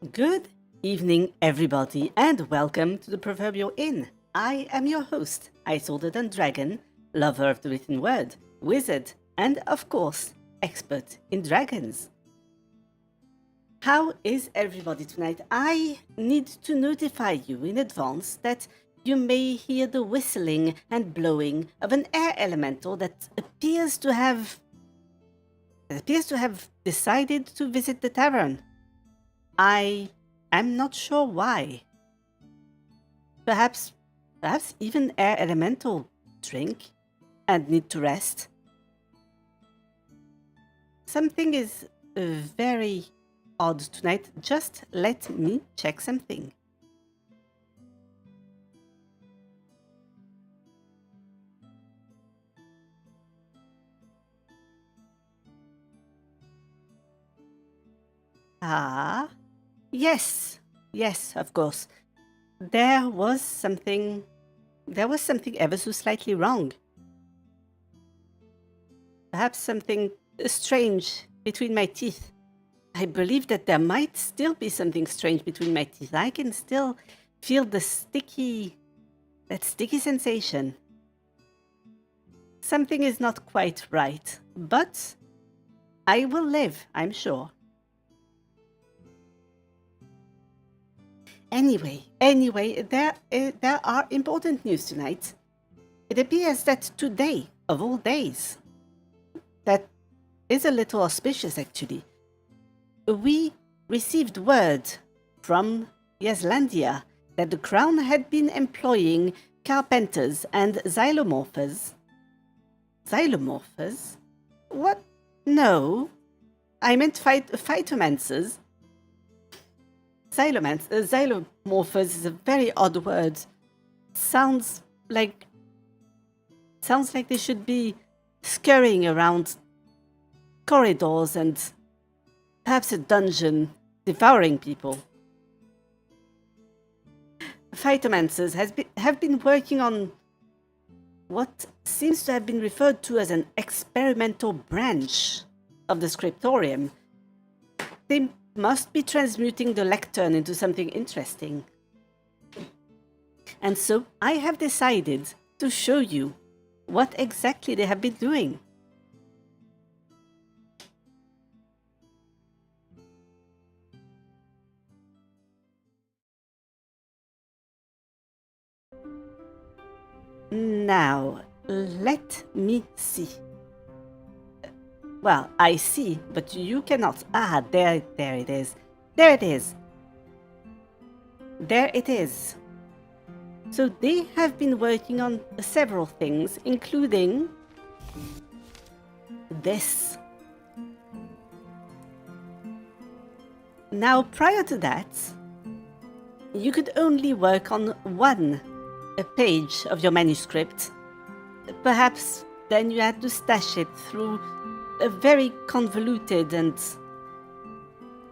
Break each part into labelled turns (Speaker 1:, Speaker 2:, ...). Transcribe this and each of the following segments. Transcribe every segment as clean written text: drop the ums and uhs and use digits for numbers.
Speaker 1: Good evening, everybody, and welcome to the Proverbial Inn. I am your host, Isolda the Dragon, lover of the written word, wizard, and of course, expert in dragons. How is everybody tonight? I need to notify you in advance that you may hear the whistling and blowing of an air elemental that appears to have decided to visit the tavern. I am not sure why. Perhaps even air elemental drink and need to rest. Something is very odd tonight. Just let me check something. Ah, yes, of course. There was something ever so slightly wrong. Perhaps something strange between my teeth. I believe that there might still be something strange between my teeth. I can still feel that sticky sensation. Something is not quite right, but I will live, I'm sure. Anyway, there are important news tonight. It appears that today, of all days, that is a little auspicious actually. We received word from Yazlandia that the crown had been employing carpenters and xylomorphers. Xylomorphers? What? No. I meant phytomancers. Xylomorphers is a very odd word. Sounds like they should be scurrying around corridors and perhaps a dungeon, devouring people. Phytomancers have been working on what seems to have been referred to as an experimental branch of the Scriptorium. They must be transmuting the lectern into something interesting. And so I have decided to show you what exactly they have been doing. Now, let me see. Well, I see, but you cannot. Ah, there it is. There it is. There it is. So they have been working on several things, including this. Now, prior to that, you could only work on one page of your manuscript. Perhaps then you had to stash it through a very convoluted and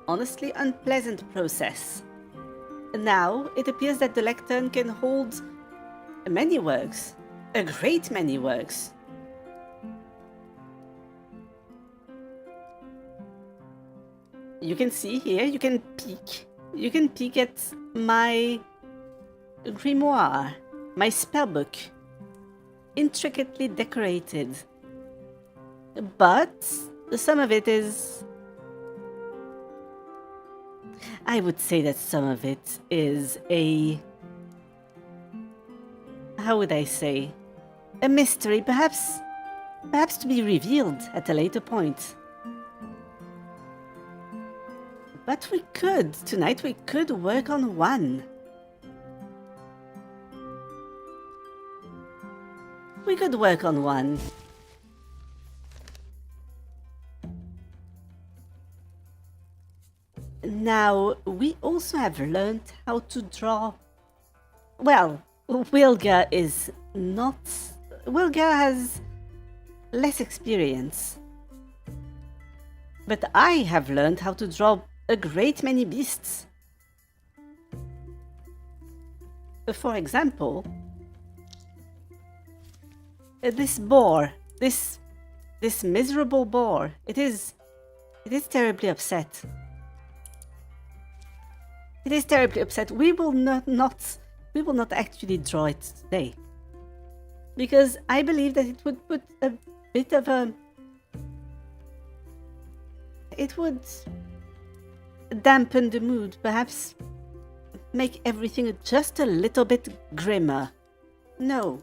Speaker 1: honestly unpleasant process. Now, it appears that the lectern can hold many works, a great many works. You can see here, you can peek at my grimoire, my spellbook, intricately decorated. But some of it is... I would say that some of it is a... how would I say? A mystery, perhaps to be revealed at a later point. But tonight we could work on one. We could work on one. Now, we also have learned how to draw... Well, Wilga has less experience. But I have learned how to draw a great many beasts. For example, this boar, this miserable boar, it is terribly upset. It is terribly upset. We will not actually draw it today. Because I believe that it would put a bit of a... It would dampen the mood, perhaps make everything just a little bit grimmer. No.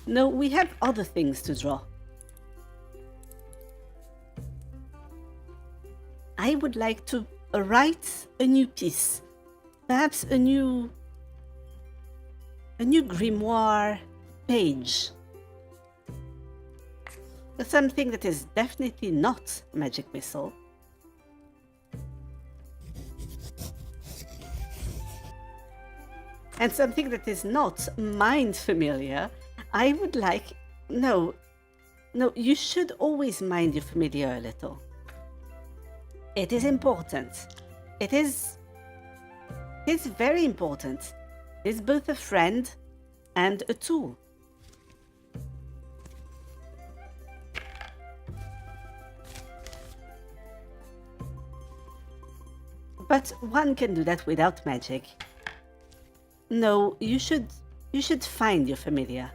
Speaker 1: No, we have other things to draw. I would like to write a new piece. Perhaps a new grimoire page. Something that is definitely not magic missile. And something that is not mind familiar. I would like... No, you should always mind your familiar a little. It is important. It is very important. It is both a friend and a tool. But one can do that without magic. No, you should find your familiar.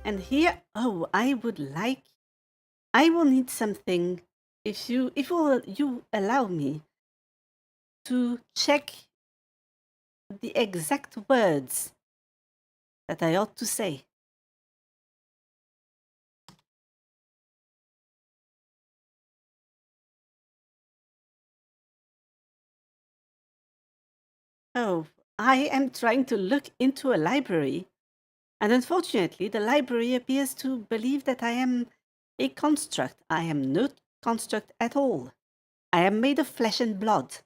Speaker 1: And here, oh, I will need something, if you allow me to check the exact words that I ought to say. Oh, I am trying to look into a library. And unfortunately, the library appears to believe that I am a construct. I am no construct at all. I am made of flesh and blood.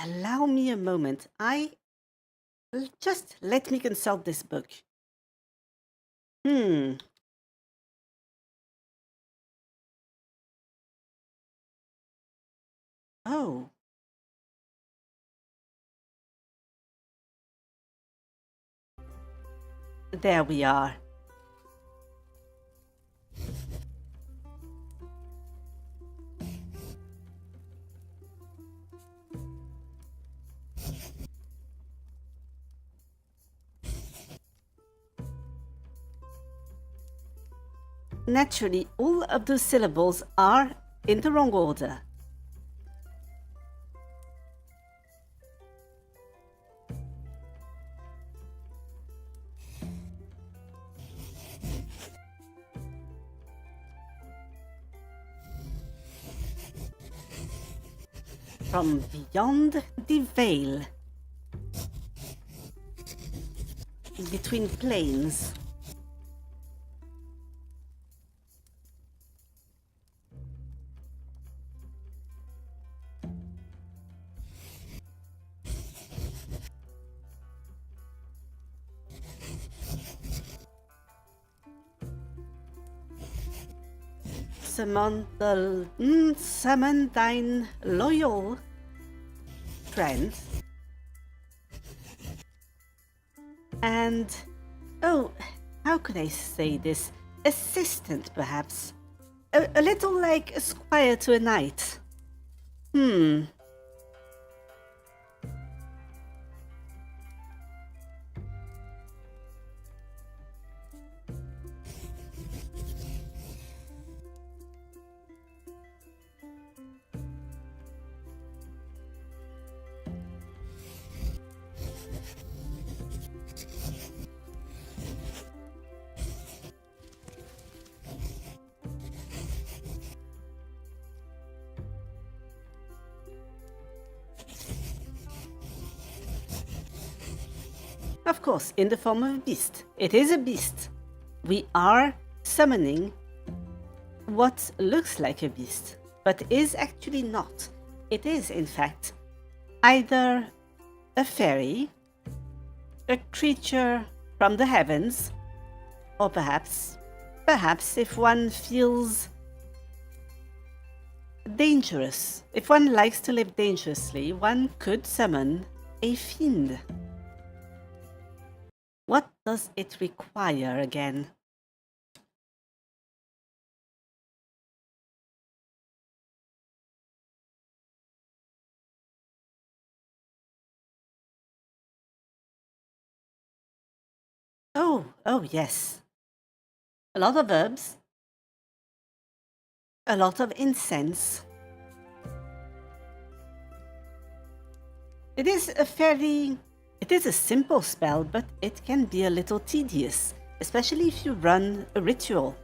Speaker 1: Allow me a moment. Just let me consult this book. Oh. There we are. Naturally, all of those syllables are in the wrong order. From beyond the veil, between planes. Summon thine loyal friend and, oh, how could I say this? Assistant, perhaps. A little like a squire to a knight. Of course, in the form of a beast. It is a beast. We are summoning what looks like a beast, but is actually not. It is, in fact, either a fairy, a creature from the heavens, or perhaps if one feels dangerous, if one likes to live dangerously, one could summon a fiend. What does it require again? Oh yes. A lot of herbs, a lot of incense. It is a simple spell, but it can be a little tedious, especially if you run a ritual.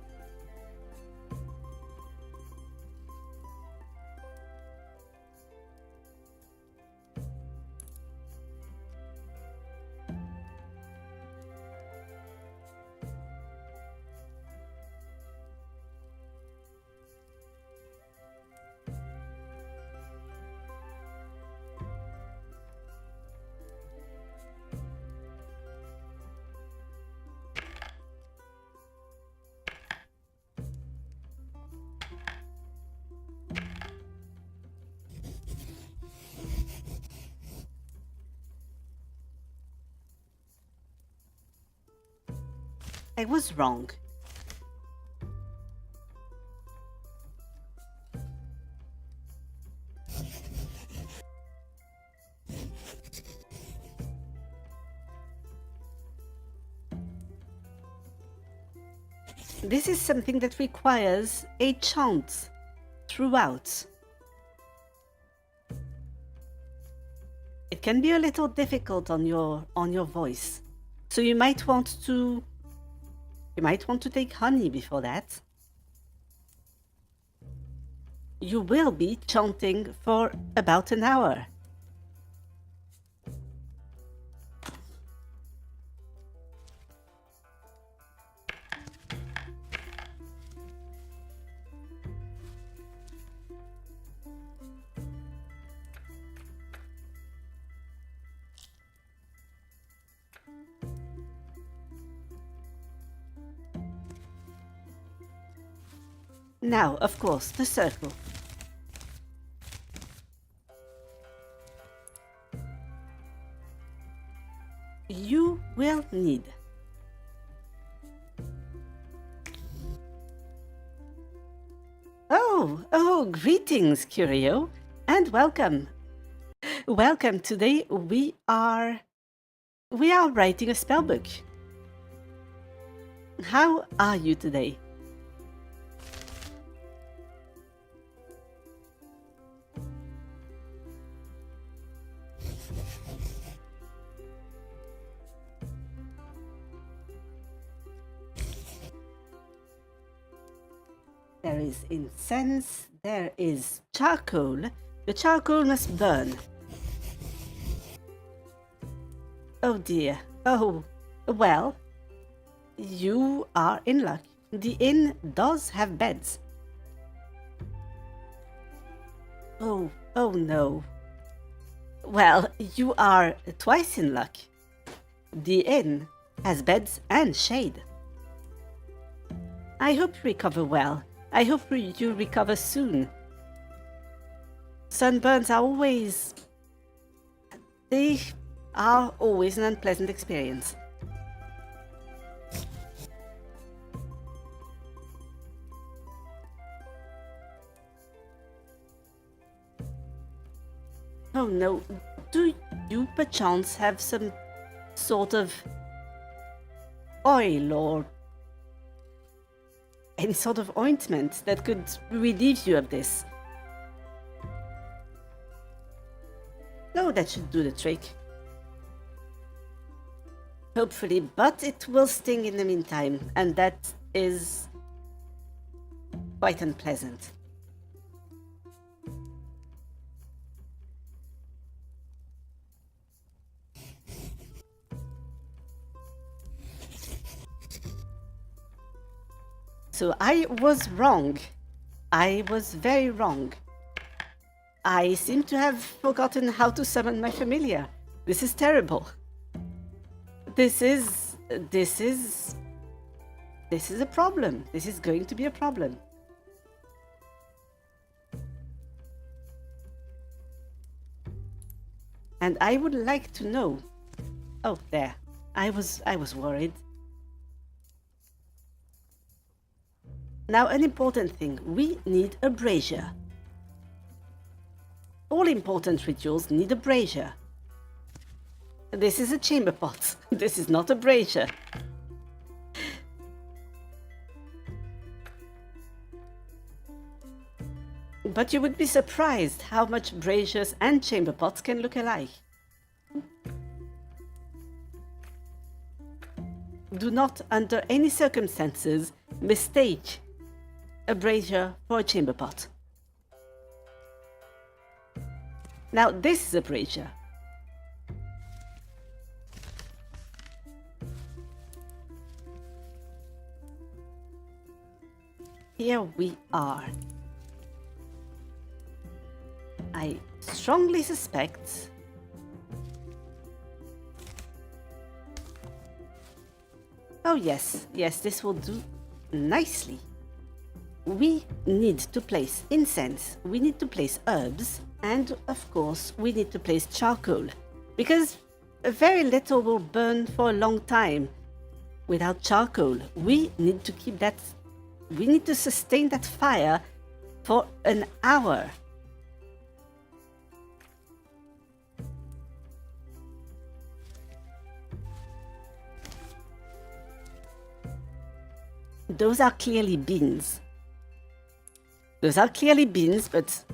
Speaker 1: I was wrong. This is something that requires a chant throughout. It can be a little difficult on your voice, so you might want to take honey before that. You will be chanting for about an hour. Now, of course, the circle. You will need Oh, greetings, Curio, and welcome. Welcome. Today we are writing a spellbook. How are you today? There is incense, there is charcoal. The charcoal must burn. Oh dear. Oh, well, you are in luck. The inn does have beds. Oh no. Well, you are twice in luck. The inn has beds and shade. I hope you recover well. I hope you recover soon. Sunburns are always... They are always an unpleasant experience. Oh no, do you perchance have some sort of oil or any sort of ointment that could relieve you of this? No, that should do the trick. Hopefully, but it will sting in the meantime, and that is quite unpleasant. So I was wrong. I was very wrong. I seem to have forgotten how to summon my familiar. This is terrible. This is a problem. This is going to be a problem. And I would like to know. Oh, there. I was worried. Now, an important thing. We need a brazier. All important rituals need a brazier. This is a chamber pot. This is not a brazier. But you would be surprised how much braziers and chamber pots can look alike. Do not, under any circumstances, mistake a brazier for a chamber pot. Now, this is a brazier. Here we are. I strongly suspect oh yes, this will do nicely. We need to place incense, we need to place herbs, and of course we need to place charcoal, because very little will burn for a long time. Without charcoal, we need to keep that, we need to sustain that fire for an hour. Those are clearly beans. Those are clearly beans, but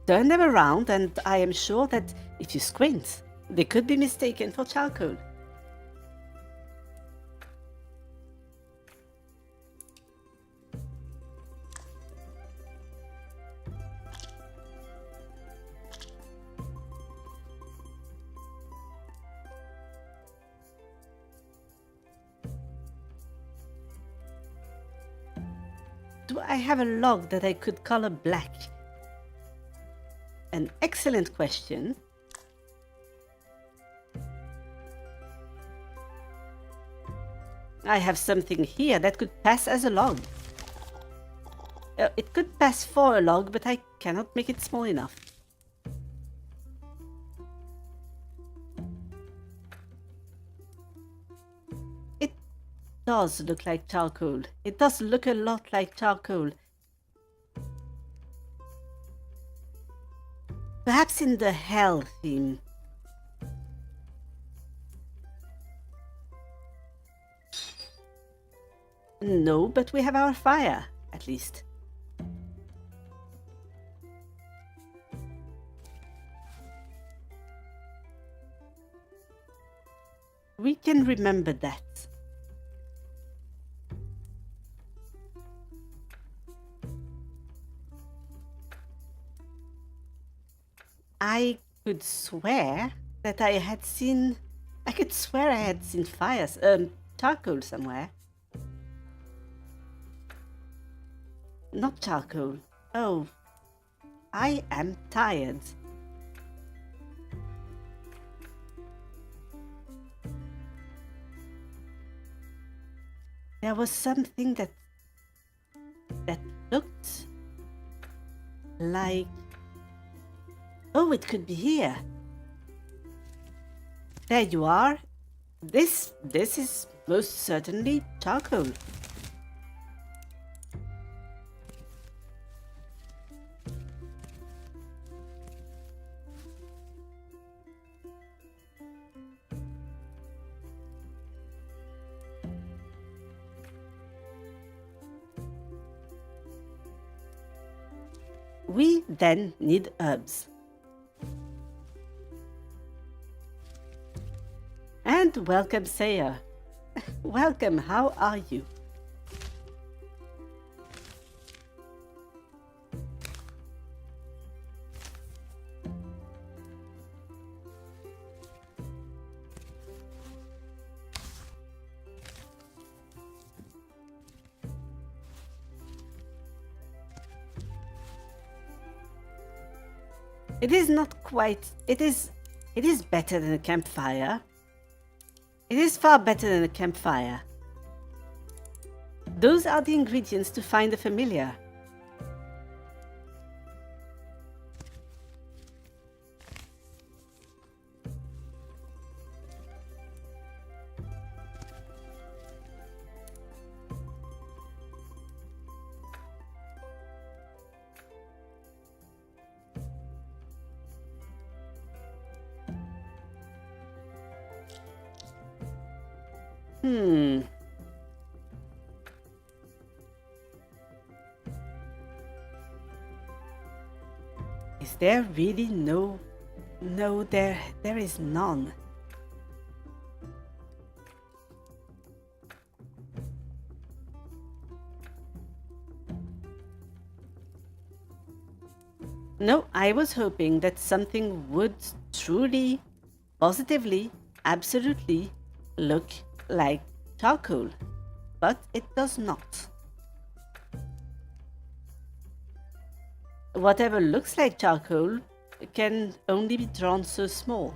Speaker 1: turn them around and I am sure that if you squint, they could be mistaken for charcoal. Do I have a log that I could color black? An excellent question. I have something here that could pass as a log. It could pass for a log, but I cannot make it small enough. It does look like charcoal. It does look a lot like charcoal. Perhaps in the hell theme. No, but we have our fire, at least. We can remember that. I could swear that I had seen fires, charcoal somewhere. Not charcoal. Oh, I am tired. There was something that looked like... Oh, it could be here. There you are. This is most certainly charcoal. We then need herbs. And welcome, Sayer. Welcome, how are you? It is not quite... It is better than a campfire. It is far better than a campfire. Those are the ingredients to find a familiar. Is there really no... No, there is none. No, I was hoping that something would truly, positively, absolutely look like charcoal, but it does not. Whatever looks like charcoal can only be drawn so small.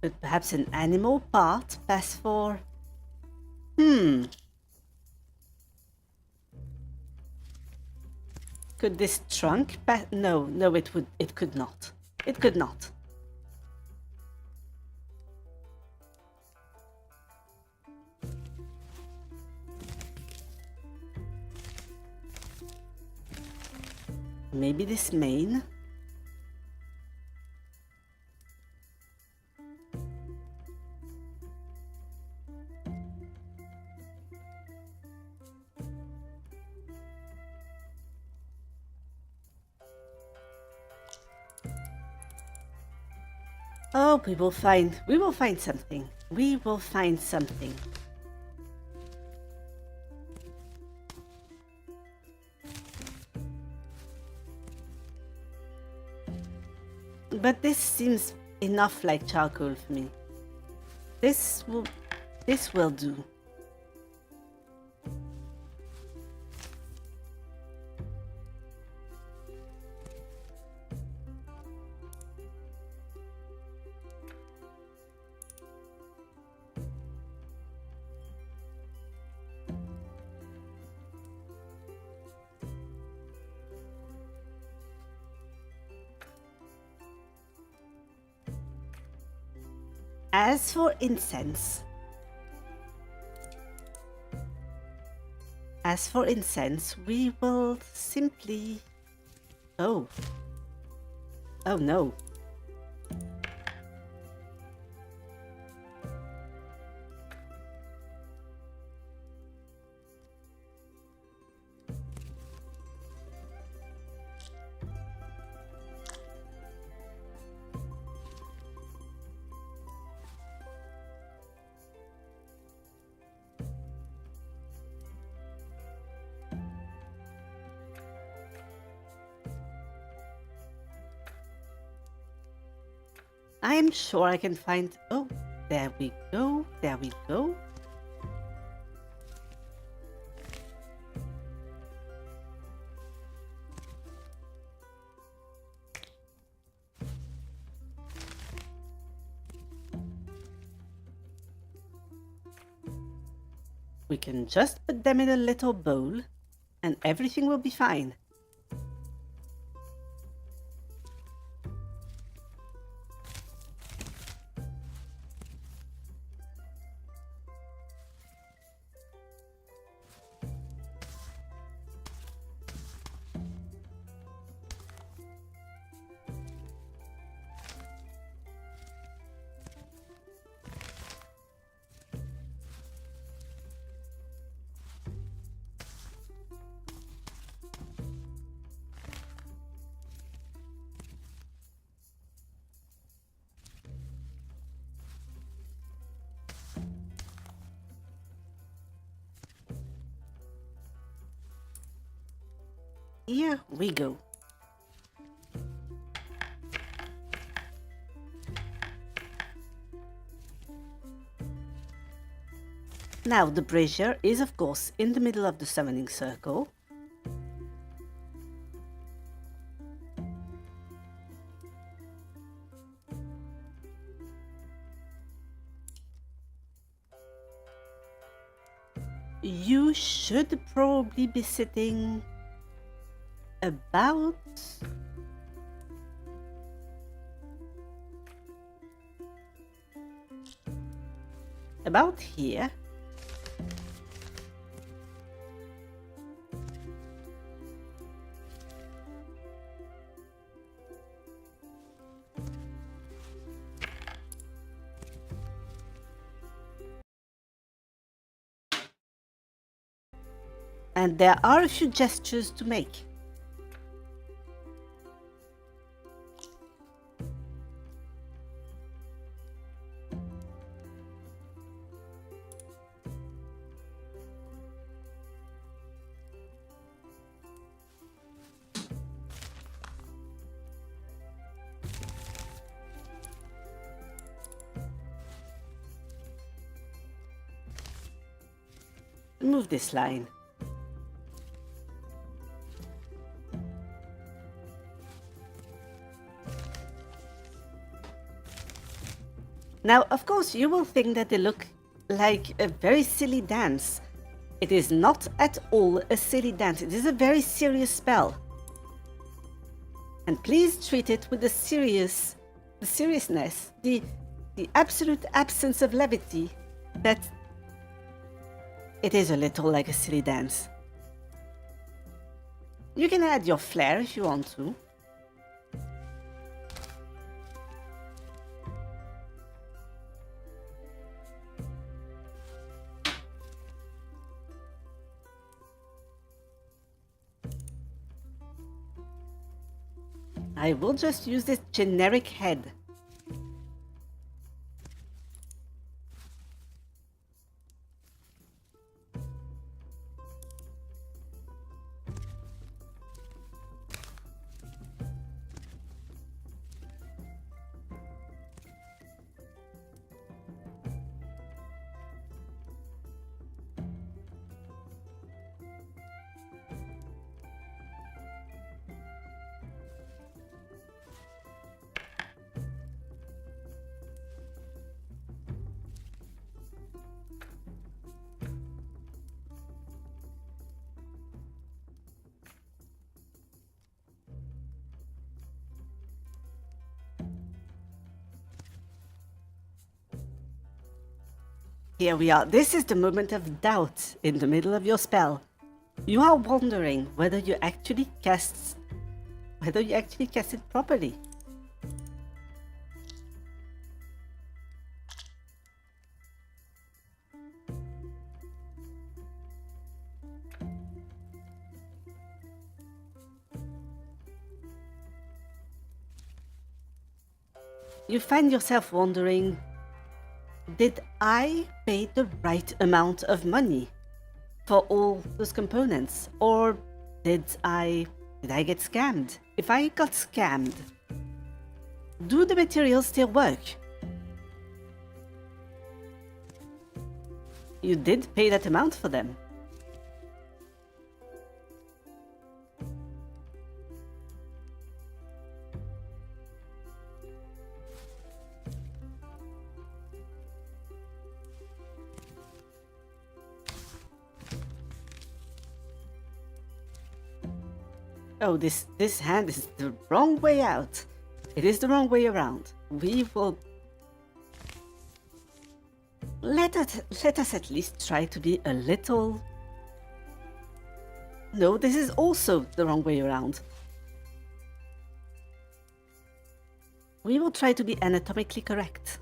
Speaker 1: But perhaps an animal part pass for... Could this trunk pass? No, it could not. It could not. Maybe this mane? Oh, we will find something. We will find something. But this seems enough like charcoal for me. This will do. As for incense, we will simply... Oh no. I am sure I can find... Oh, there we go, there we go. We can just put them in a little bowl and everything will be fine. Here we go. Now the brazier is of course in the middle of the summoning circle. You should probably be sitting about here. And there are a few gestures to make. Move this line. Now, of course, you will think that they look like a very silly dance. It is not at all a silly dance. It is a very serious spell. And please treat it with the seriousness, the absolute absence of levity that it is a little like a silly dance. You can add your flair if you want to. I will just use this generic head. Here we are. This is the moment of doubt in the middle of your spell. You are wondering whether you actually cast it properly. You find yourself wondering, did I pay the right amount of money for all those components? Or did I get scammed? If I got scammed, do the materials still work? You did pay that amount for them. Oh, this hand is the wrong way out. It is the wrong way around. We will... Let us at least try to be a little... No, this is also the wrong way around. We will try to be anatomically correct.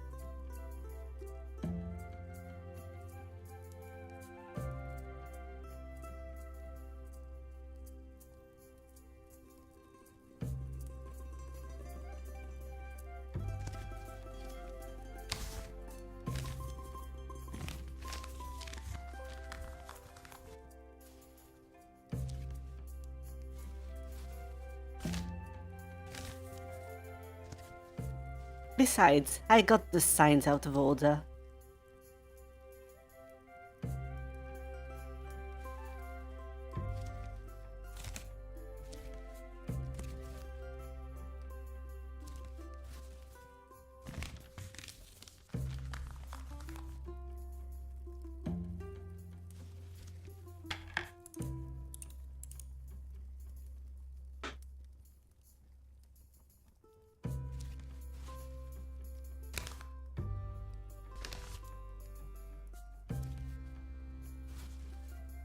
Speaker 1: Besides, I got the signs out of order.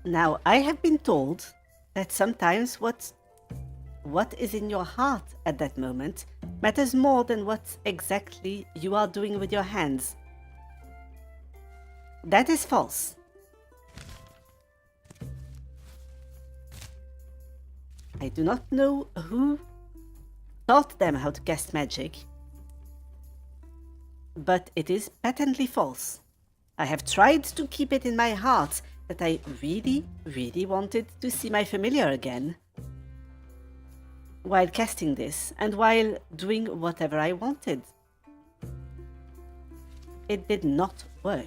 Speaker 1: Now, I have been told that sometimes what is in your heart at that moment matters more than what exactly you are doing with your hands. That is false. I do not know who taught them how to cast magic, but it is patently false. I have tried to keep it in my heart that I really, really wanted to see my familiar again while casting this and while doing whatever I wanted. It did not work.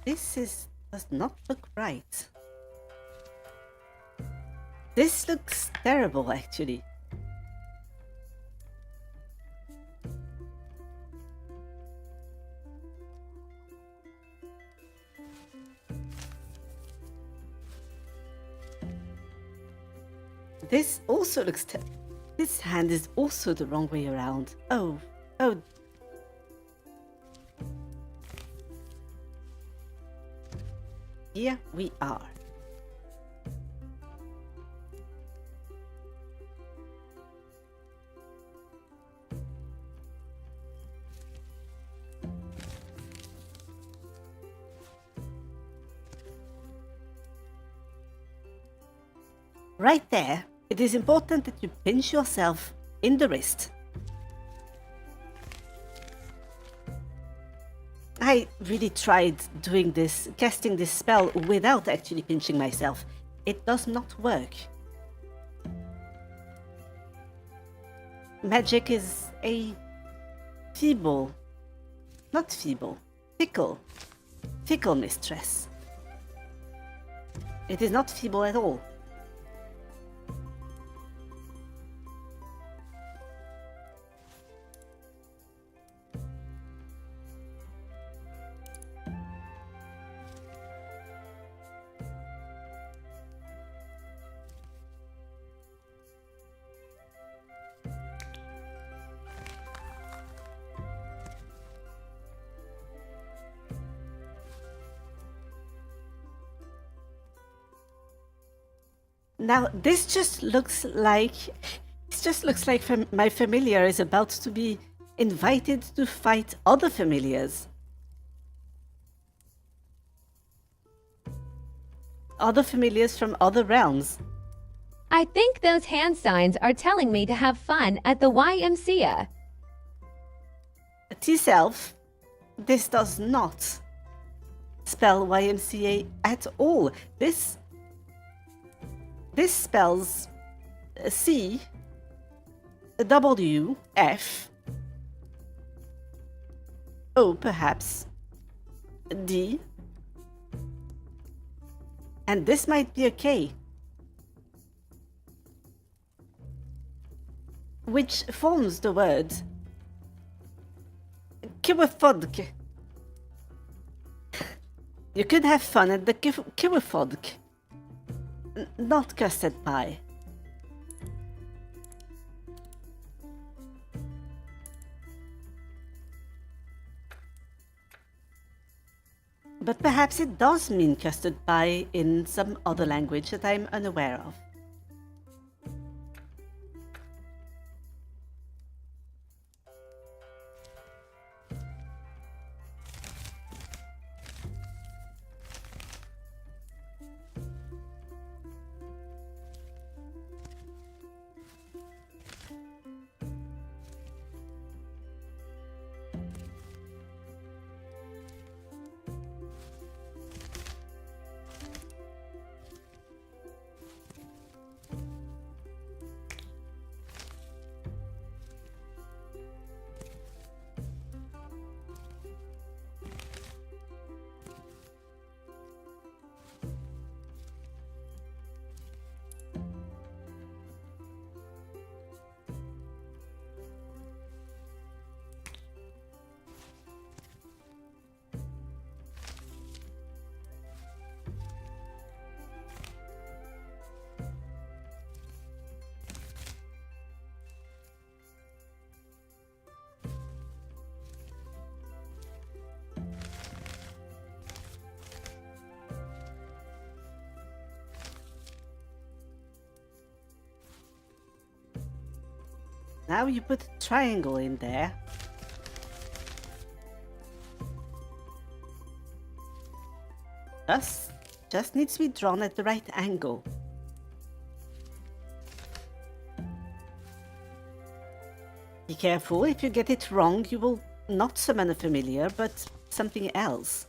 Speaker 1: This does not look right. This looks terrible, actually. This also looks this hand is also the wrong way around. Oh. Here we are. Right there, it is important that you pinch yourself in the wrist. I really tried doing this, casting this spell without actually pinching myself. It does not work. Magic is a fickle mistress. It is not feeble at all. Now, this just looks like my familiar is about to be invited to fight other familiars. Other familiars from other realms.
Speaker 2: I think those hand signs are telling me to have fun at the YMCA.
Speaker 1: T-Self, this does not spell YMCA at all. This spells C, W, F, O perhaps, D, and this might be a K, which forms the word Kiwifodk. You could have fun at the Kiwifodk. Not custard pie. But perhaps it does mean custard pie in some other language that I'm unaware of. Now you put a triangle in there. Just needs to be drawn at the right angle. Be careful, if you get it wrong, you will not summon a familiar, but something else.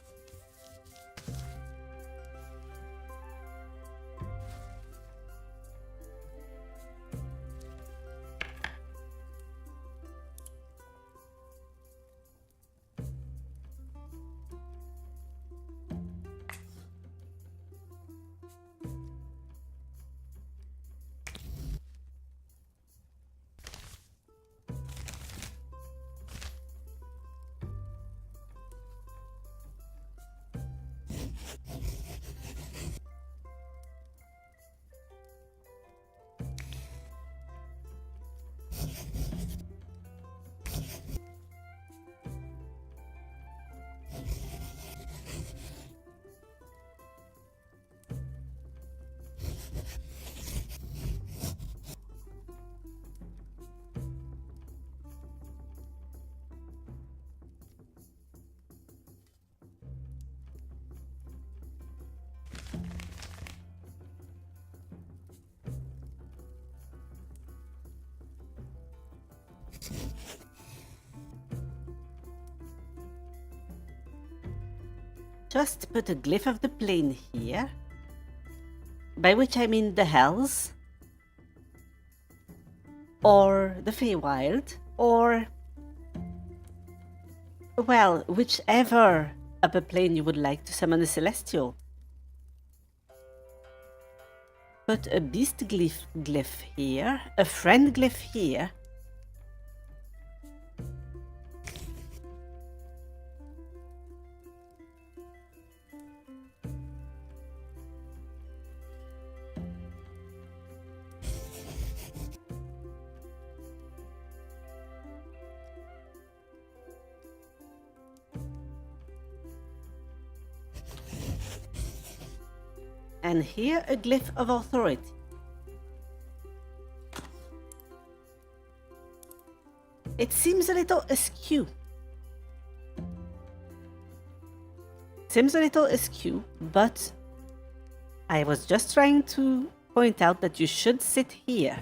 Speaker 1: Just put a glyph of the plane here, by which I mean the Hells, or the Feywild, or, well, whichever upper plane you would like to summon a Celestial. Put a Beast glyph here, a Friend glyph here. And here a glyph of authority. It seems a little askew. But I was just trying to point out that you should sit here.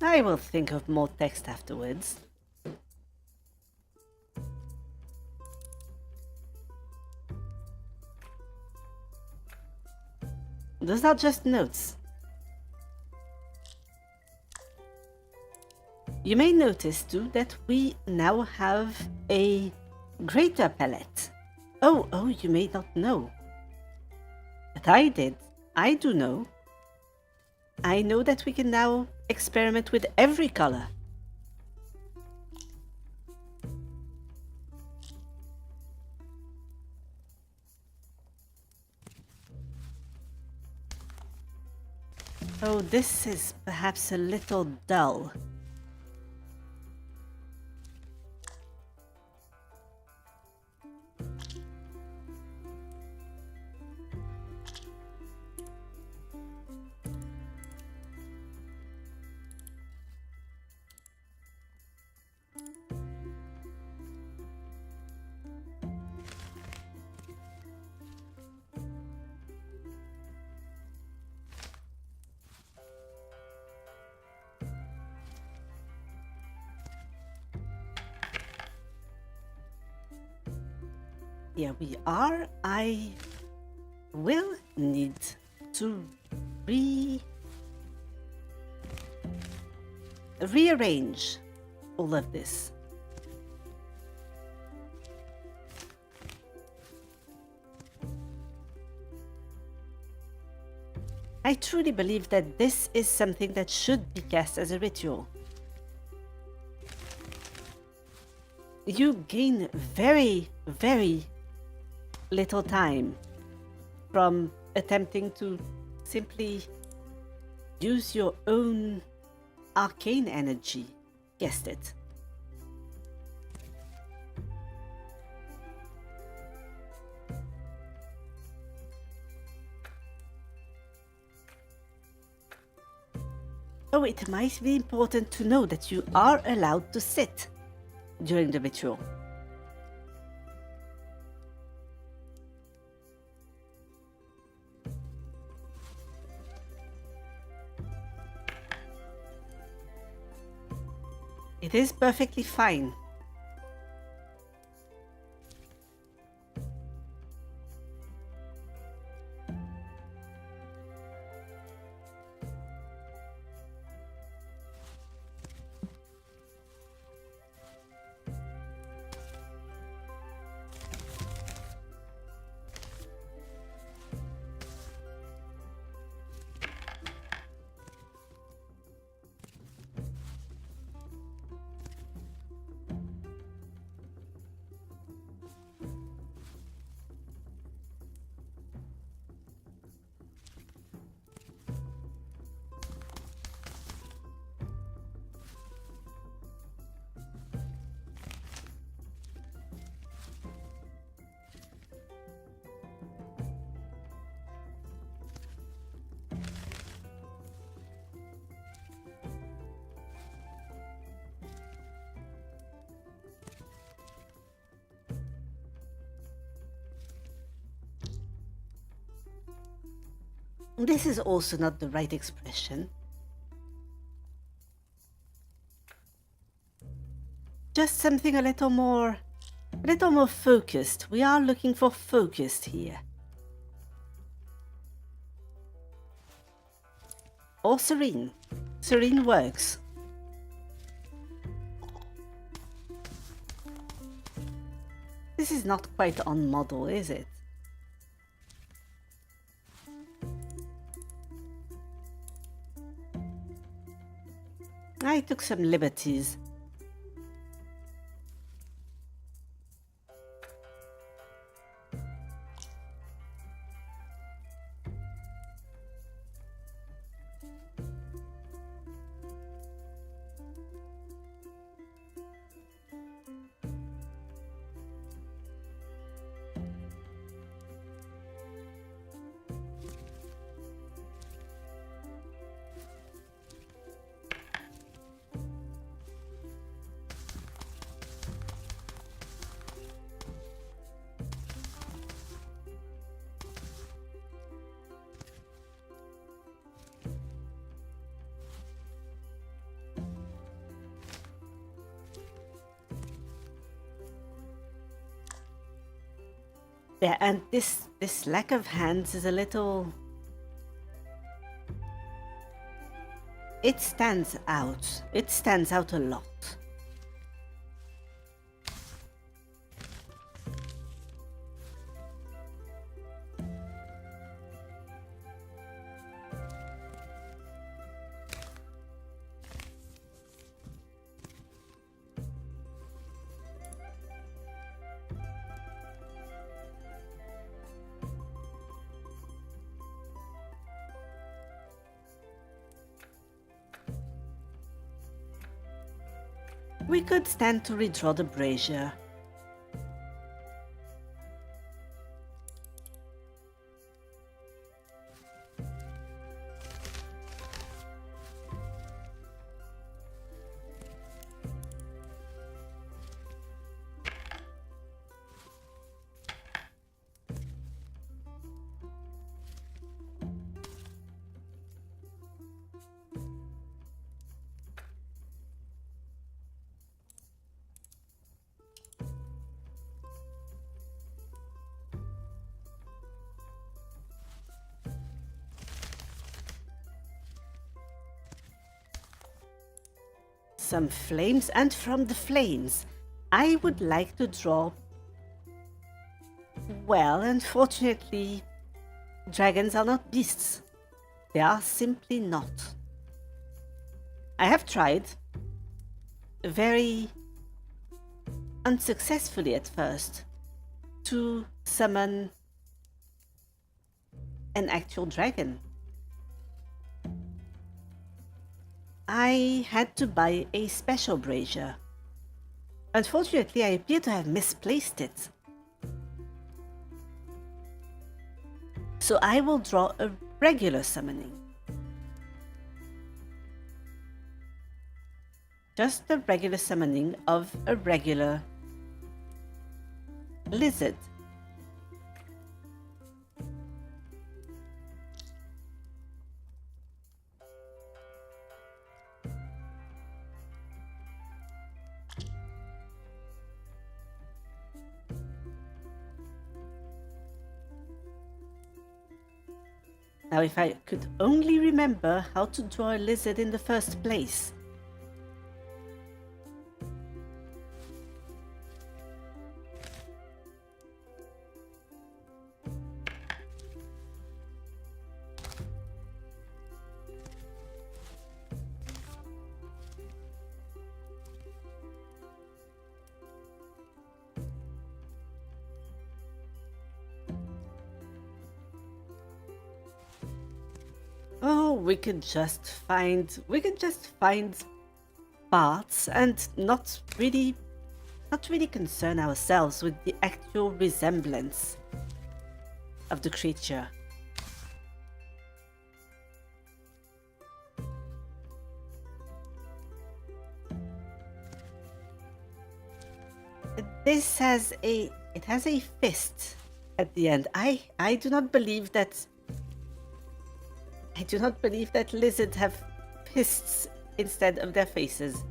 Speaker 1: I will think of more text afterwards. Those are just notes. You may notice too that we now have a greater palette. Oh, you may not know. But I did. I do know. I know that we can now experiment with every color. Oh, this is perhaps a little dull. here we are. I will need to rearrange all of this. I truly believe that this is something that should be cast as a ritual. You gain very, very little time from attempting to simply use your own arcane energy. Guessed it. Oh, it might be important to know that you are allowed to sit during the ritual. It is perfectly fine. This is also not the right expression. Just something a little more focused. We are looking for focused here. Or serene. Serene works. This is not quite on model, is it? I took some liberties. Yeah, and this lack of hands is a little... It stands out. It stands out a lot. We could stand to redraw the brazier. some flames, and from the flames, I would like to draw. Well, unfortunately, dragons are not beasts. They are simply not. I have tried, very unsuccessfully at first, to summon an actual dragon. I had to buy a special brazier. Unfortunately, I appear to have misplaced it. So I will draw a regular summoning. Just a regular summoning of a regular lizard. Now, if I could only remember how to draw a lizard in the first place. Oh, we could just find parts and not really concern ourselves with the actual resemblance of the creature. This has a fist at the end. I do not believe that lizards have fists instead of their faces.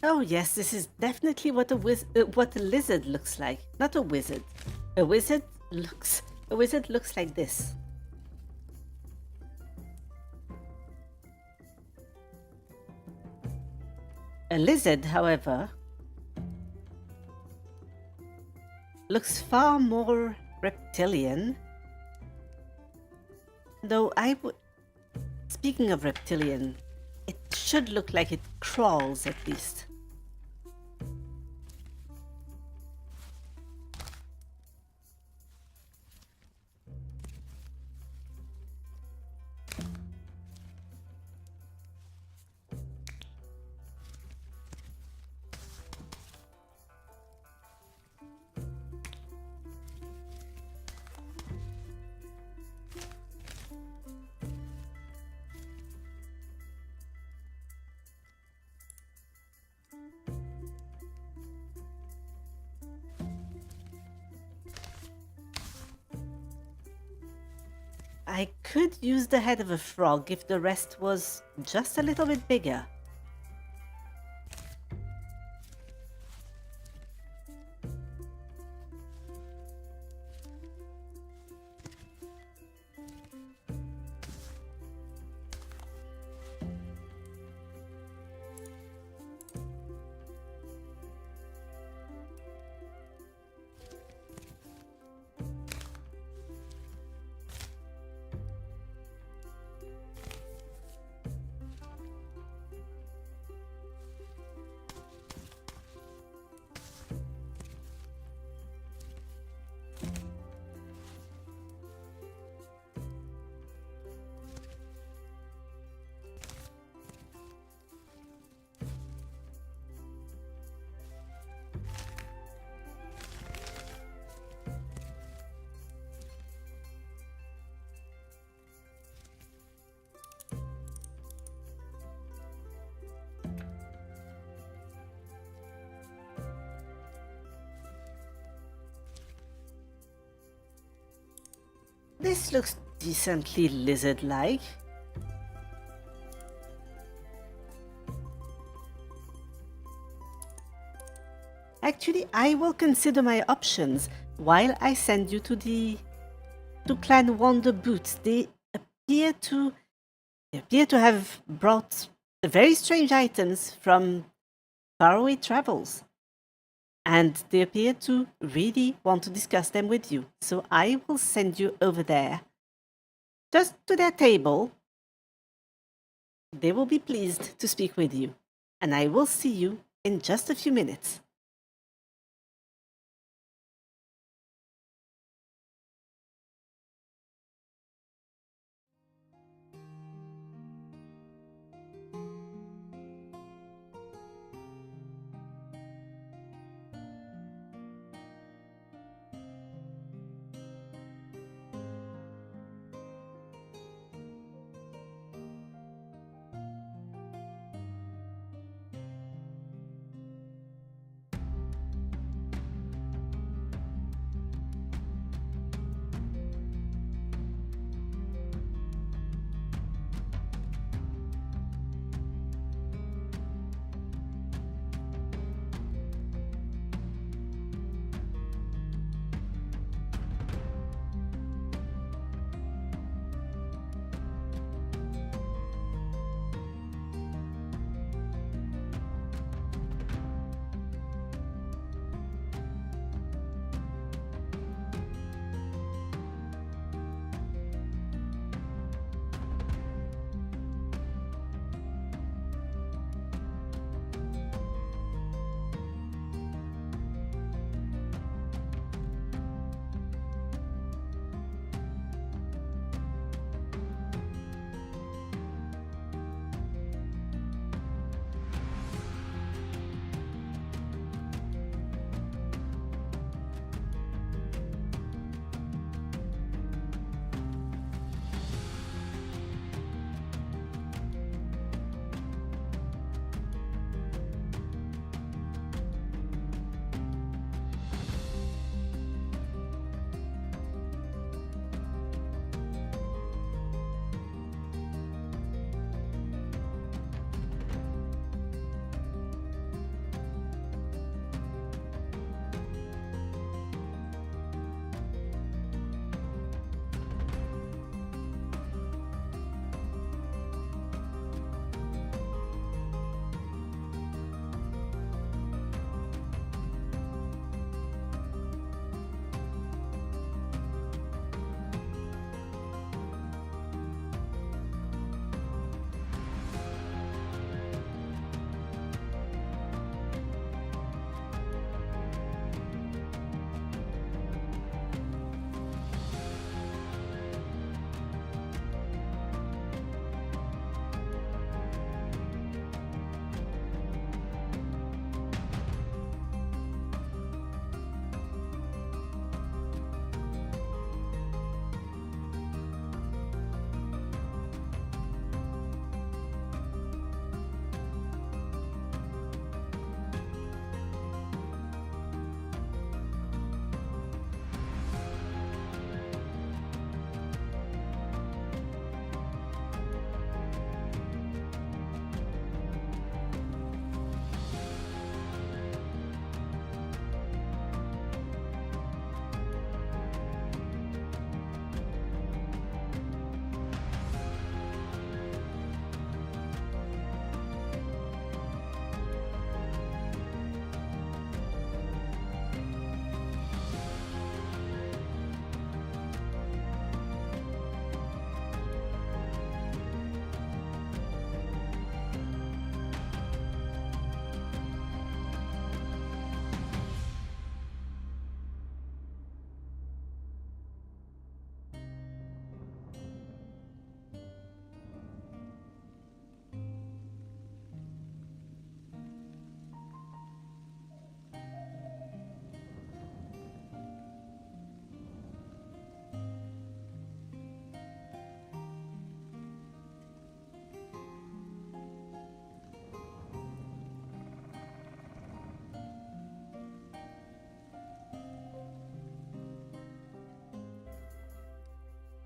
Speaker 1: Oh yes, this is definitely what a lizard looks like, not a wizard. A wizard looks like this. A lizard, however, looks far more reptilian. Though speaking of reptilian, it should look like it crawls at least. I could use the head of a frog if the rest was just a little bit bigger. This looks decently lizard-like. Actually, I will consider my options while I send you to Clan Wonder Boots. They appear to have brought very strange items from faraway travels. And they appear to really want to discuss them with you. So I will send you over there. Just to their table. They will be pleased to speak with you. And I will see you in just a few minutes.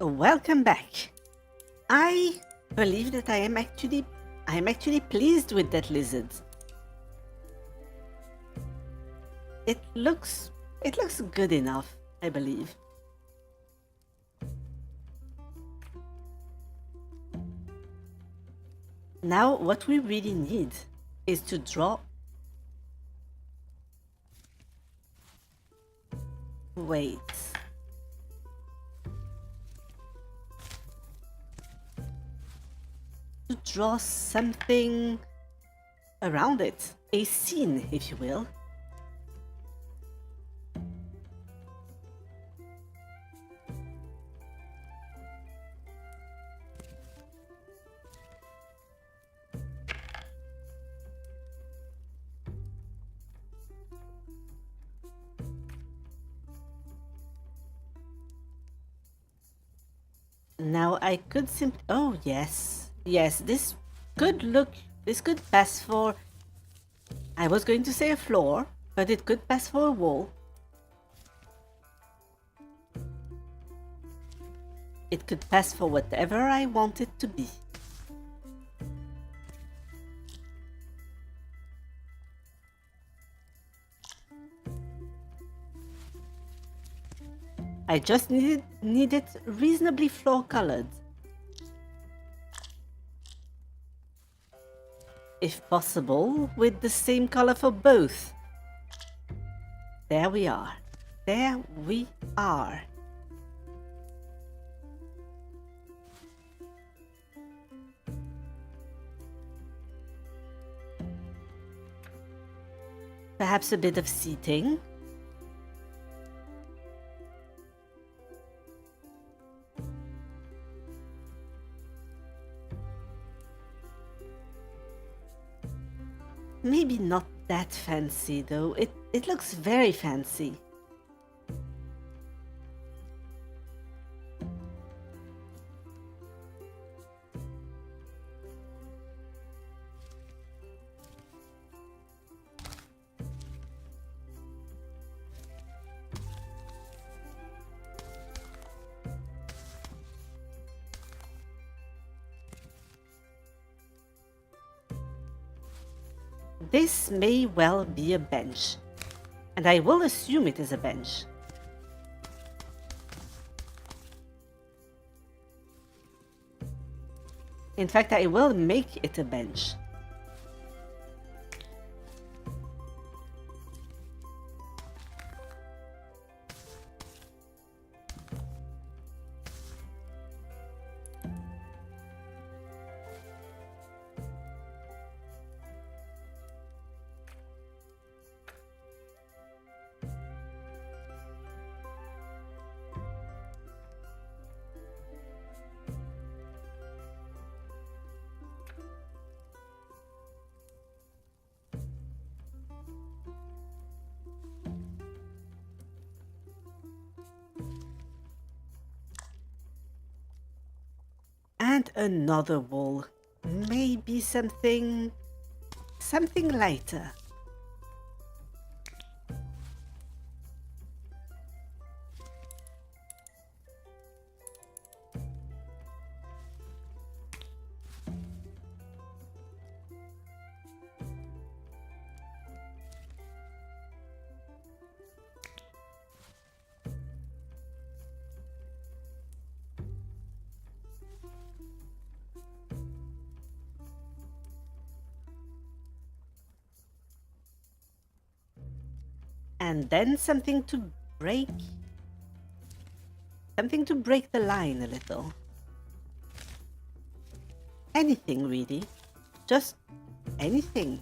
Speaker 1: Welcome back. I believe that I am actually pleased with that lizard. It looks good enough, I believe. Now what we really need is to draw. Wait. To draw something around it. A scene, if you will. Now I could simply... Oh, yes. Yes, this could pass for... I was going to say a floor, but it could pass for a wall. It could pass for whatever I want it to be. I just need it reasonably floor colored. If possible, with the same color for both. There we are. There we are. Perhaps a bit of seating. Maybe not that fancy though. It looks very fancy. This may well be a bench, and I will assume it is a bench. In fact, I will make it a bench. And another wall. Maybe something lighter. And then something to break the line a little. Anything really. Just anything.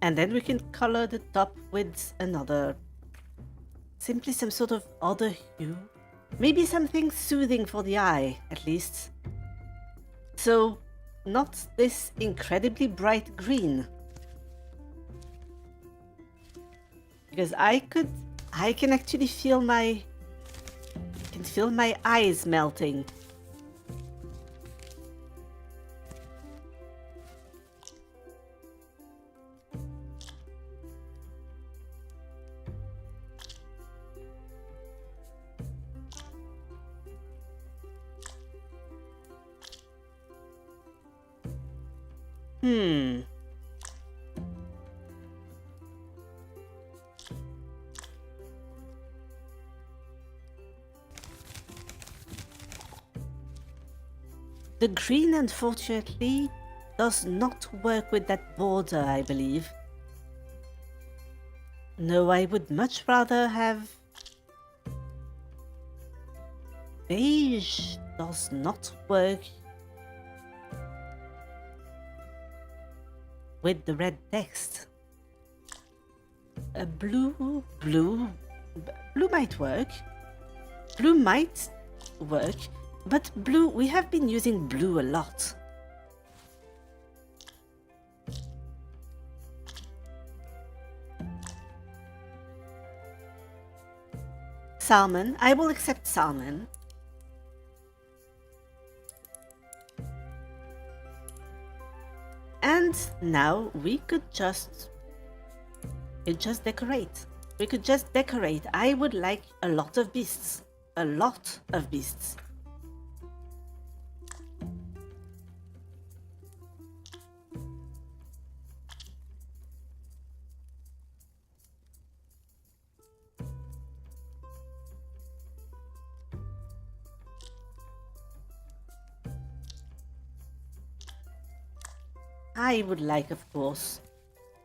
Speaker 1: And then we can color the top with another, simply some sort of other hue. Maybe something soothing for the eye, at least. So, not this incredibly bright green. Because I can actually feel my can feel my eyes melting. The green, unfortunately, does not work with that border, I believe. No, I would much rather have... Beige does not work with the red text. Blue might work. Blue might work. But blue, we have been using blue a lot. Salmon, I will accept salmon. And now we could just decorate. We could just decorate. I would like a lot of beasts. A lot of beasts. I would like, of course,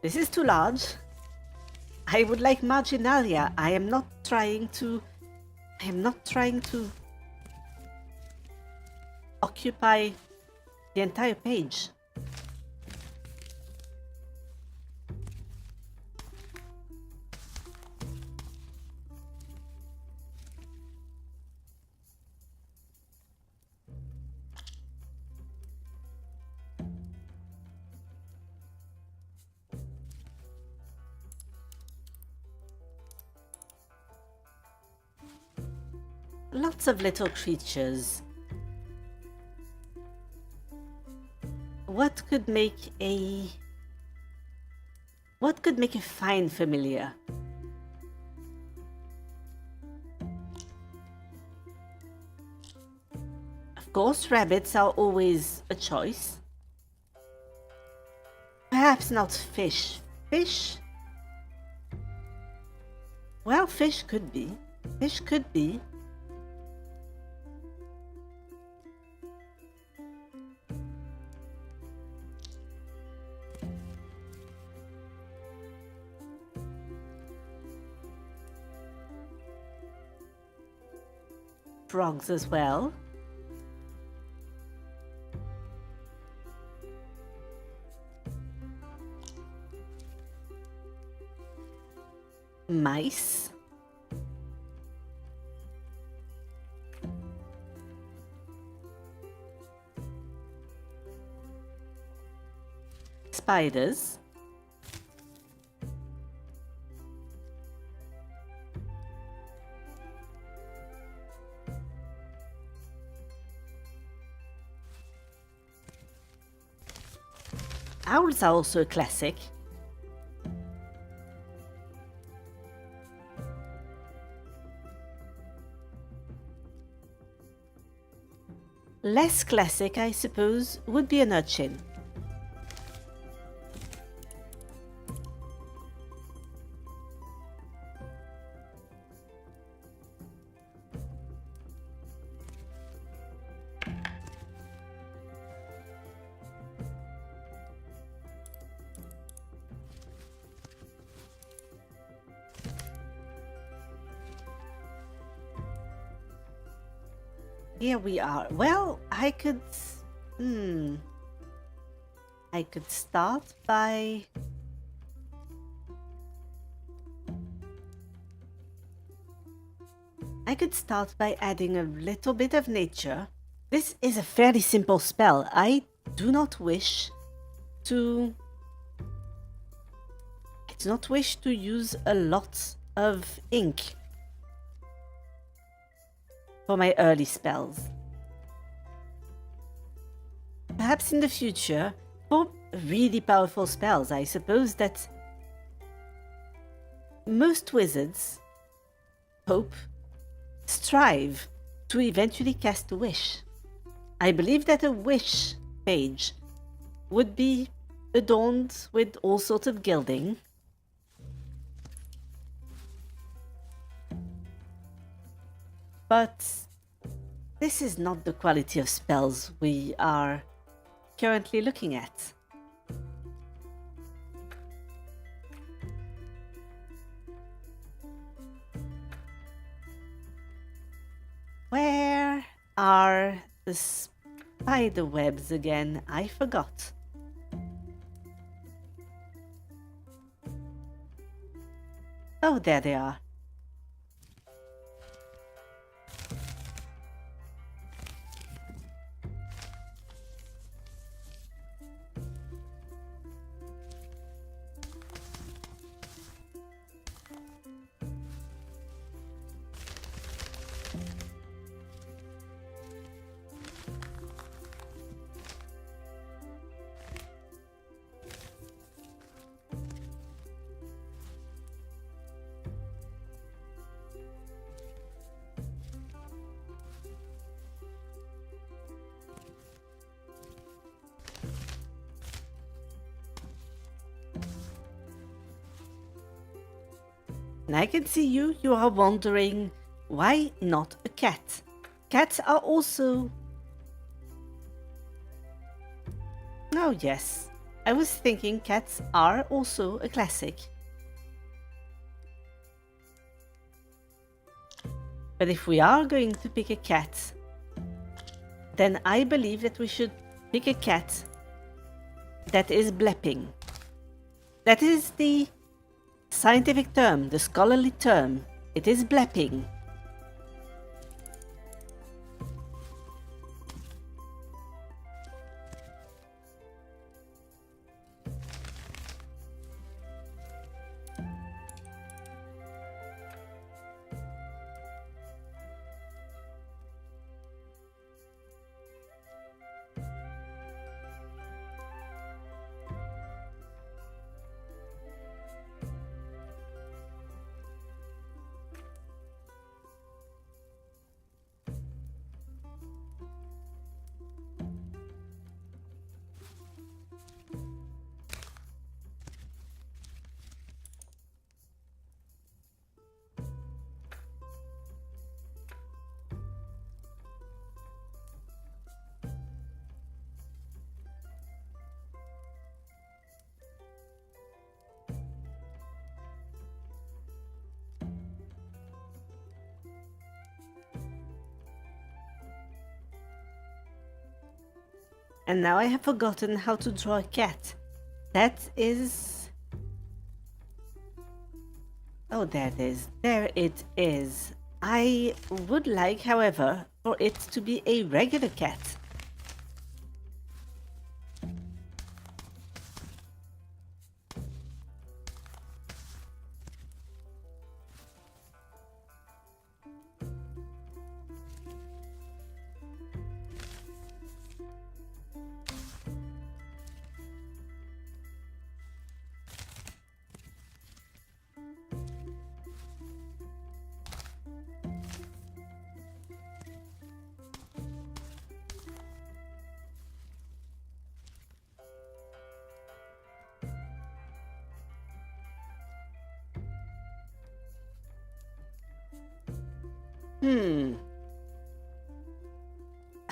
Speaker 1: this is too large. I would like marginalia. I am not trying to occupy the entire page. Lots of little creatures. What could make a fine familiar? Of course, rabbits are always a choice. Perhaps not fish. Fish? Well, fish could be. Fish could be. Frogs as well. Mice. Spiders. Owls are also a classic. Less classic, I suppose, would be an urchin. Here we are. Well, I could start by adding a little bit of nature. This is a fairly simple spell. I do not wish to use a lot of ink. for my early spells. Perhaps in the future, for really powerful spells, I suppose that most wizards strive to eventually cast a wish. I believe that a wish page would be adorned with all sorts of gilding. But this is not the quality of spells we are currently looking at. Where are the spider webs again? I forgot. Oh, there they are. And I can see you are wondering, why not a cat? Cats are also... Oh yes, I was thinking cats are also a classic. But if we are going to pick a cat, then I believe that we should pick a cat that is blepping. That is the scientific term, the scholarly term. It is blepping. And now I have forgotten how to draw a cat. That is... Oh, there it is. There it is. I would like, however, for it to be a regular cat.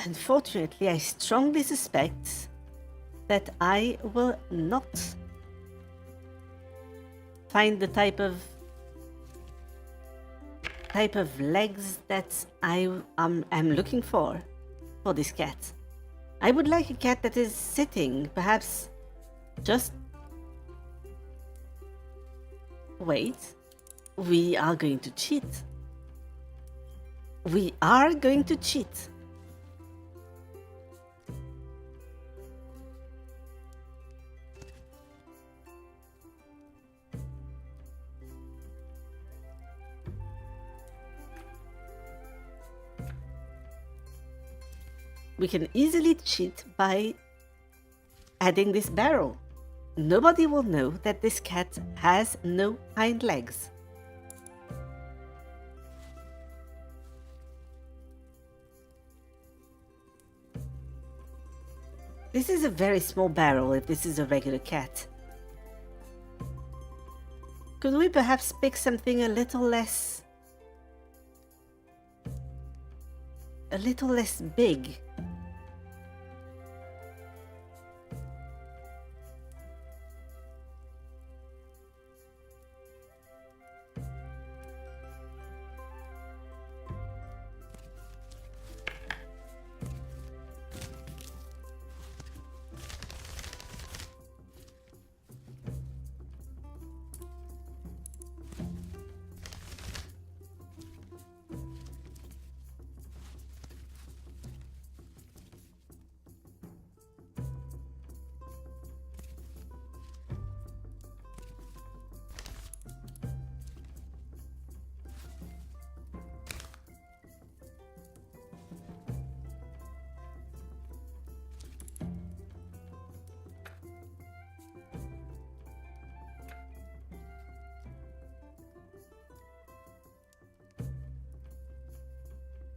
Speaker 1: Unfortunately, I strongly suspect that I will not find the type of legs that I am looking for this cat. I would like a cat that is sitting, perhaps just... Wait, we are going to cheat. We are going to cheat. we can easily cheat by adding this barrel. Nobody will know that this cat has no hind legs. This is a very small barrel if this is a regular cat. Could we perhaps pick something a little less big?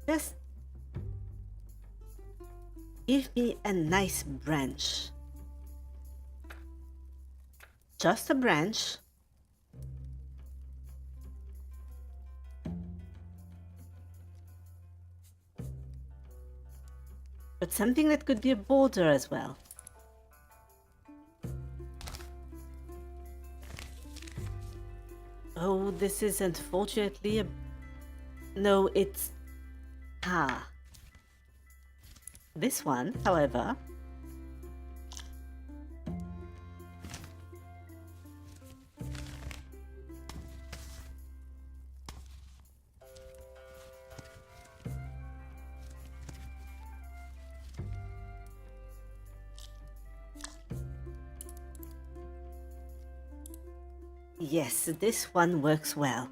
Speaker 1: Just give me a nice branch. Just a branch. But something that could be a border as well. Oh, this is unfortunately a... No, it's... Ah. This one, however... Yes, this one works well.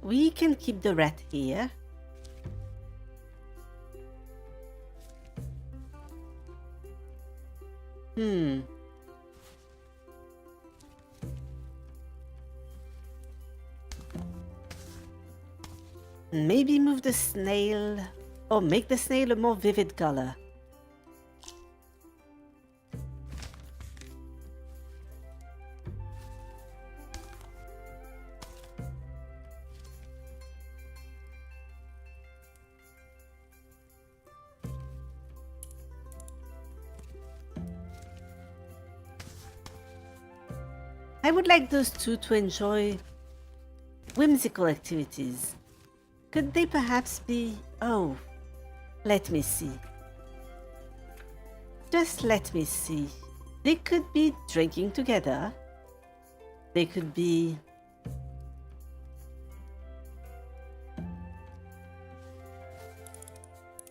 Speaker 1: We can keep the rat here. Maybe move the snail, or make the snail a more vivid color. I would like those two to enjoy whimsical activities. Could they perhaps be... Oh, let me see. Just let me see. They could be drinking together. They could be...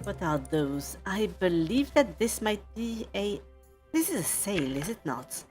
Speaker 1: What are those? I believe that this might be a... This is a sail, is it not?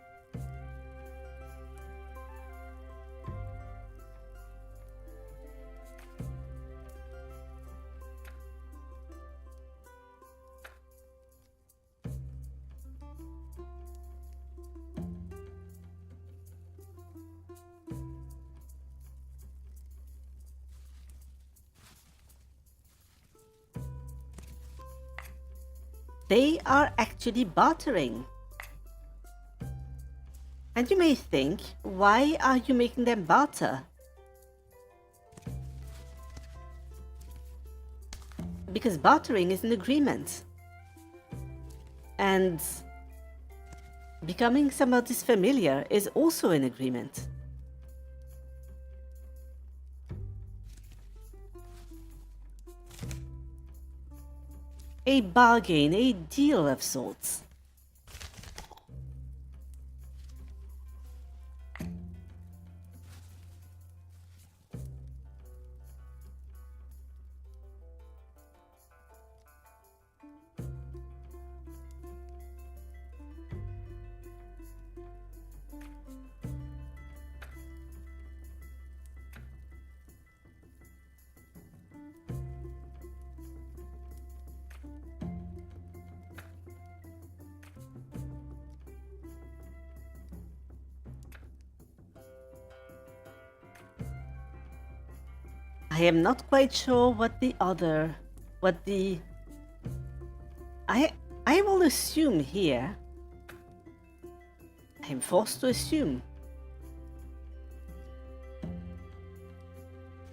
Speaker 1: They are actually bartering. And you may think, why are you making them barter? Because bartering is an agreement. And becoming somebody's familiar is also an agreement. A bargain, a deal of sorts. I am not quite sure what the I will assume here. I am forced to assume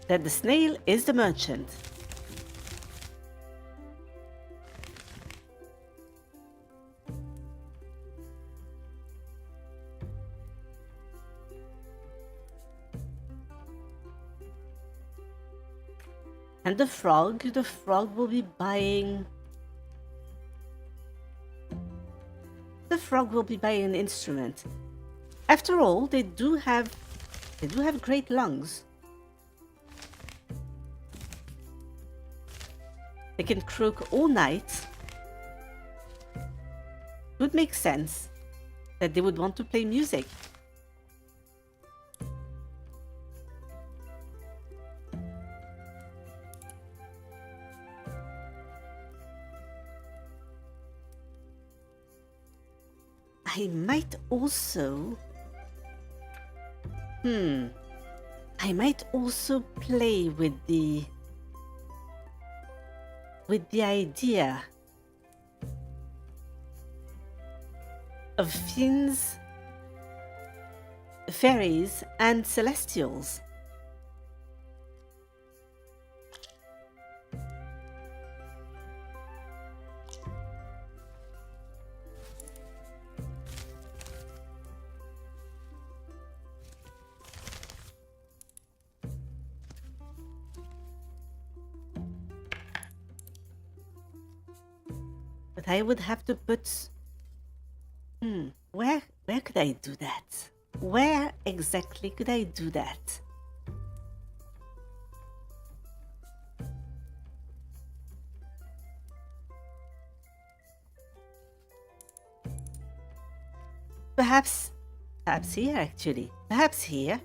Speaker 1: that the snail is the merchant. And the frog will be buying... The frog will be buying an instrument. After all, they do have great lungs. They can croak all night. It would make sense that they would want to play music. I might also... I might also play with the idea of fiends, fairies, and celestials. But I would have to put... Where could I do that? Where exactly could I do that? Perhaps here actually. Perhaps here.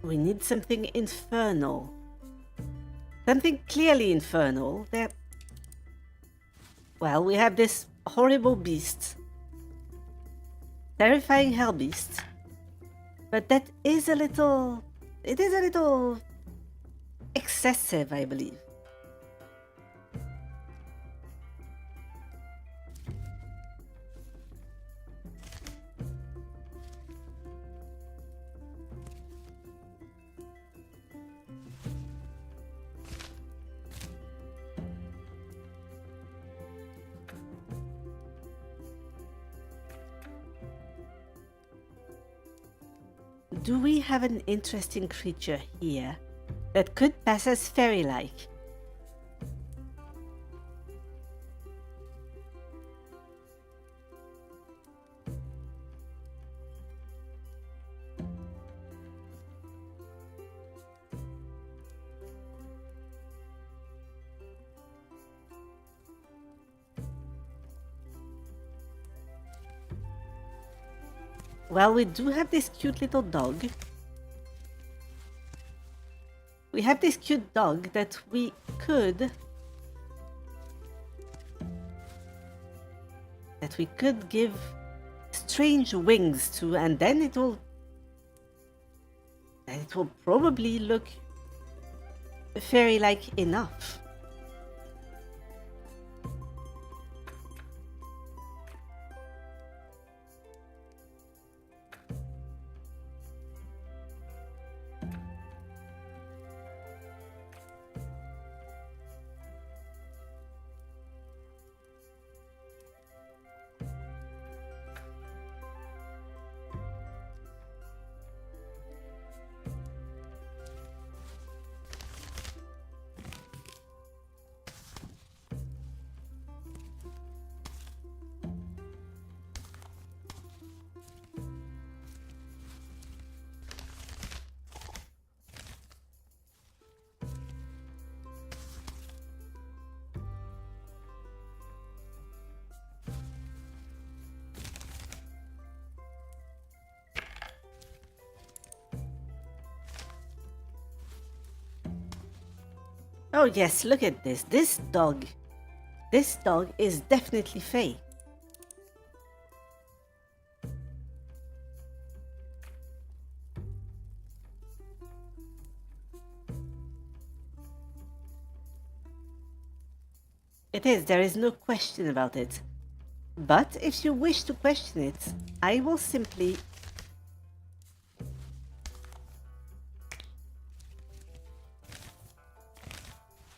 Speaker 1: We need something infernal. Something clearly infernal that... Well, we have this horrible beast. Terrifying hell beast. But that is a little... It is a little... excessive, I believe. Do we have an interesting creature here that could pass as fairy-like? Well, we do have this cute little dog. We have this cute dog that we could... give strange wings to, and then it will probably look fairy-like enough. Oh yes, look at this. This dog is definitely Fae. It is, there is no question about it. But if you wish to question it, I will simply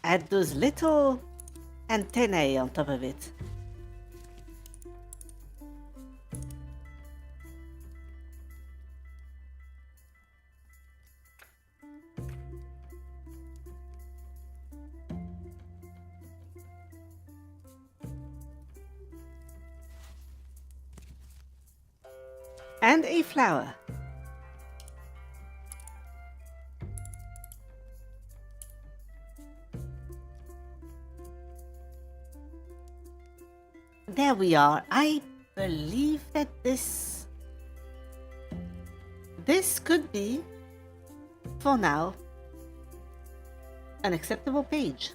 Speaker 1: add those little antennae on top of it. And a flower. There we are. I believe that this could be, for now, an acceptable page.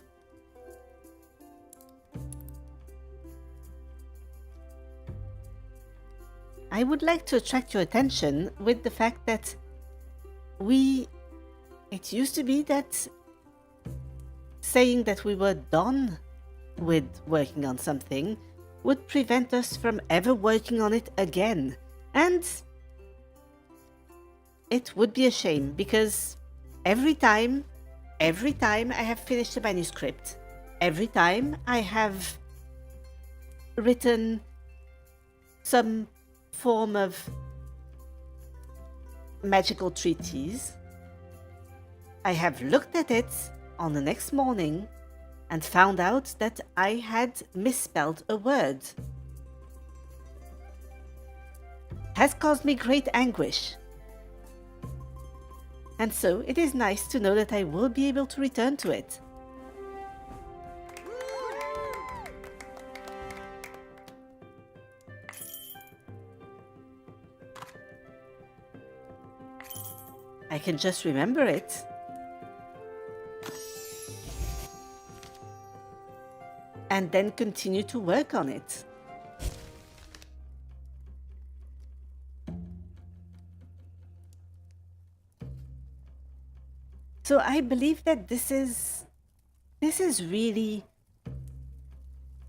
Speaker 1: I would like to attract your attention with the fact that it used to be that saying that we were done with working on something would prevent us from ever working on it again. And it would be a shame, because every time I have finished a manuscript, every time I have written some form of magical treatise, I have looked at it on the next morning and found out that I had misspelled a word. Has caused me great anguish. And so it is nice to know that I will be able to return to it. I can just remember it. And then continue to work on it. So I believe that this is really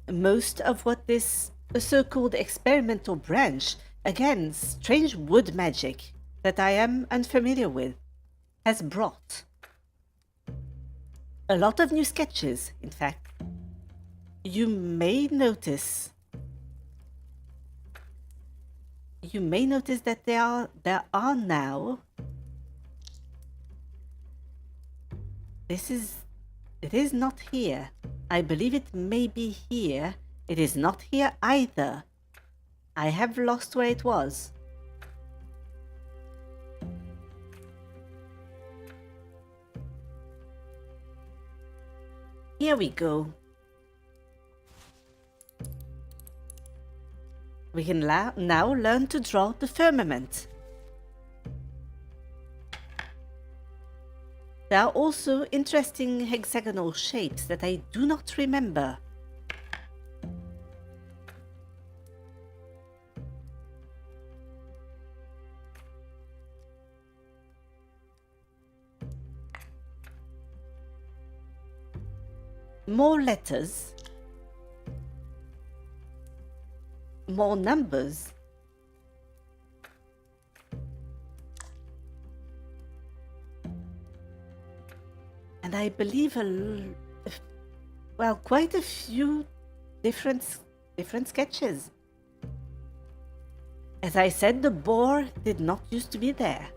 Speaker 1: most of what this so-called experimental branch, again, strange wood magic that I am unfamiliar with, has brought. A lot of new sketches, in fact. You may notice that there are now. It is not here. I believe it may be here. It is not here either. I have lost where it was. Here we go. We can now learn to draw the firmament. There are also interesting hexagonal shapes that I do not remember. More letters. More numbers. And I believe quite a few different sketches. As I said, the boar did not used to be there.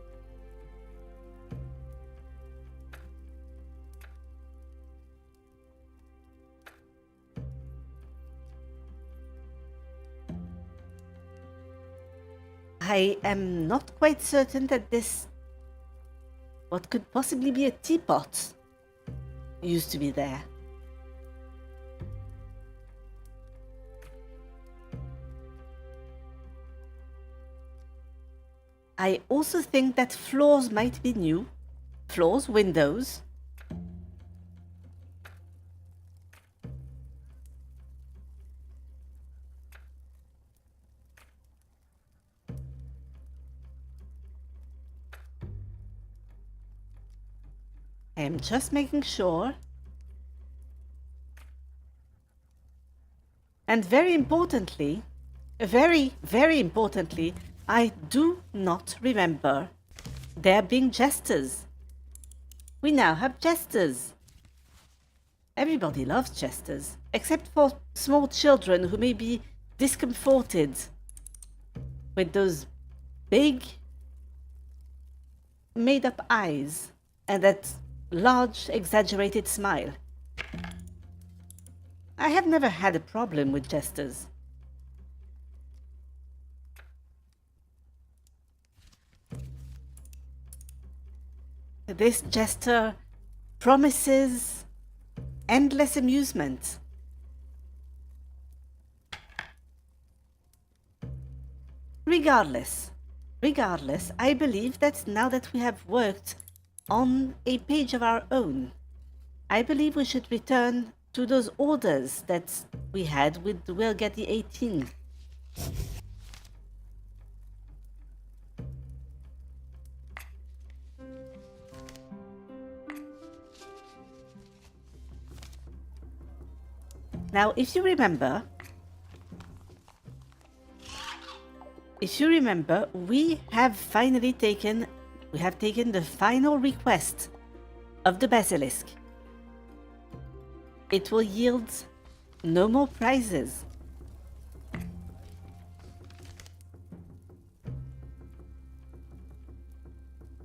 Speaker 1: I am not quite certain that this, what could possibly be a teapot, used to be there. I also think that floors might be new. Floors, windows. I am just making sure. And very importantly, very importantly, I do not remember there being jesters. We now have jesters. Everybody loves jesters, except for small children who may be discomforted with those big made-up eyes and that large exaggerated smile. I have never had a problem with jesters. This jester promises endless amusement. Regardless, I believe that now that we have worked on a page of our own, I believe we should return to those orders that we had with We'll Get the 18. Now, if you remember, we have taken the final request of the basilisk. It will yield no more prizes.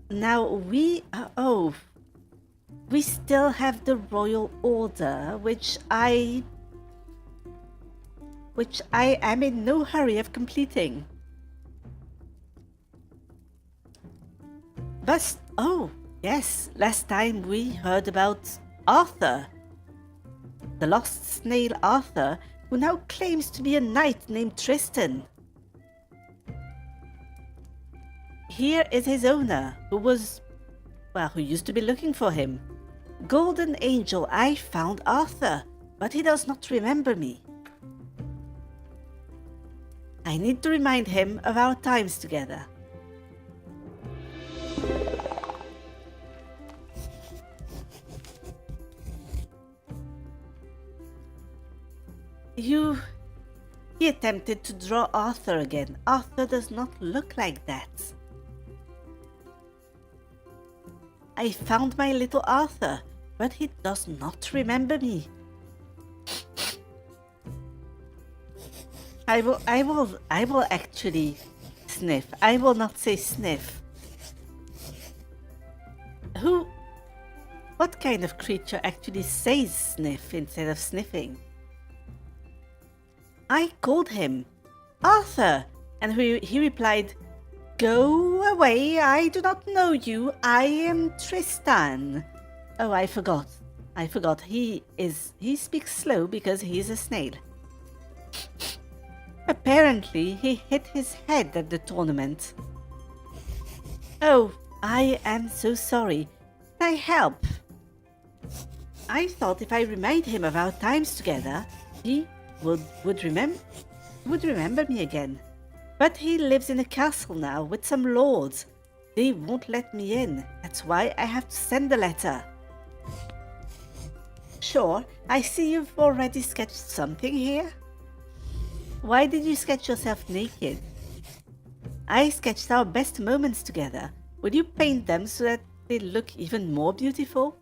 Speaker 1: Now we still have the royal order, which I am in no hurry of completing. But, oh, yes, last time we heard about Arthur, the lost snail Arthur, who now claims to be a knight named Tristan. Here is his owner, who used to be looking for him. Golden Angel, I found Arthur, but he does not remember me. I need to remind him of our times together. He attempted to draw Arthur again. Arthur does not look like that. I found my little Arthur, but he does not remember me. I will actually sniff. I will not say sniff. What kind of creature actually says sniff instead of sniffing? I called him Arthur, and he replied, "Go away, I do not know you. I am Tristan." Oh, I forgot. He speaks slow because he is a snail. Apparently, he hit his head at the tournament. Oh, I am so sorry. Can I help? I thought if I remind him of our times together, he would remember me again. But he lives in a castle now with some lords. They won't let me in. That's why I have to send a letter. Sure, I see you've already sketched something here. Why did you sketch yourself naked? I sketched our best moments together. Will you paint them so that they look even more beautiful?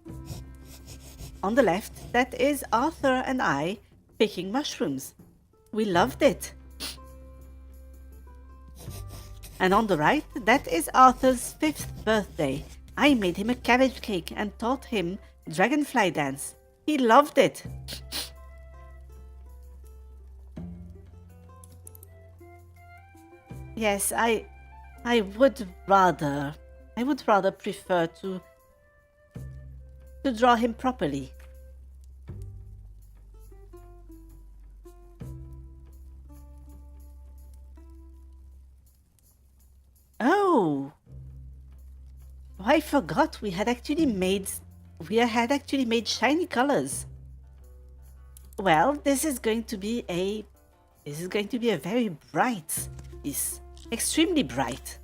Speaker 1: On the left, that is Arthur and I picking mushrooms. We loved it. And on the right, that is Arthur's 5th birthday. I made him a cabbage cake and taught him dragonfly dance. He loved it. Yes, I would rather prefer to draw him properly. Oh, I forgot we had actually made shiny colors. Well, this is going to be a very bright piece, extremely bright.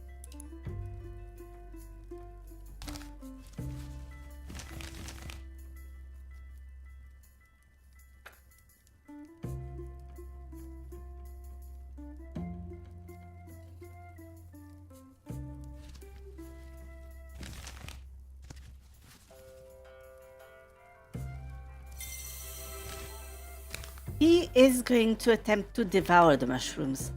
Speaker 1: He is going to attempt to devour the mushrooms.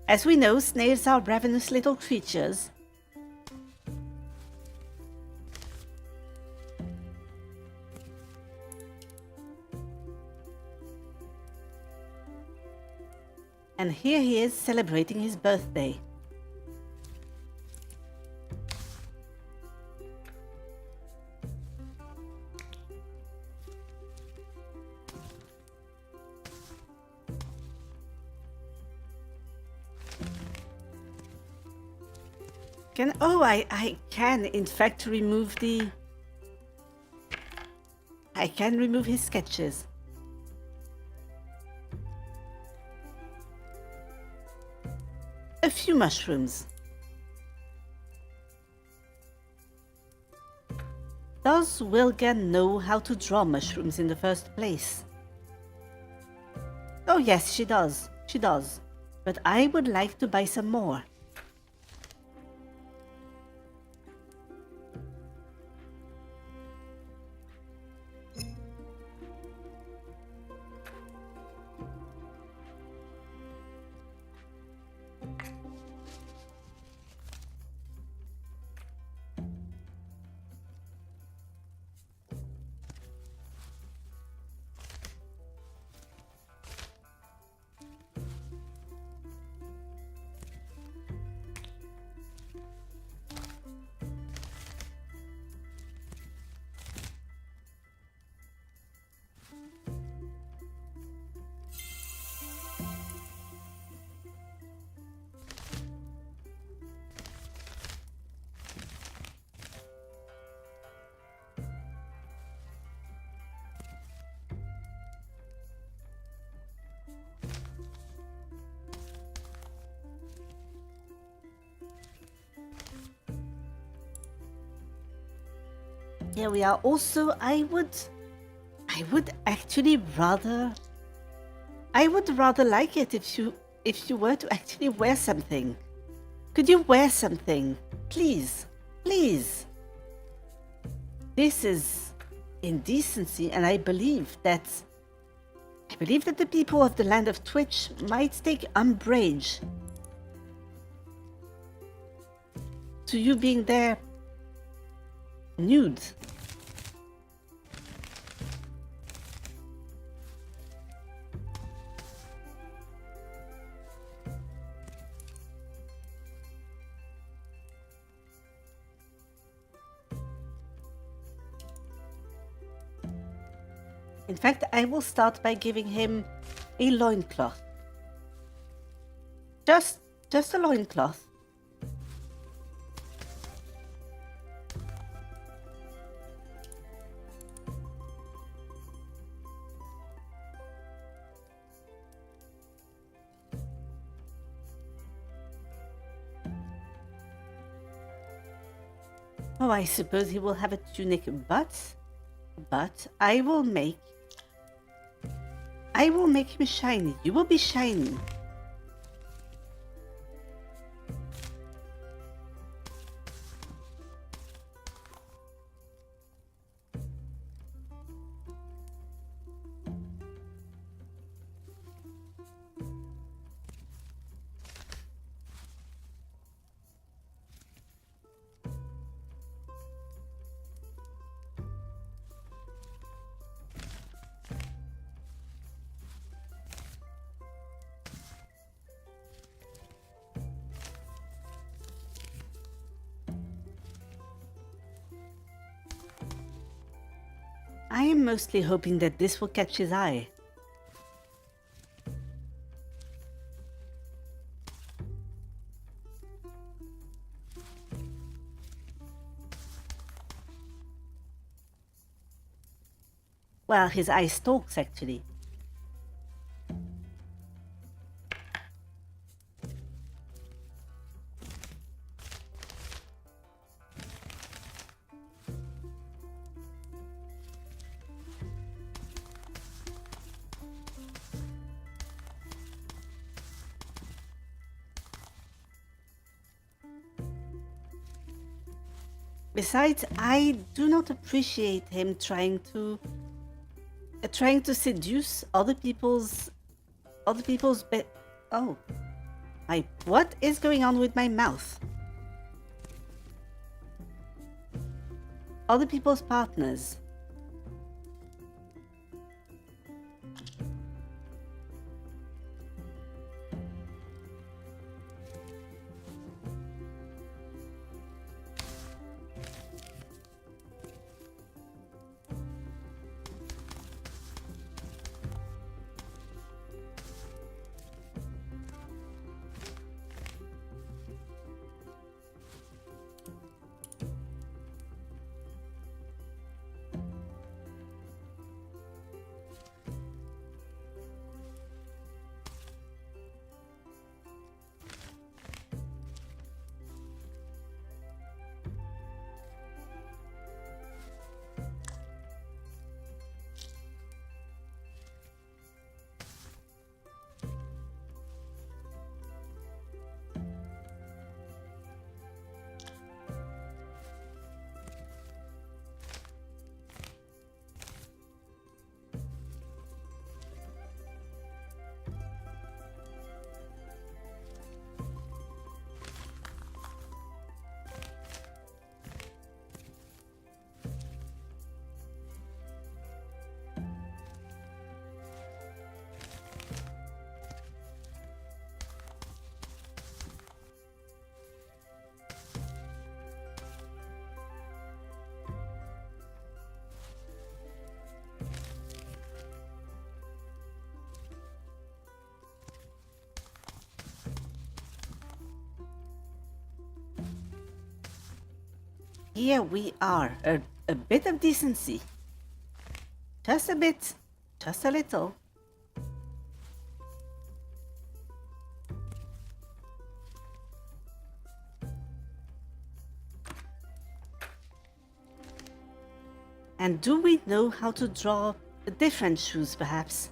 Speaker 1: As we know, snails are ravenous little creatures. And here he is celebrating his birthday. I can in fact remove the... I can remove his sketches. A few mushrooms. Does Wilgan know how to draw mushrooms in the first place? Oh yes, she does. She does. But I would like to buy some more. Here we are. Also, I would actually rather... I would rather like it if you were to actually wear something. Could you wear something? Please. Please. This is indecency, and I believe that the people of the land of Twitch might take umbrage to you being there nude. In fact, I will start by giving him a loincloth. Just a loincloth. Oh, I suppose he will have a tunic, but I will make him shiny. You will be shiny. I am mostly hoping that this will catch his eye. Well, his eye stalks, actually. Besides, I do not appreciate him trying to trying to seduce other people's oh, what is going on with my mouth? Other people's partners. Here we are, a bit of decency. Just a bit, just a little. And do we know how to draw different shoes, perhaps?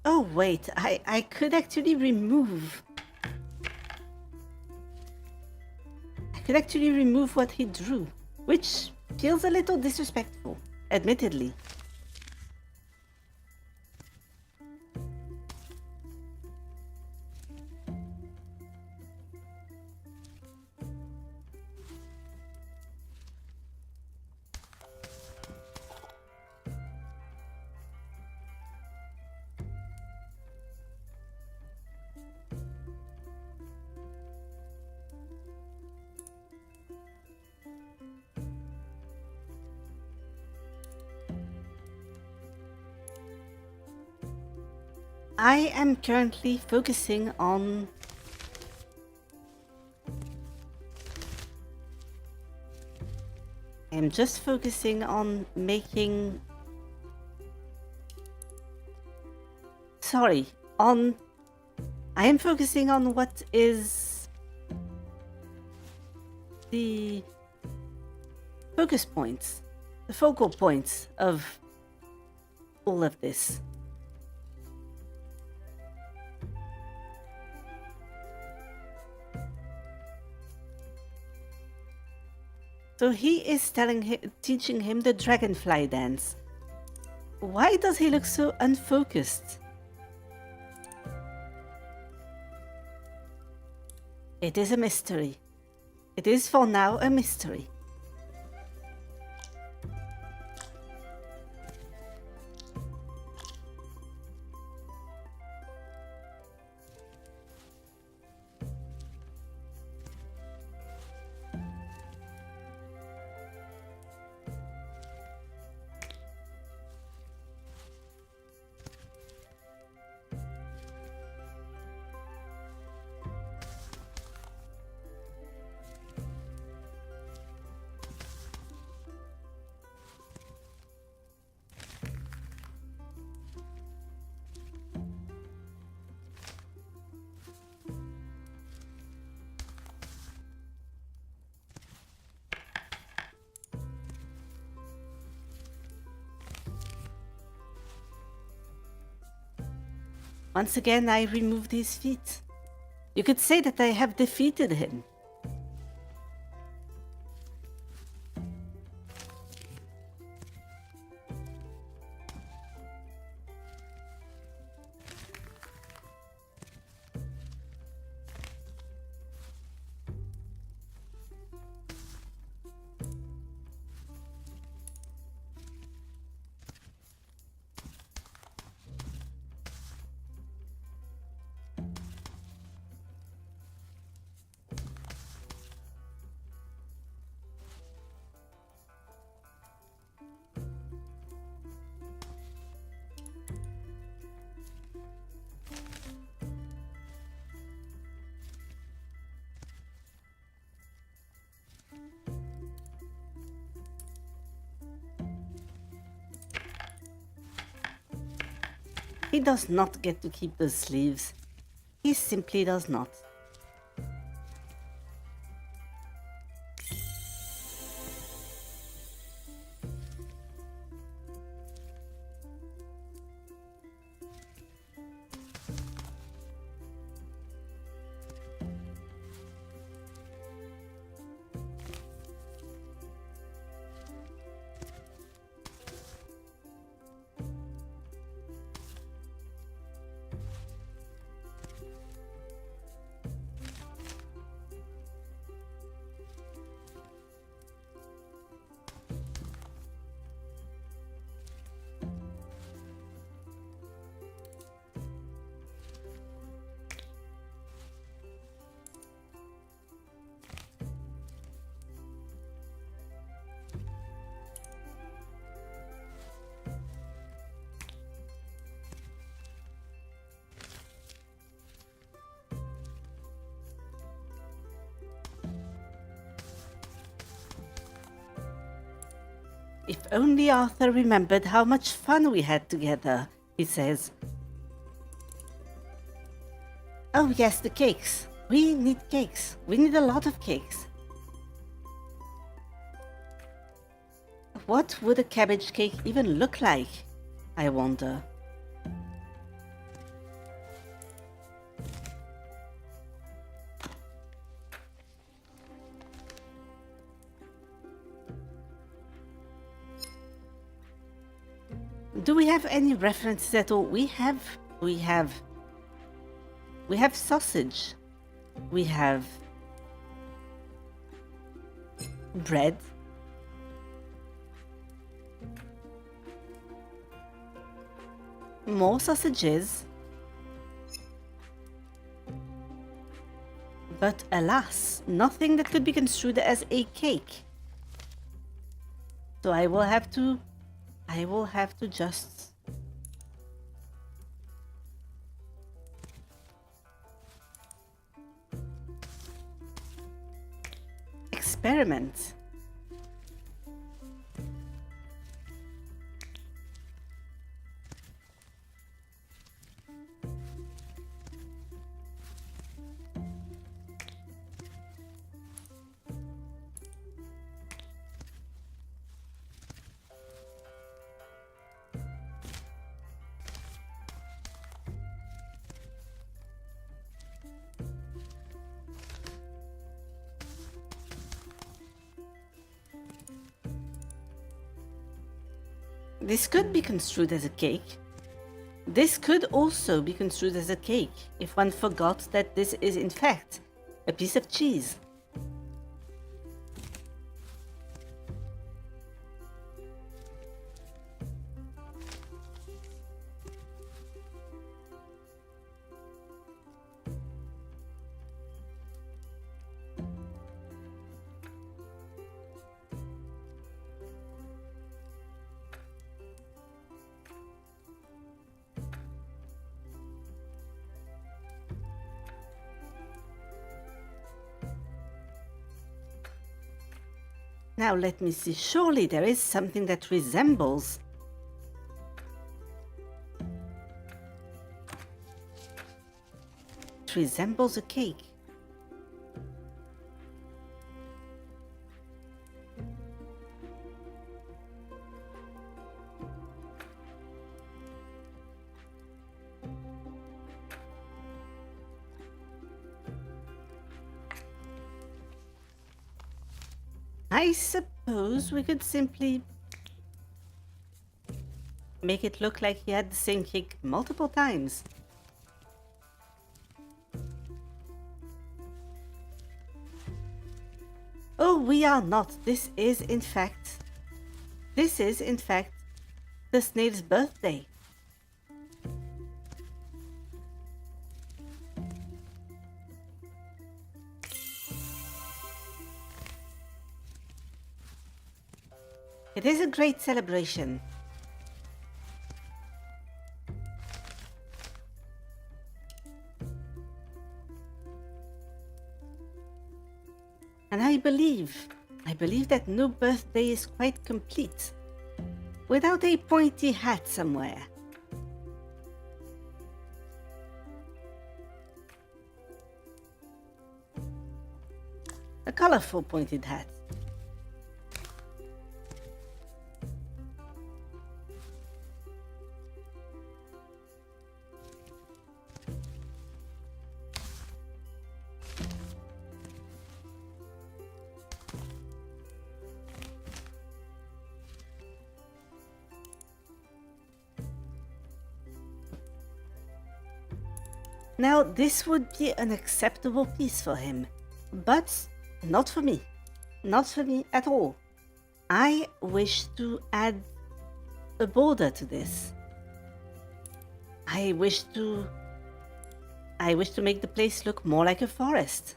Speaker 1: Oh wait, I could actually remove... I could actually remove what he drew, which feels a little disrespectful, admittedly. I am currently focusing on I'm just focusing on making I am focusing on what is the focus points, the focal points of all of this. So he is teaching him the dragonfly dance. Why does he look so unfocused? It is a mystery. It is for now a mystery. Once again, I removed his feet. You could say that I have defeated him. He does not get to keep those sleeves. He simply does not. If only Arthur remembered how much fun we had together, he says. Oh yes, the cakes. We need cakes. We need a lot of cakes. What would a cabbage cake even look like? I wonder. Do we have any references at all? We have sausage. We have bread. More sausages. But alas, nothing that could be construed as a cake. So I will have to just experiment. This could be construed as a cake. This could also be construed as a cake if one forgot that this is in fact a piece of cheese. Now let me see, surely there is something that resembles. It resembles a cake. I suppose we could simply make it look like he had the same cake multiple times. Oh, we are not. This is in fact the snail's birthday. It is a great celebration. And I believe that no birthday is quite complete without a pointy hat somewhere. A colorful pointed hat. Now, this would be an acceptable piece for him, but not for me. Not for me at all. I wish to add a border to this. I wish to make the place look more like a forest.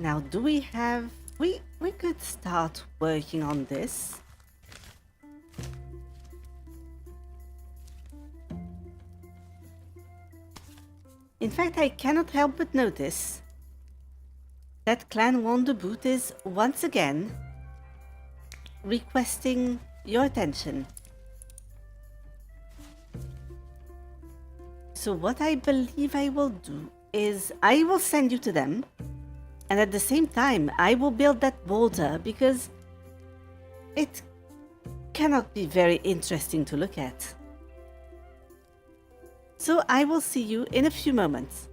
Speaker 1: Now, do we have... We could start working on this. In fact, I cannot help but notice that Clan Wonderboot is once again requesting your attention. So what I believe I will do is I will send you to them, and at the same time I will build that border because it cannot be very interesting to look at. So I will see you in a few moments.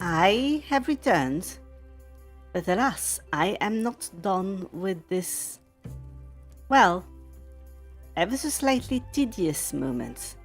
Speaker 1: I have returned, but alas, I am not done with this, well, ever so slightly tedious moment.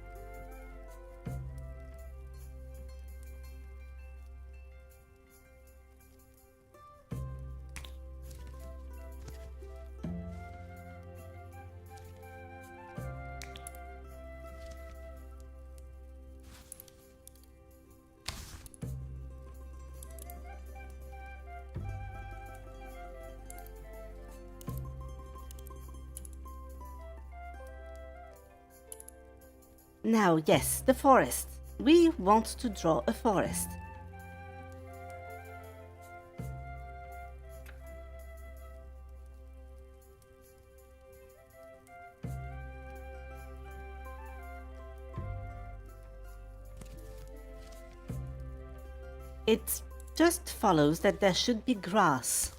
Speaker 1: Now, yes, the forest. We want to draw a forest. It just follows that there should be grass.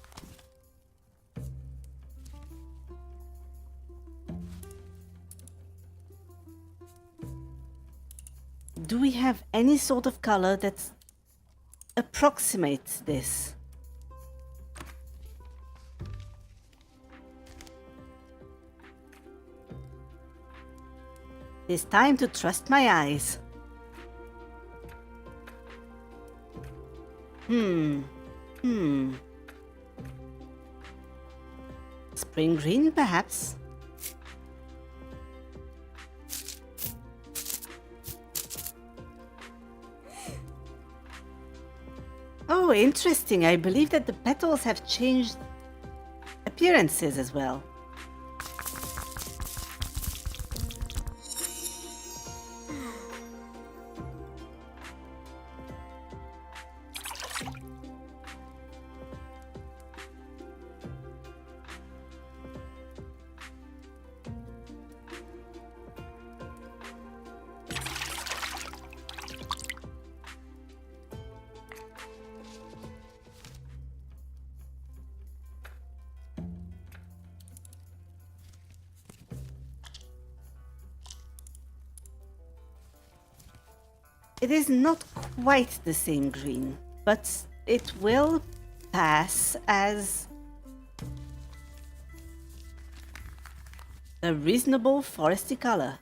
Speaker 1: Do we have any sort of color that approximates this? It's time to trust my eyes. Spring green, perhaps? Oh, interesting. I believe that the petals have changed appearances as well. It is not quite the same green, but it will pass as a reasonable foresty color.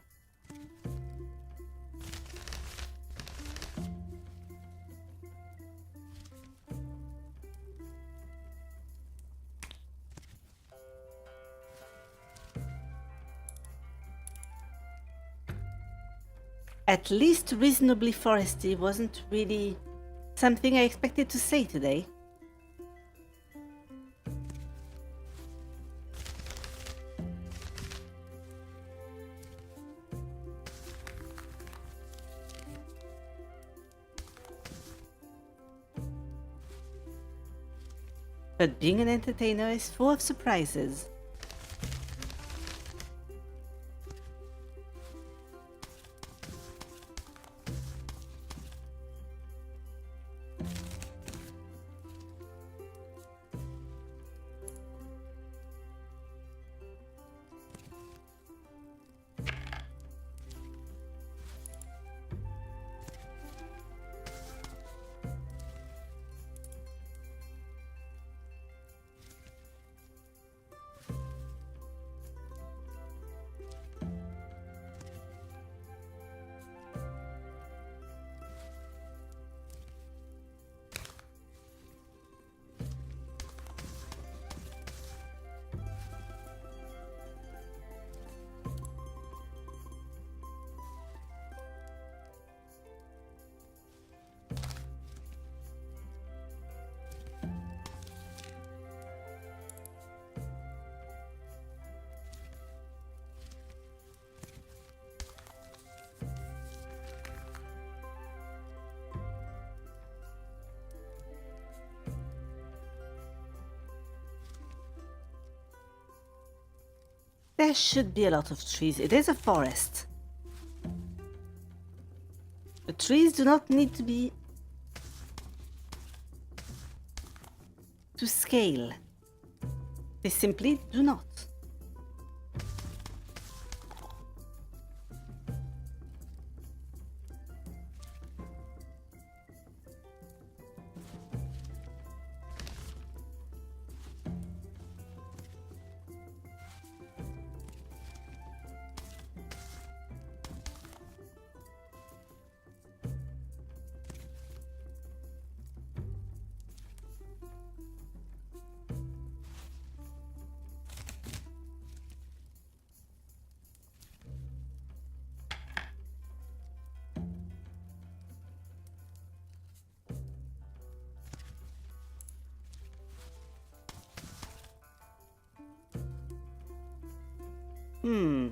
Speaker 1: At least reasonably foresty wasn't really something I expected to say today. But being an entertainer is full of surprises. There should be a lot of trees. It is a forest. The trees do not need to be to scale. They simply do not. Hmm.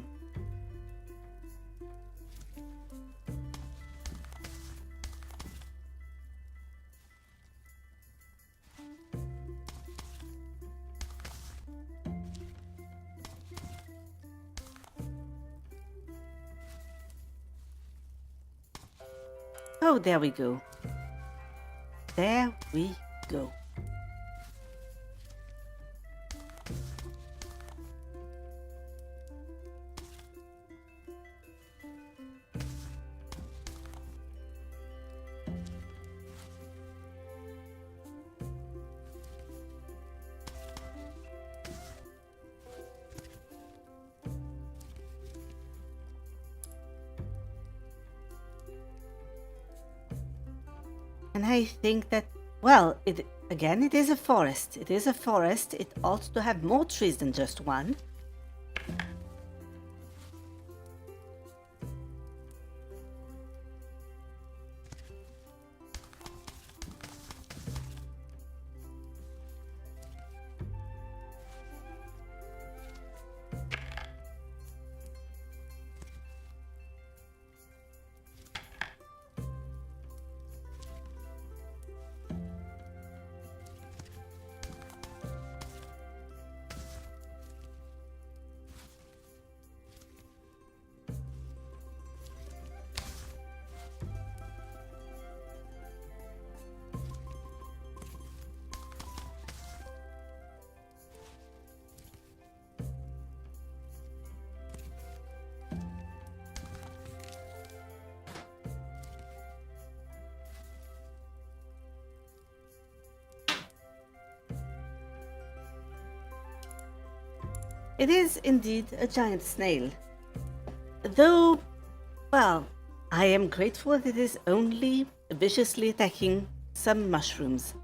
Speaker 1: Oh, there we go. There we go. And I think that, well, it is a forest. It is a forest. It ought to have more trees than just one. It is indeed a giant snail. Though, well, I am grateful that it is only viciously attacking some mushrooms.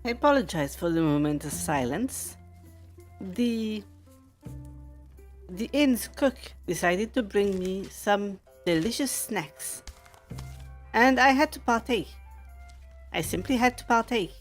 Speaker 1: I apologize for the moment of silence. The inn's cook decided to bring me some delicious snacks, and I had to partake. I simply had to partake.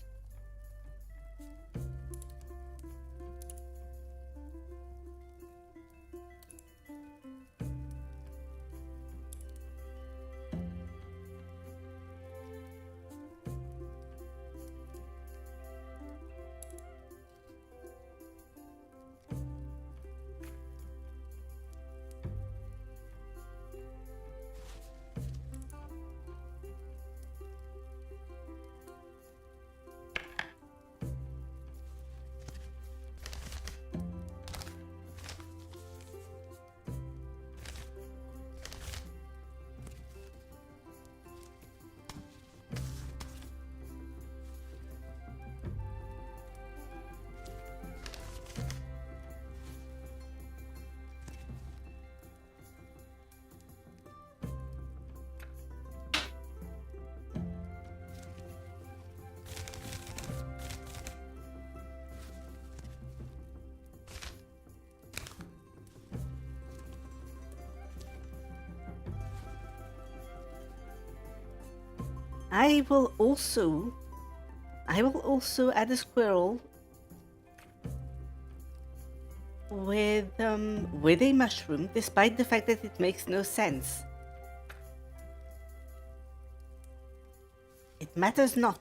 Speaker 1: I will also add a squirrel with a mushroom, despite the fact that it makes no sense. It matters not.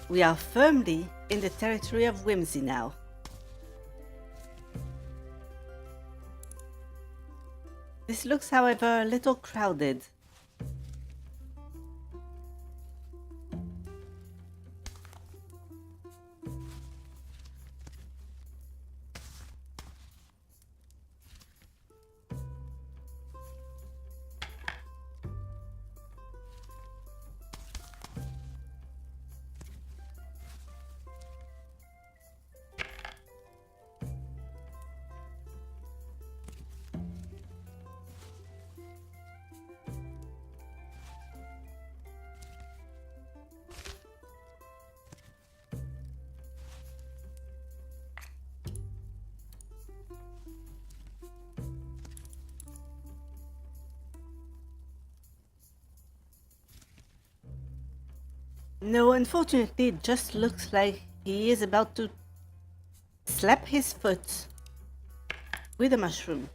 Speaker 1: We are firmly in the territory of whimsy now. This looks, however, a little crowded. No, unfortunately, it just looks like he is about to slap his foot with a mushroom.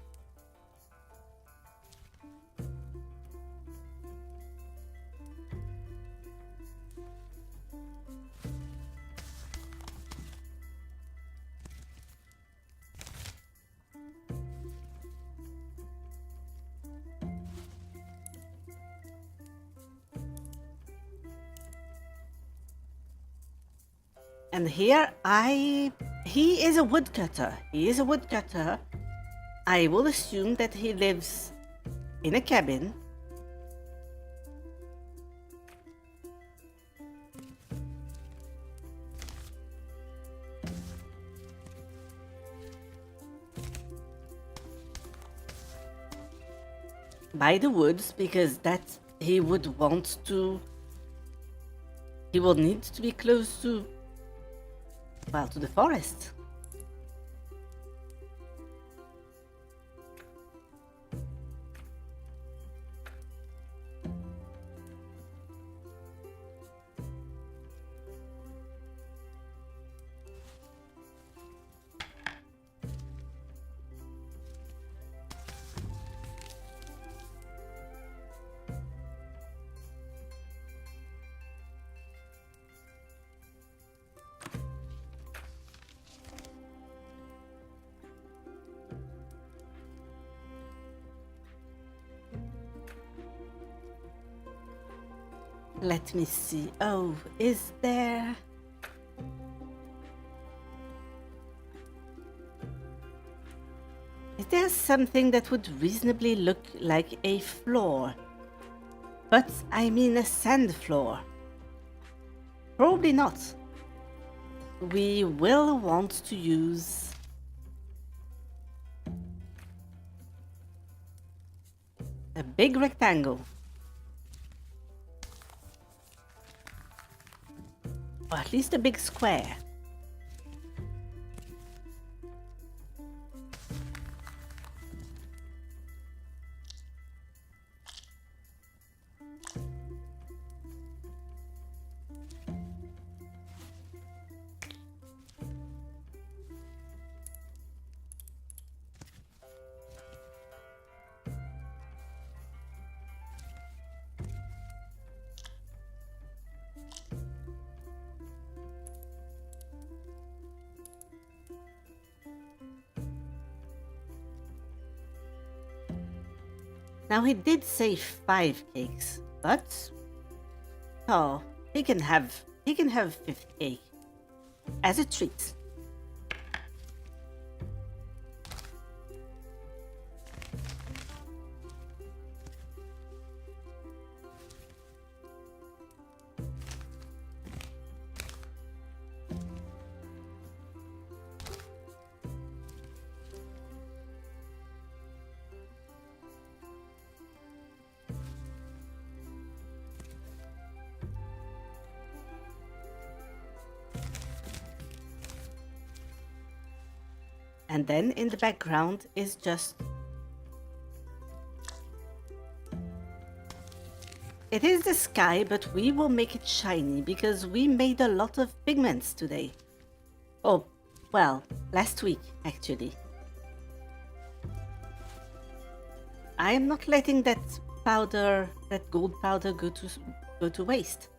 Speaker 1: And here he is a woodcutter. He is a woodcutter. I will assume that he lives in a cabin. By the woods, because that he would want to. He will need to be close to, well, to the forest. Let me see. Oh, is there... Is there something that would reasonably look like a floor? But I mean a sand floor. Probably not. We will want to use... a big rectangle. Or at least a big square. Now he did say 5 cakes, but oh, he can have 5th cake as a treat. And then in the background is just... It is the sky, but we will make it shiny because we made a lot of pigments today. Oh, well, last week actually. I am not letting that powder, that gold powder go to waste.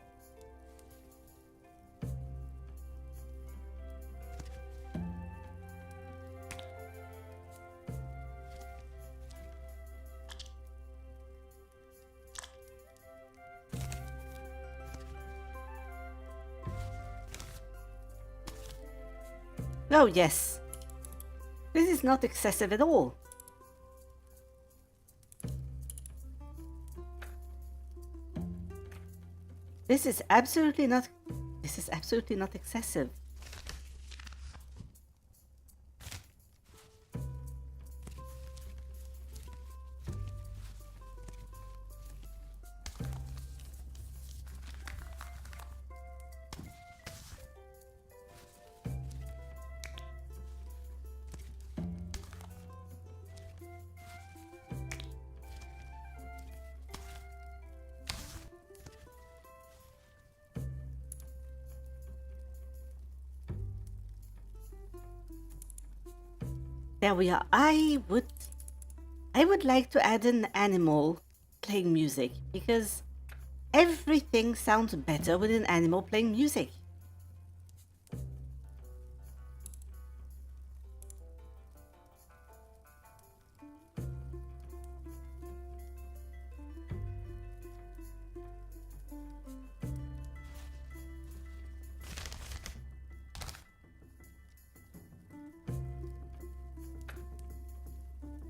Speaker 1: Oh, yes. This is not excessive at all. This is absolutely not excessive. There we are. I would like to add an animal playing music because everything sounds better with an animal playing music.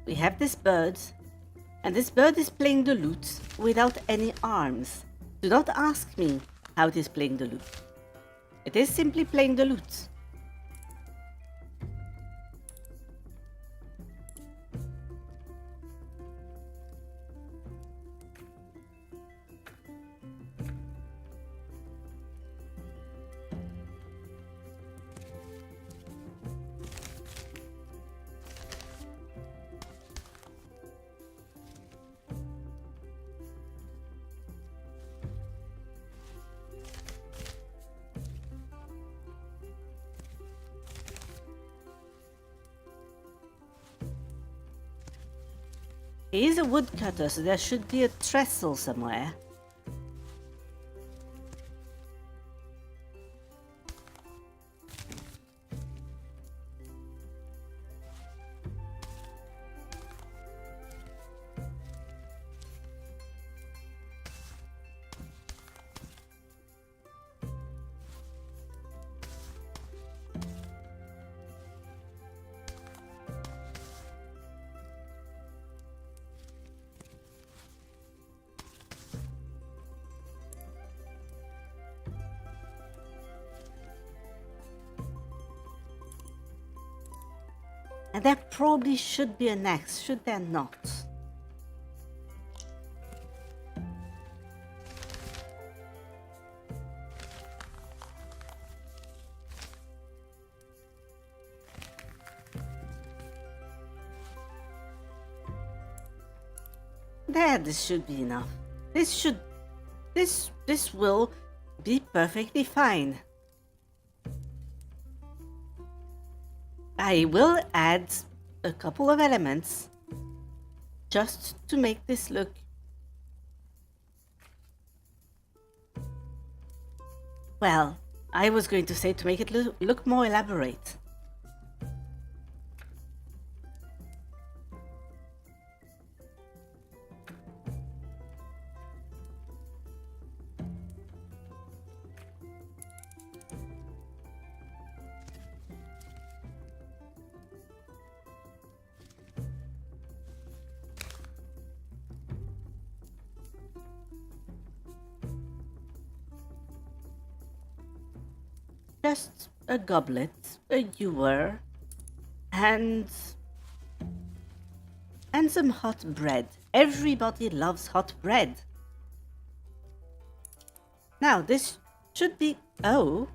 Speaker 1: We have this bird, and this bird is playing the lute without any arms. Do not ask me how it is playing the lute. It is simply playing the lute. He is a woodcutter, so there should be a trestle somewhere. And there probably should be an axe, should there not? There, this should be enough. This will be perfectly fine. I will add a couple of elements just to make this look well, I was going to say to make it look more elaborate. Just a goblet, a ewer, and some hot bread. Everybody loves hot bread. Now this should be oh.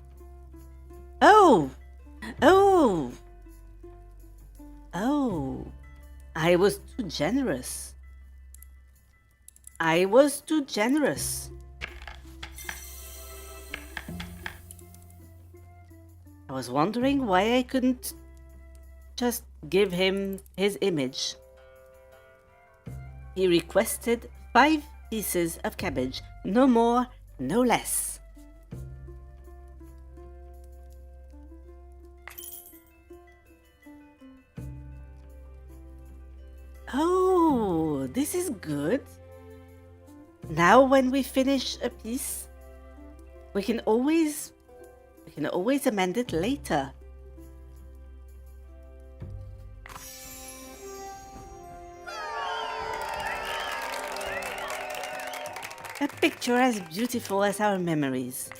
Speaker 1: I was too generous. I was wondering why I couldn't just give him his image. He requested 5 pieces of cabbage, no more, no less. Oh, this is good. Now when we finish a piece, we can always amend it later. A picture as beautiful as our memories.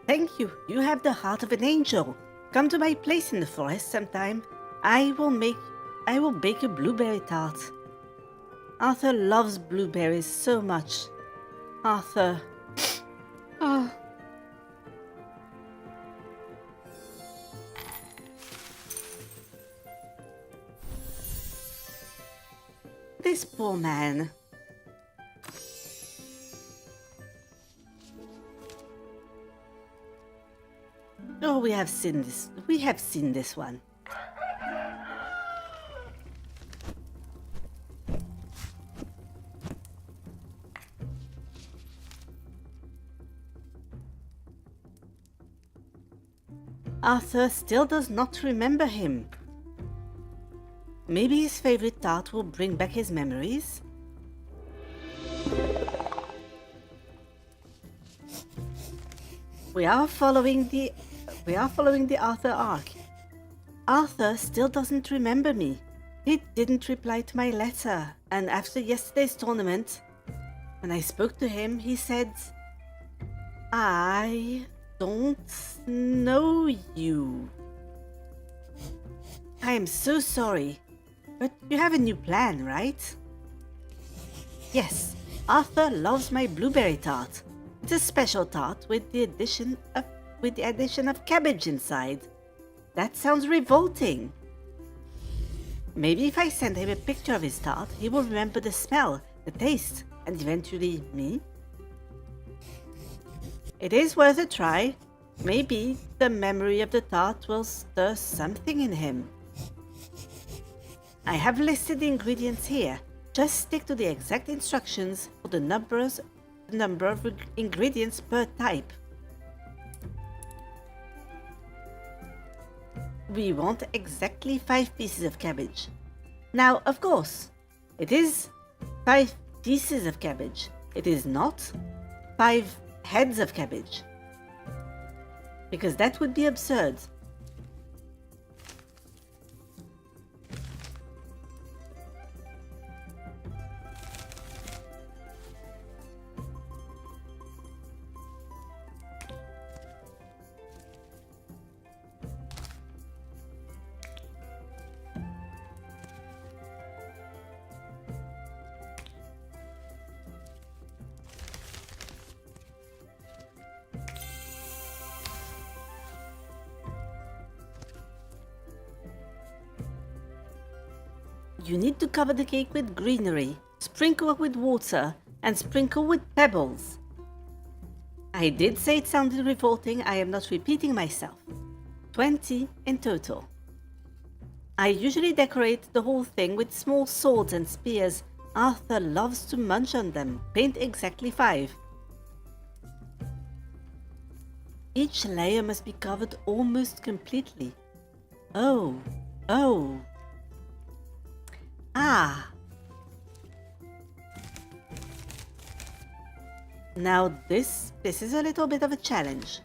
Speaker 1: Thank you. You have the heart of an angel. Come to my place in the forest sometime. I will bake a blueberry tart. Arthur loves blueberries so much. Arthur. Oh. This poor man. Oh, we have seen this. We have seen this one. Arthur still does not remember him. Maybe his favorite tart will bring back his memories? We are following the Arthur arc. Arthur still doesn't remember me. He didn't reply to my letter, and after yesterday's tournament, when I spoke to him, he said, I don't know you. I am so sorry, but you have a new plan, right? Yes, Arthur loves my blueberry tart. It's a special tart with the addition of cabbage inside. That sounds revolting. Maybe if I send him a picture of his tart, he will remember the smell, the taste, and eventually me. It is worth a try. Maybe the memory of the tart will stir something in him. I have listed the ingredients here. Just stick to the exact instructions for the number of ingredients per type. We want exactly 5 pieces of cabbage. Now, of course, it is 5 pieces of cabbage. It is not 5 heads of cabbage, because that would be absurd. You need to cover the cake with greenery, sprinkle it with water, and sprinkle with pebbles. I did say it sounded revolting, I am not repeating myself. 20 in total. I usually decorate the whole thing with small swords and spears. Arthur loves to munch on them. Paint exactly 5. Each layer must be covered almost completely. Oh. Ah. Now this is a little bit of a challenge.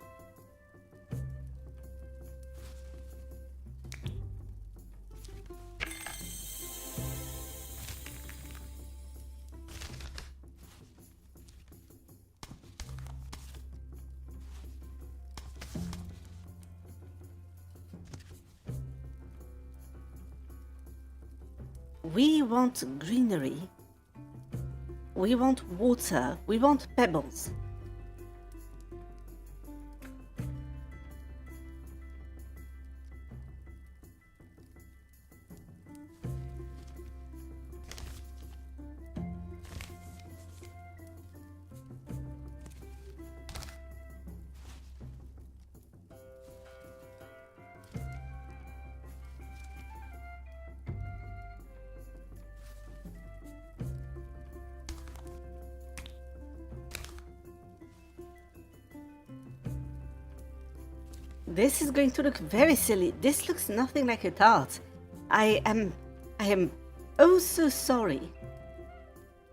Speaker 1: We want greenery. We want water. We want pebbles. This is going to look very silly. This looks nothing like a tart. I am oh so sorry.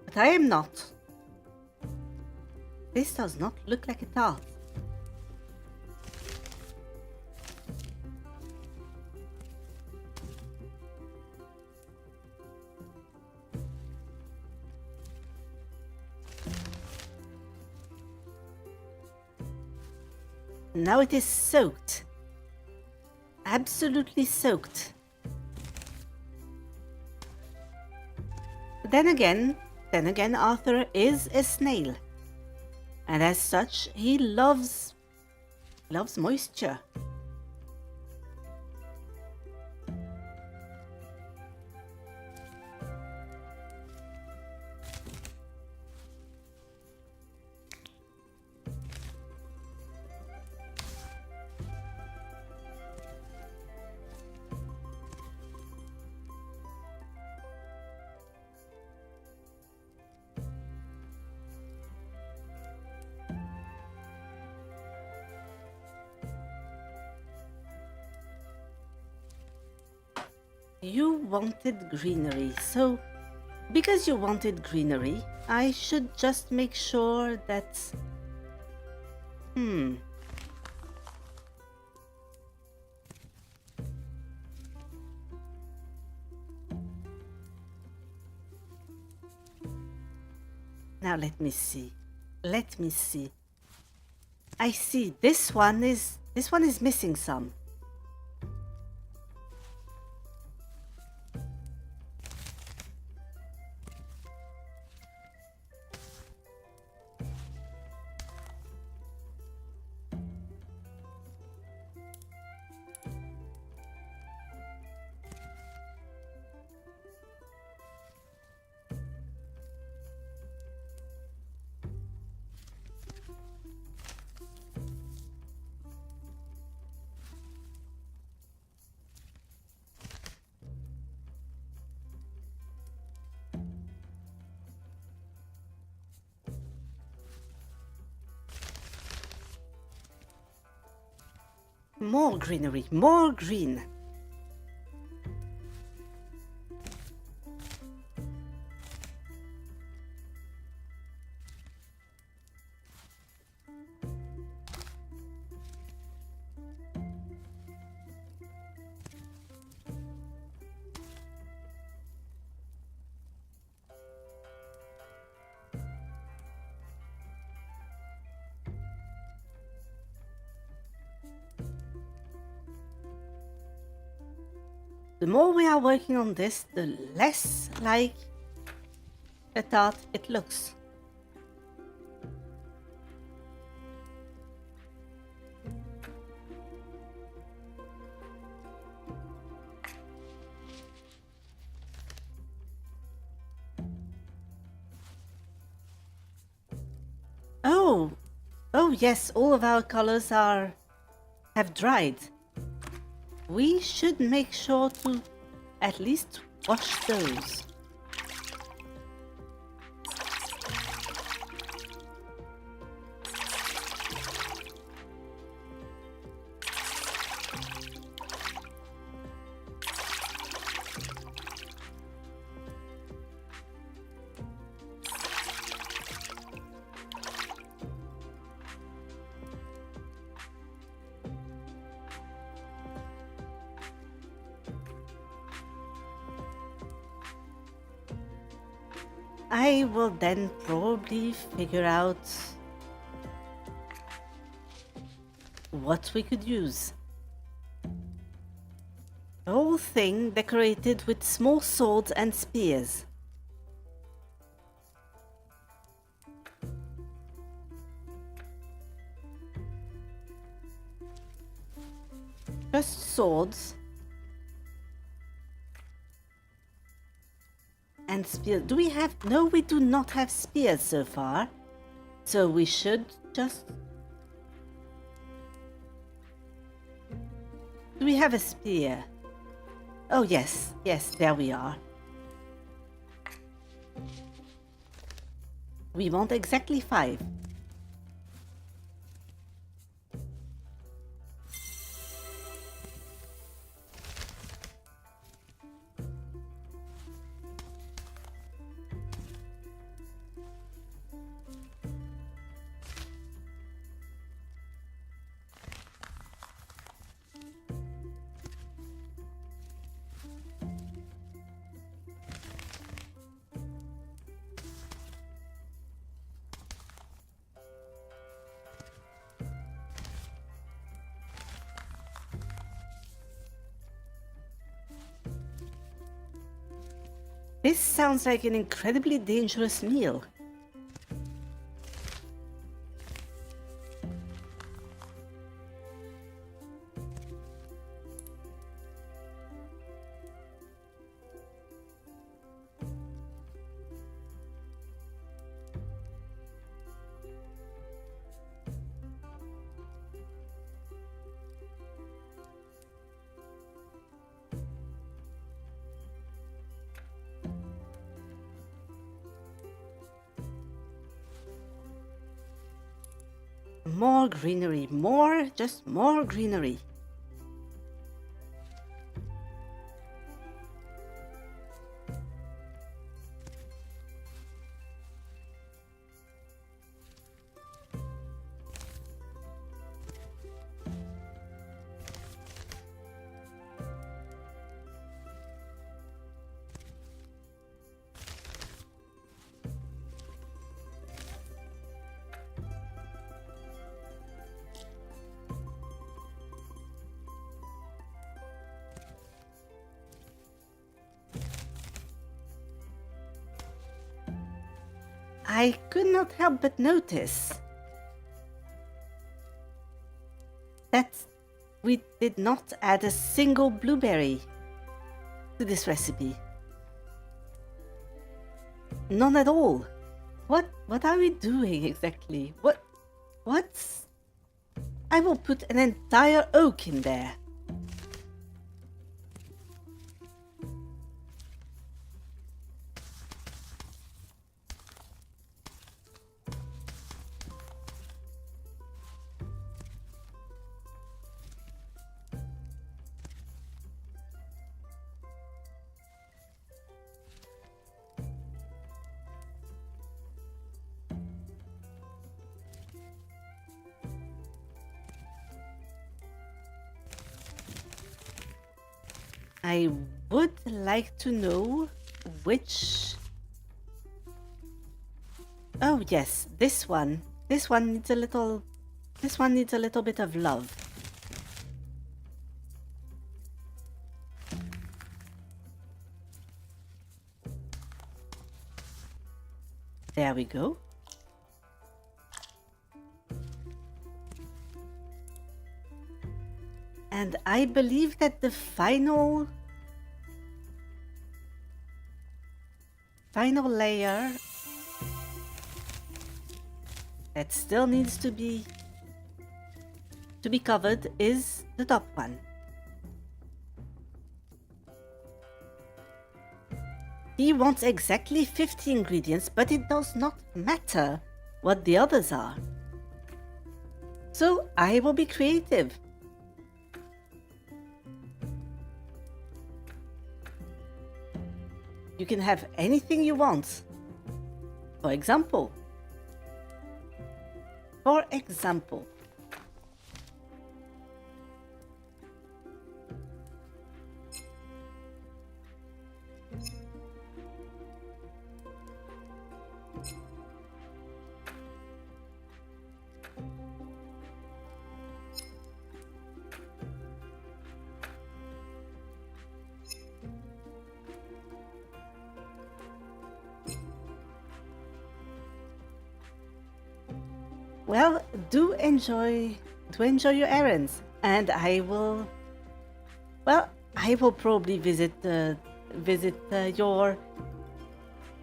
Speaker 1: But I am not. This does not look like a tart. Now it is soaked. Absolutely soaked. Then again, Arthur is a snail. And as such, he loves moisture. You wanted greenery, so because you wanted greenery, I should just make sure that... Now let me see. I see, this one is missing some. More greenery, more green. The more we are working on this, the less like a tart it looks. yes, all of our colors have dried. We should make sure to at least wash those. I will then probably figure out what we could use. The whole thing decorated with small swords and spears. Just swords. And spears. Do we have... No, we do not have spears so far. So we should just... Do we have a spear? Oh, yes. Yes, there we are. We want exactly 5. This sounds like an incredibly dangerous meal. More greenery, just more greenery. I could not help but notice that we did not add a single blueberry to this recipe. None at all. What are we doing exactly? What's... I will put an entire oak in there. I would like to know which... Oh yes, this one. This one needs a little bit of love. There we go. And I believe that the final layer that still needs to be to be covered is the top one. He wants exactly 50 ingredients, but it does not matter what the others are. So I will be creative. You can have anything you want. For example, well, do enjoy your errands, and I will probably visit your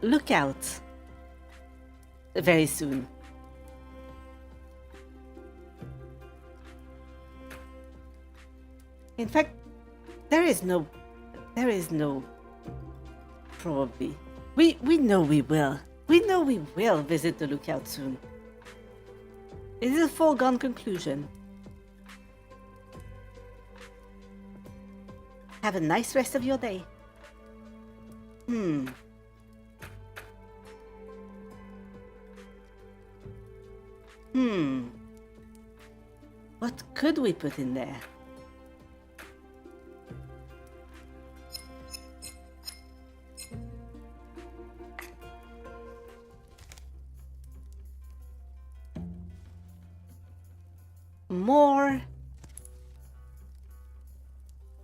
Speaker 1: lookout very soon. In fact, there is no probably. We know we will. We know we will visit the lookout soon. It is a foregone conclusion. Have a nice rest of your day. What could we put in there?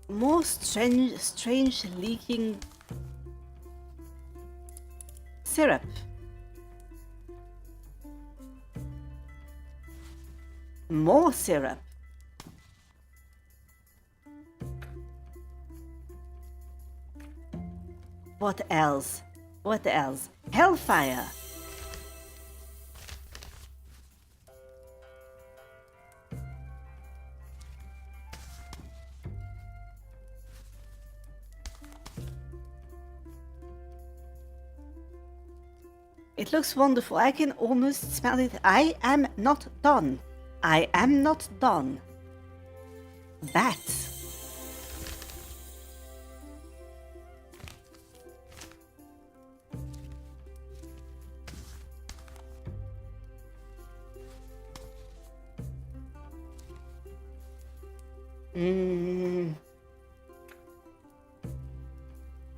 Speaker 1: More strange leaking syrup. More syrup. What else? What else? Hellfire. It looks wonderful. I can almost smell it. I am not done. I am not done. Bats.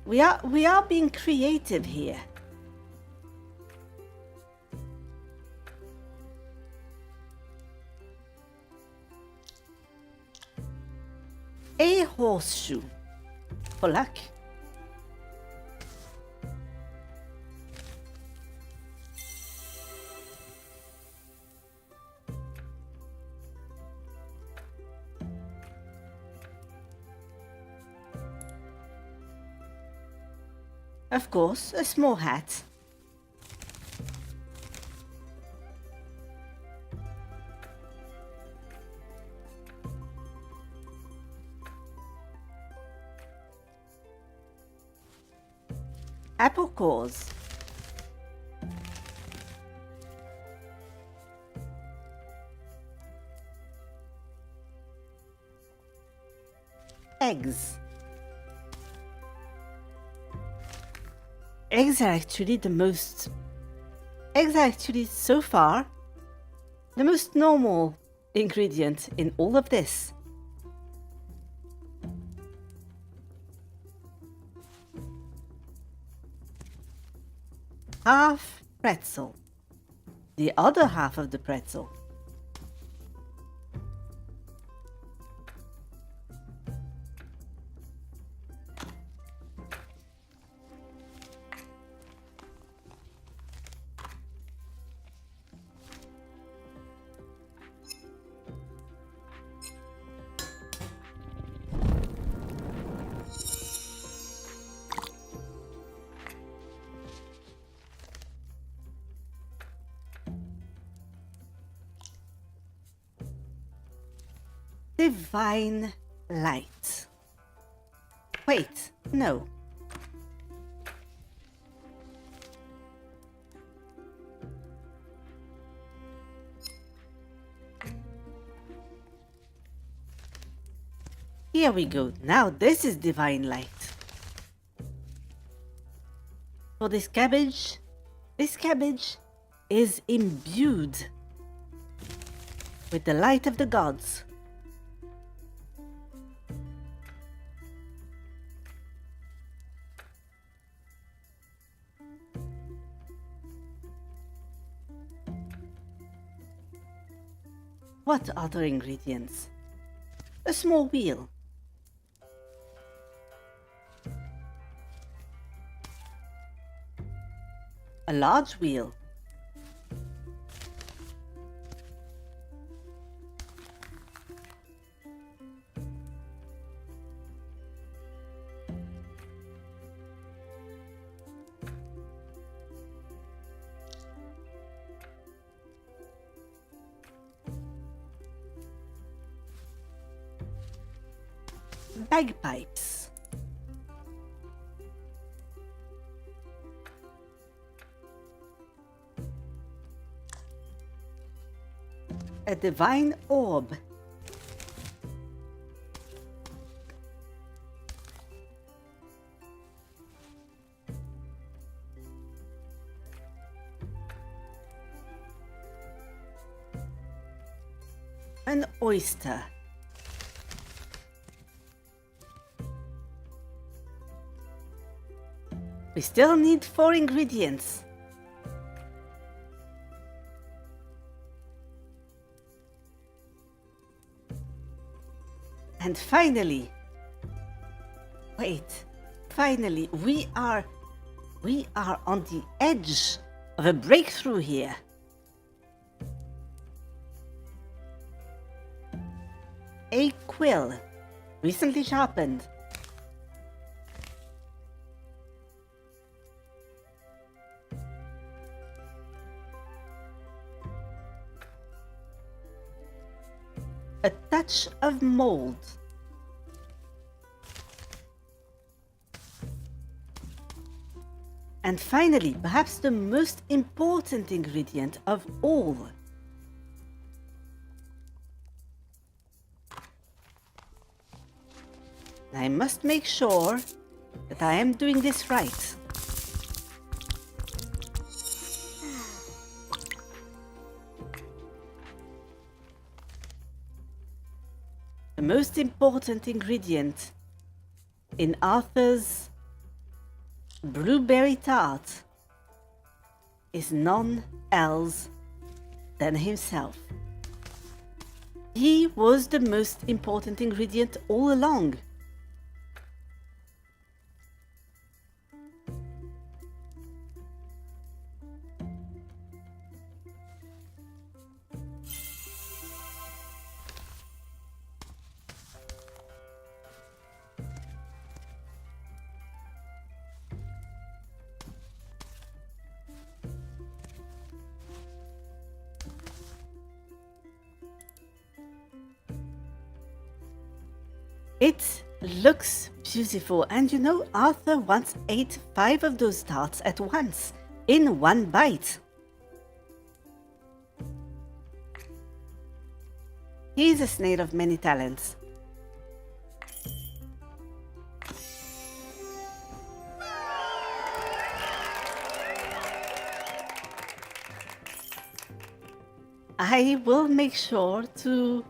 Speaker 1: We are being creative here. A horseshoe for luck. Of course, a small hat. Apple cores. Eggs. Eggs are actually so far the most normal ingredient in all of this. Half pretzel. The other half of the pretzel. divine light. Wait, no. Here we go. Now this is divine light. For this cabbage is imbued with the light of the gods. What other ingredients? A small wheel. A large wheel. Bagpipes. A divine orb. An oyster. We still need 4 ingredients. And finally, we are on the edge of a breakthrough here. A quill, recently sharpened. A touch of mold. And finally, perhaps the most important ingredient of all. I must make sure that I am doing this right. The most important ingredient in Arthur's blueberry tart is none else than himself. He was the most important ingredient all along. It looks beautiful, and you know, Arthur once ate 5 of those tarts at once, in one bite. He is a snail of many talents. I will make sure to...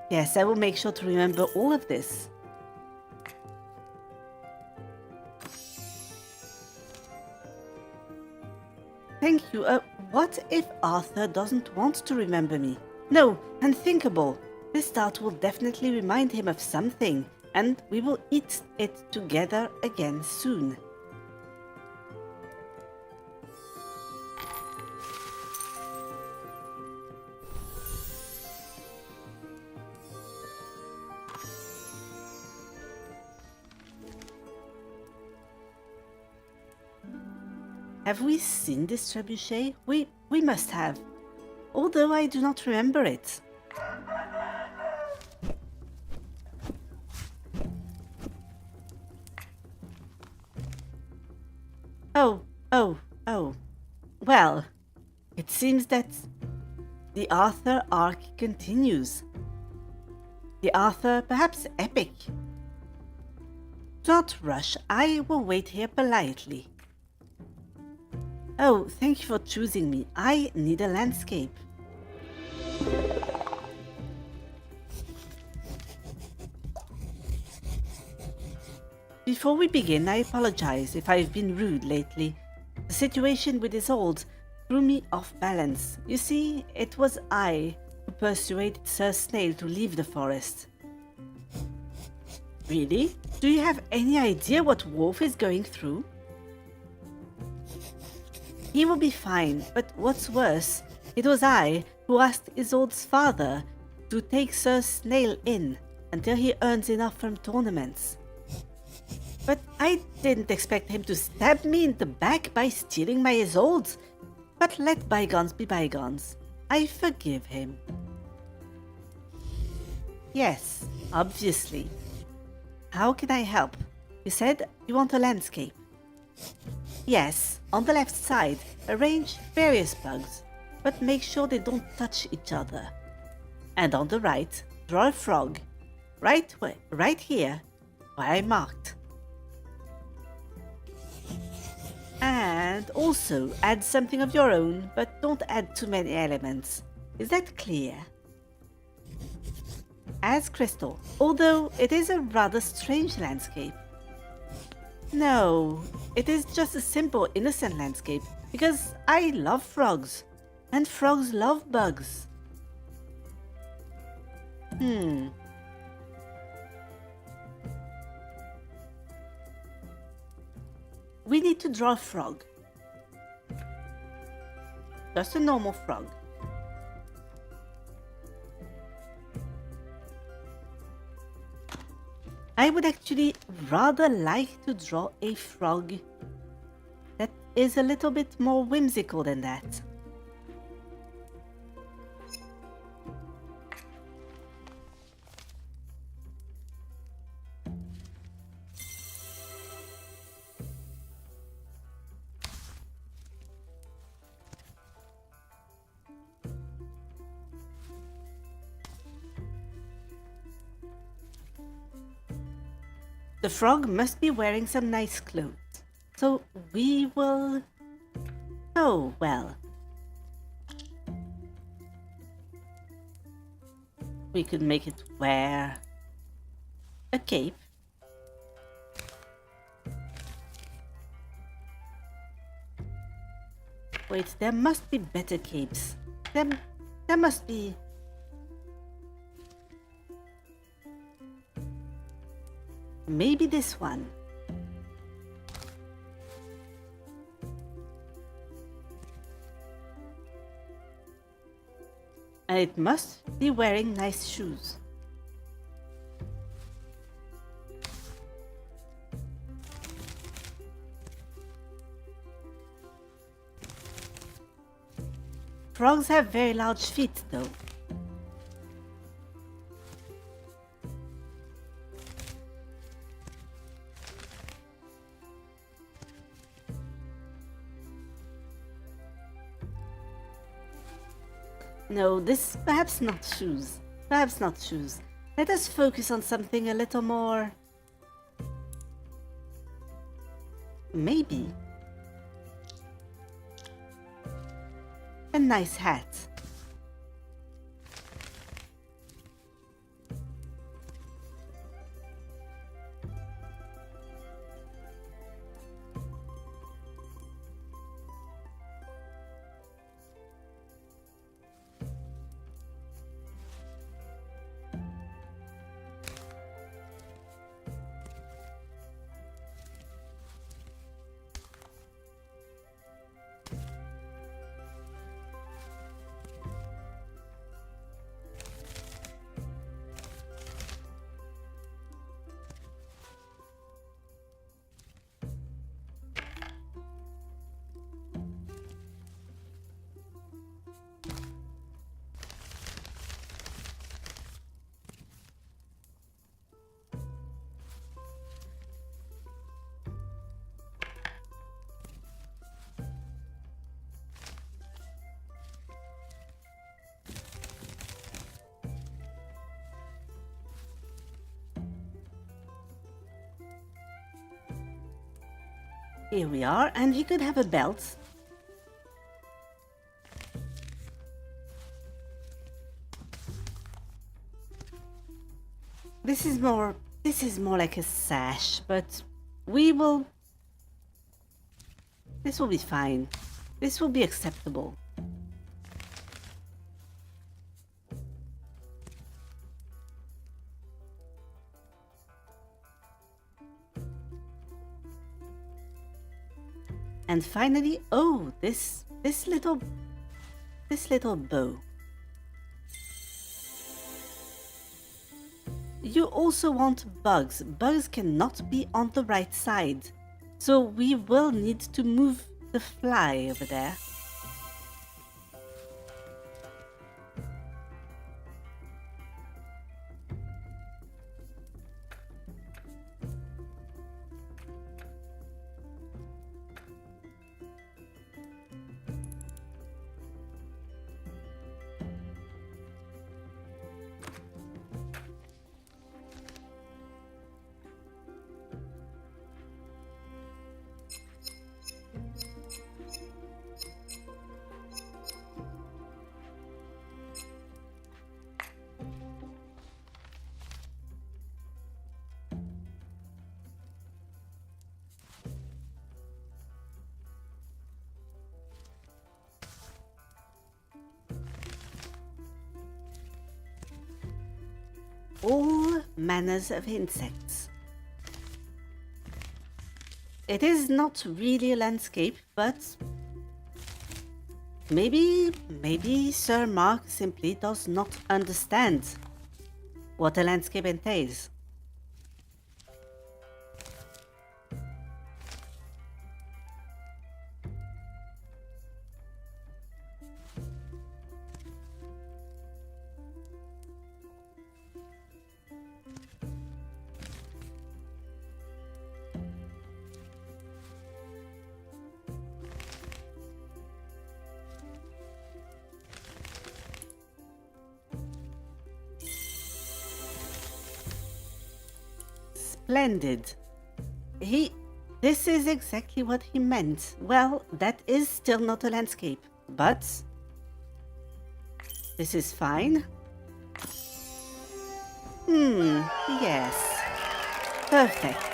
Speaker 1: Yes, I will make sure to remember all of this. Thank you. What if Arthur doesn't want to remember me? No, unthinkable. This tart will definitely remind him of something, and we will eat it together again soon. Have we seen this trebuchet? We must have, although I do not remember it. Oh. Well, it seems that the Arthur arc continues. The Arthur, perhaps epic. Don't rush, I will wait here politely. Oh, thank you for choosing me. I need a landscape. Before we begin, I apologize if I've been rude lately. The situation with Isolda threw me off balance. You see, it was I who persuaded Sir Snail to leave the forest. Really? Do you have any idea what Wolf is going through? He will be fine, but what's worse, it was I who asked Isolde's father to take Sir Snail in until he earns enough from tournaments. But I didn't expect him to stab me in the back by stealing my Isolde. But let bygones be bygones. I forgive him. Yes, obviously. How can I help? You said you want a landscape. Yes, on the left side, arrange various bugs, but make sure they don't touch each other. And on the right, draw a frog. Right here, where I marked. And also add something of your own, but don't add too many elements. Is that clear? As crystal, although it is a rather strange landscape. No, it is just a simple, innocent landscape, because I love frogs, and frogs love bugs. We need to draw a frog. Just a normal frog. I would actually rather like to draw a frog that is a little bit more whimsical than that. The frog must be wearing some nice clothes, so we will... Oh, well. We could make it wear a cape. Wait, there must be better capes. There must be... Maybe this one. And it must be wearing nice shoes. Frogs have very large feet, though. No, this perhaps not shoes. Perhaps not shoes. Let us focus on something a little more... Maybe. A nice hat. Here we are, and he could have a belt. This is more like a sash, but this will be fine. This will be acceptable. And finally, oh, this little bow. You also want bugs. Bugs cannot be on the right side. So we will need to move the fly over there. All manners of insects. It is not really a landscape, but maybe Sir Mark simply does not understand what a landscape entails. Splendid. This is exactly what he meant. Well, that is still not a landscape, but this is fine. Yes. Perfect.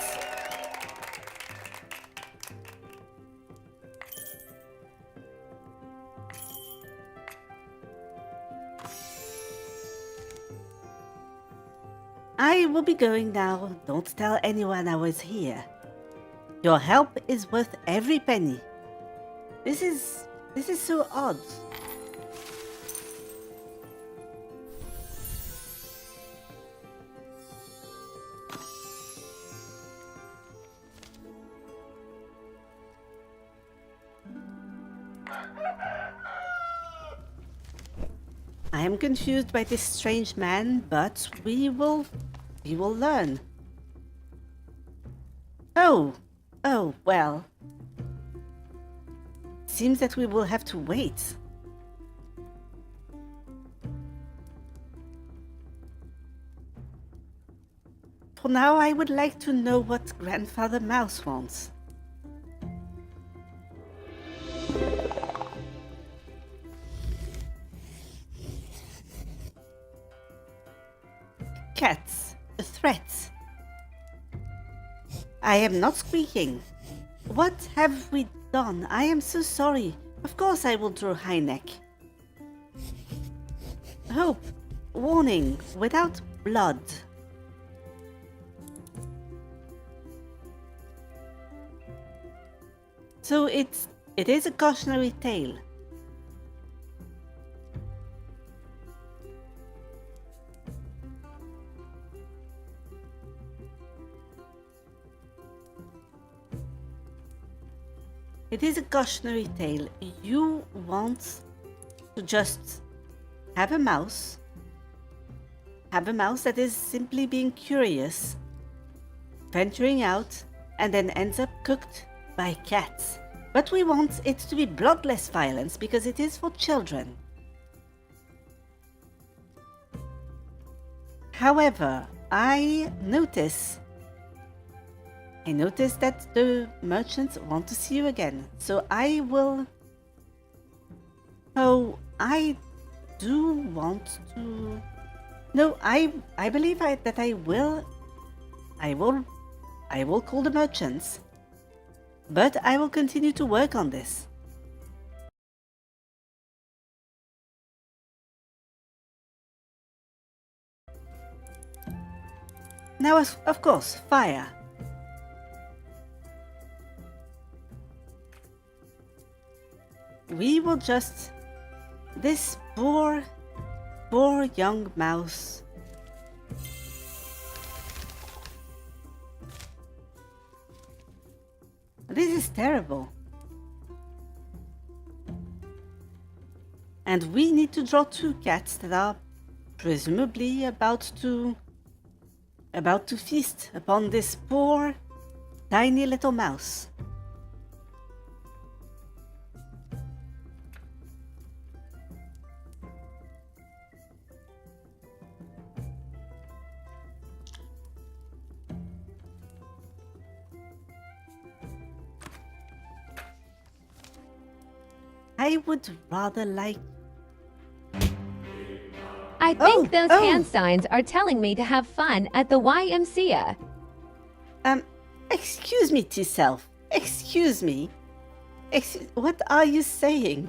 Speaker 1: I will be going now. Don't tell anyone I was here. Your help is worth every penny. This is so odd. I am confused by this strange man, but we will learn. Oh, well. Seems that we will have to wait. For now, I would like to know what Grandfather Mouse wants. Cats, a threat. I am not squeaking. What have we done? I am so sorry. Of course I will draw high neck. Hope. Warning. Without blood. So it is a cautionary tale. It is a cautionary tale. You want to just have a mouse that is simply being curious, venturing out, and then ends up cooked by cats. But we want it to be bloodless violence because it is for children. However, I notice I noticed that the merchants want to see you again, so I will... Oh, I do want to... No, I believe that I will call the merchants, but I will continue to work on this. Now, of course, fire. We will just... This poor young mouse. This is terrible. And we need to draw 2 cats that are presumably about to feast upon this poor, tiny little mouse. I would rather like...
Speaker 2: I think those hand signs are telling me to have fun at the YMCA.
Speaker 1: Excuse me, T-Self. Excuse me. What are you saying?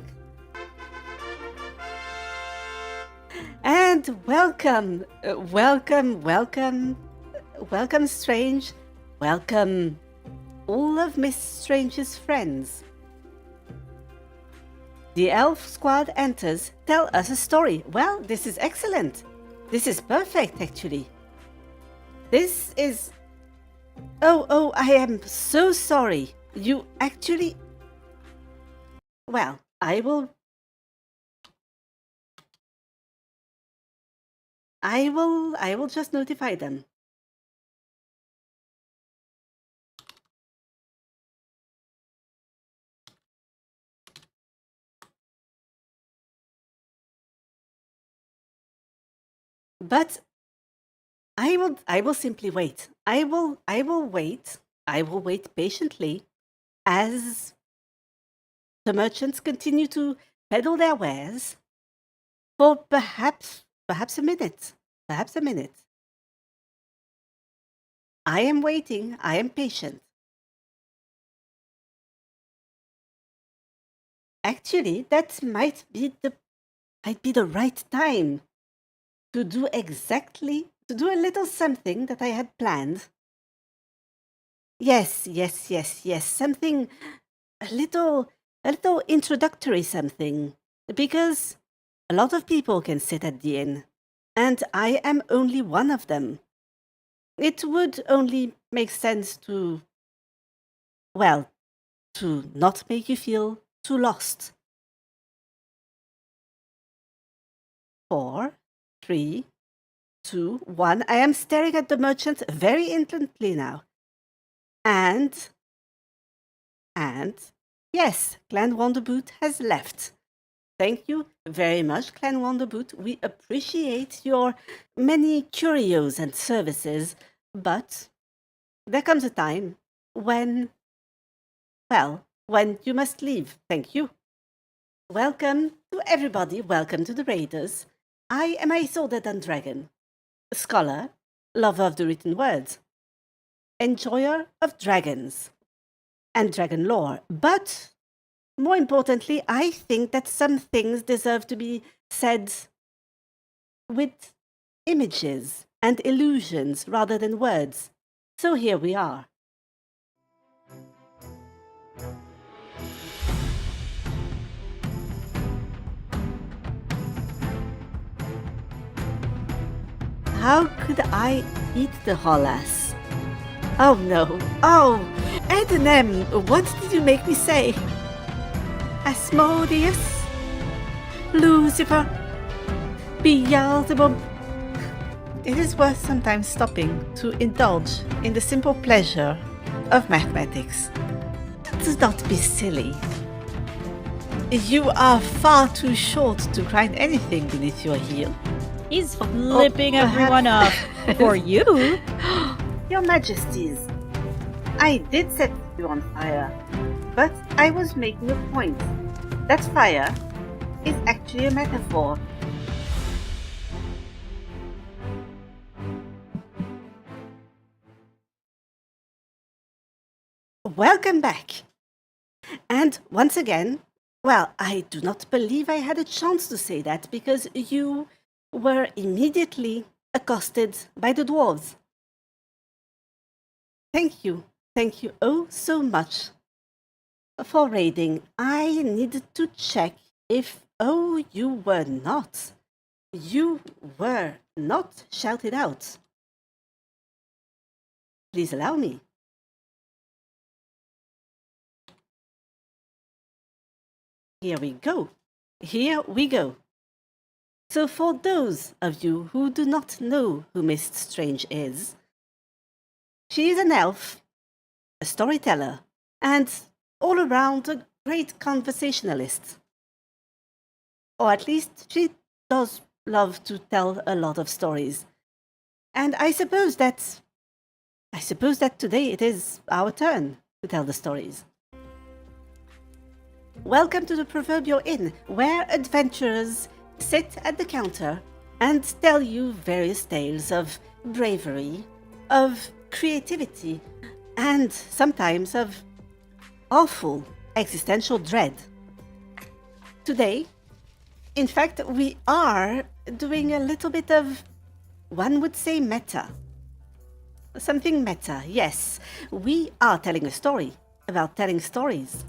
Speaker 1: And welcome, welcome, Strange. Welcome, all of Miss Strange's friends. The elf squad enters. Tell us a story. Well, this is excellent. This is perfect, actually. This is... Oh, I am so sorry. You actually... Well, I will just notify them. But I will simply wait. I will wait. I will wait patiently as the merchants continue to peddle their wares for perhaps a minute. Perhaps a minute. I am waiting. I am patient. Actually, that might be the right time to do a little something that I had planned. Yes, something, a little introductory something, because a lot of people can sit at the inn, and I am only one of them. It would only make sense to not make you feel too lost. 4, 3, 2, 1. I am staring at the merchant very intently now. And yes, Clan Wonderboot has left. Thank you very much, Clan Wonderboot. We appreciate your many curios and services, but there comes a time when you must leave. Thank you. Welcome to everybody. Welcome to the Raiders. I am Isolda Dragon, scholar, lover of the written word, enjoyer of dragons and dragon lore. But more importantly, I think that some things deserve to be said with images and illusions rather than words. So here we are. How could I eat the Hollas? Oh no. Oh, Ednem, what did you make me say? Asmodeus? Lucifer? Beelzebub? It is worth sometimes stopping to indulge in the simple pleasure of mathematics. Do not be silly. You are far too short to grind anything beneath your heel.
Speaker 3: He's flipping everyone off for you.
Speaker 1: Your Majesties, I did set you on fire, but I was making a point. That fire is actually a metaphor. Welcome back. And once again, well, I do not believe I had a chance to say that because you were immediately accosted by the dwarves. Thank you oh so much for raiding. I needed to check if, you were not shouted out. Please allow me. Here we go. So for those of you who do not know who Miss Strange is, she is an elf, a storyteller, and all around a great conversationalist. Or at least she does love to tell a lot of stories. And I suppose that today it is our turn to tell the stories. Welcome to the proverbial inn, where adventurers sit at the counter and tell you various tales of bravery, of creativity, and sometimes of awful existential dread. Today, in fact, we are doing a little bit of, one would say, meta. Something meta, yes. We are telling a story about telling stories.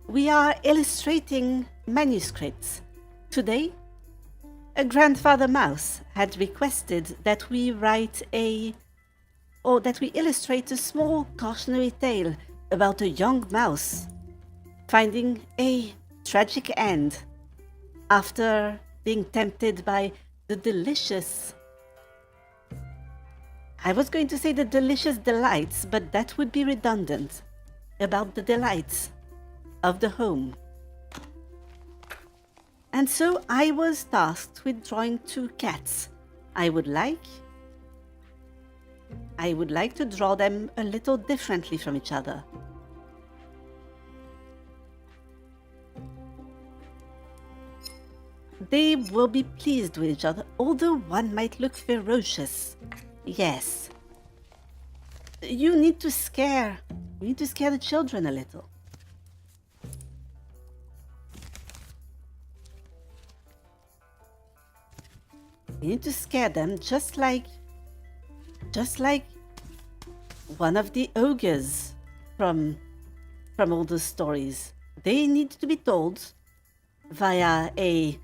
Speaker 1: We are illustrating manuscripts. Today, a grandfather mouse had requested that we illustrate a small cautionary tale about a young mouse finding a tragic end after being tempted by the delicious... I was going to say the delicious delights, but that would be redundant. About the delights of the home. And so I was tasked with drawing two cats. I would like to draw them a little differently from each other. They will be pleased with each other, although one might look ferocious. Yes. You need to scare the children a little. You need to scare them just like one of the ogres from all the stories. They need to be told via a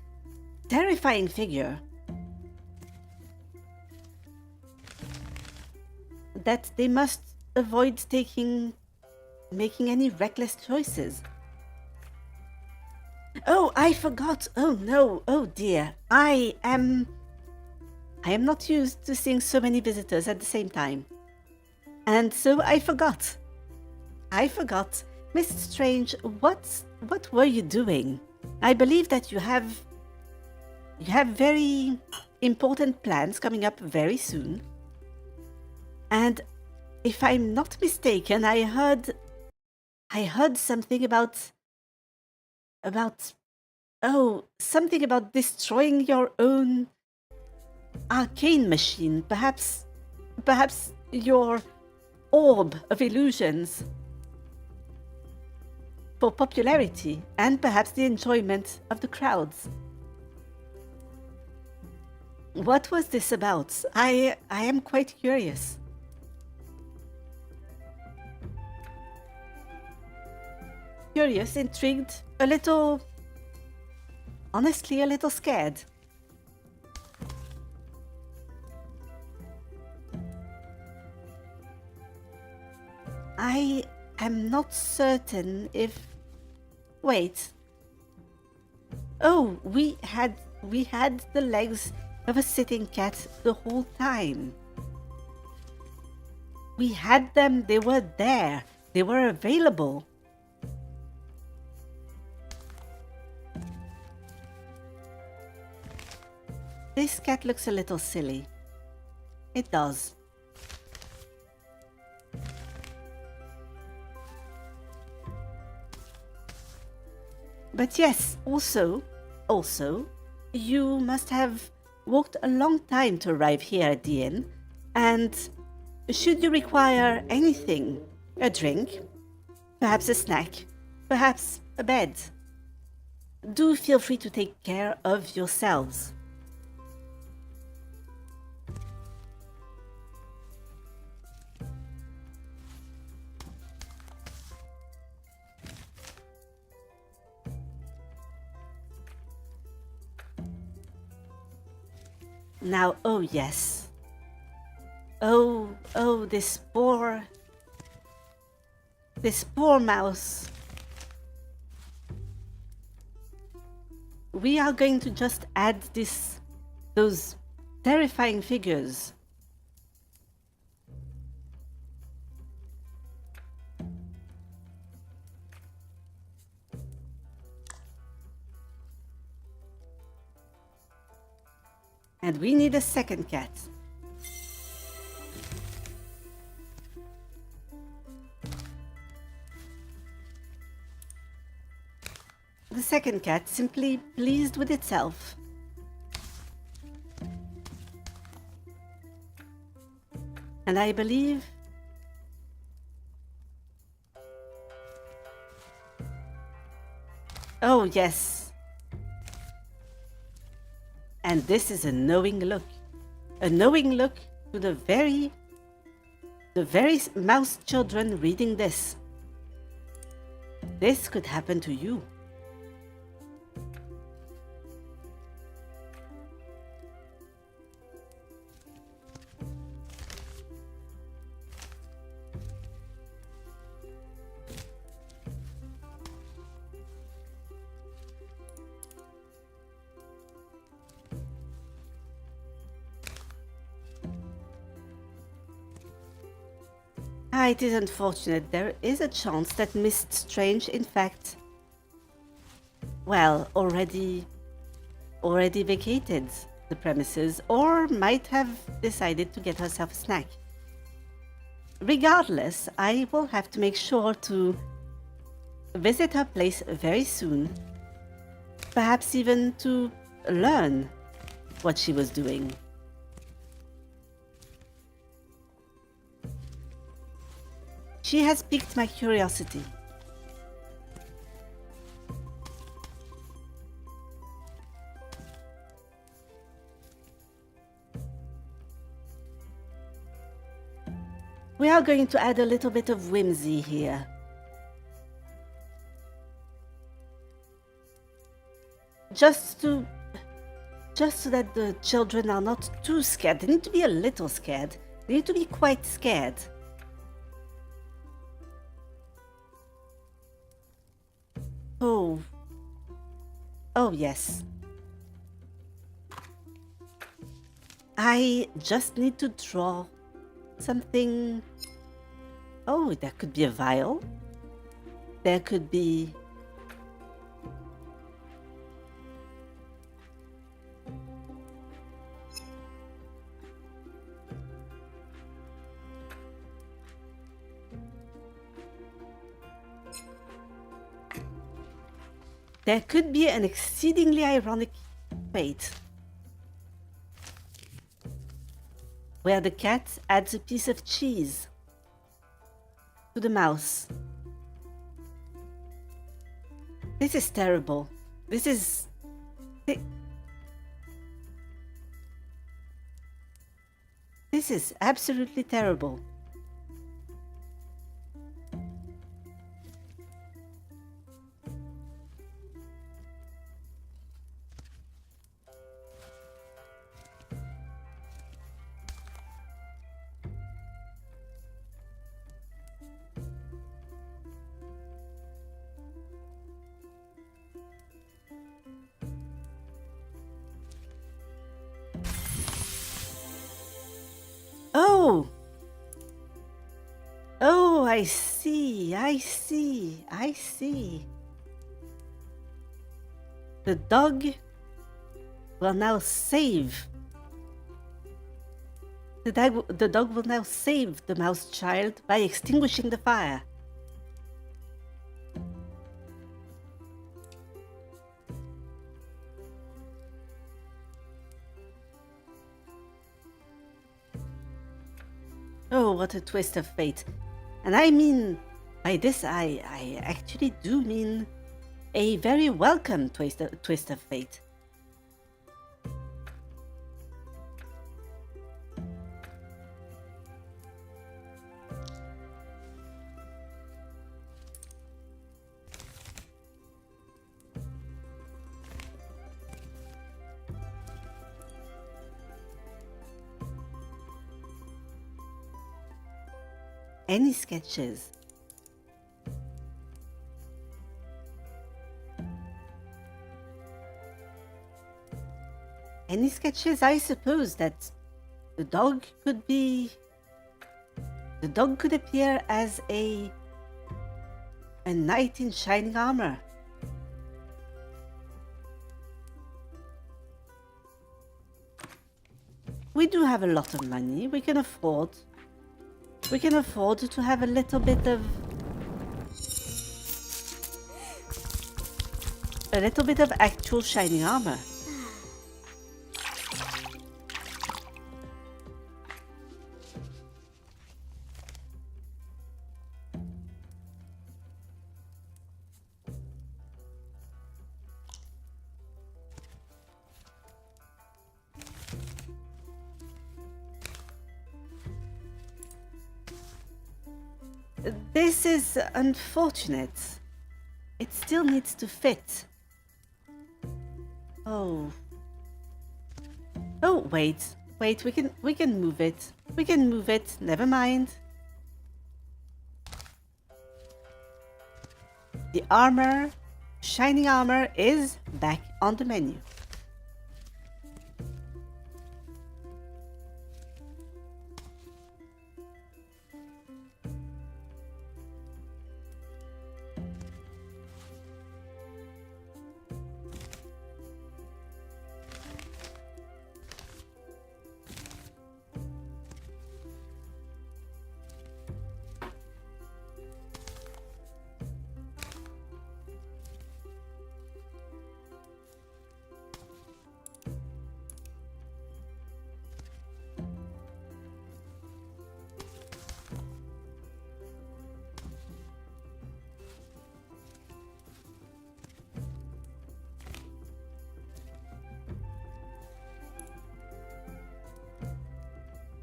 Speaker 1: terrifying figure that they must avoid making any reckless choices. Oh, I forgot. Oh no. Oh dear. I am not used to seeing so many visitors at the same time. And so I forgot. Miss Strange, what were you doing? I believe that you have very important plans coming up very soon. And if I'm not mistaken, I heard something about something about destroying your own arcane machine, perhaps your orb of illusions for popularity and perhaps the enjoyment of the crowds. What was this about? I am quite curious. Curious, intrigued, honestly, a little scared. I am not certain if... Wait. Oh, we had the legs of a sitting cat the whole time. We had them, they were there, they were available. This cat looks a little silly. It does. But yes, also, you must have walked a long time to arrive here at the inn, and should you require anything, a drink, perhaps a snack, perhaps a bed, do feel free to take care of yourselves. Now, oh yes. Oh, this poor mouse. We are going to just add those terrifying figures. And we need a second cat. The second cat simply pleased with itself. And I believe oh yes. And this is a knowing look. A knowing look to the very mouse children reading this. This could happen to you. It is unfortunate. There is a chance that Miss Strange, in fact, well, already vacated the premises, or might have decided to get herself a snack. Regardless, I will have to make sure to visit her place very soon, perhaps even to learn what she was doing. She has piqued my curiosity. We are going to add a little bit of whimsy here. Just so that the children are not too scared. They need to be a little scared. They need to be quite scared. Oh yes. I just need to draw something. Oh, there could be a vial. There could be... There could be an exceedingly ironic fate where the cat adds a piece of cheese to the mouse. This is terrible. This is absolutely terrible. Oh, I see. The dog will now save. The dog will now save the mouse child by extinguishing the fire. Oh, what a twist of fate. And I mean, by this I actually do mean a very welcome twist of fate. Any sketches? Any sketches? I suppose that the dog could be... The dog could appear as a knight in shining armor. We do have a lot of money. We can afford to have a little bit of actual shining armor. This is unfortunate. It still needs to fit. Oh. Oh, wait. Wait, we can move it. We can move it. Never mind. The armor, shining armor, is back on the menu.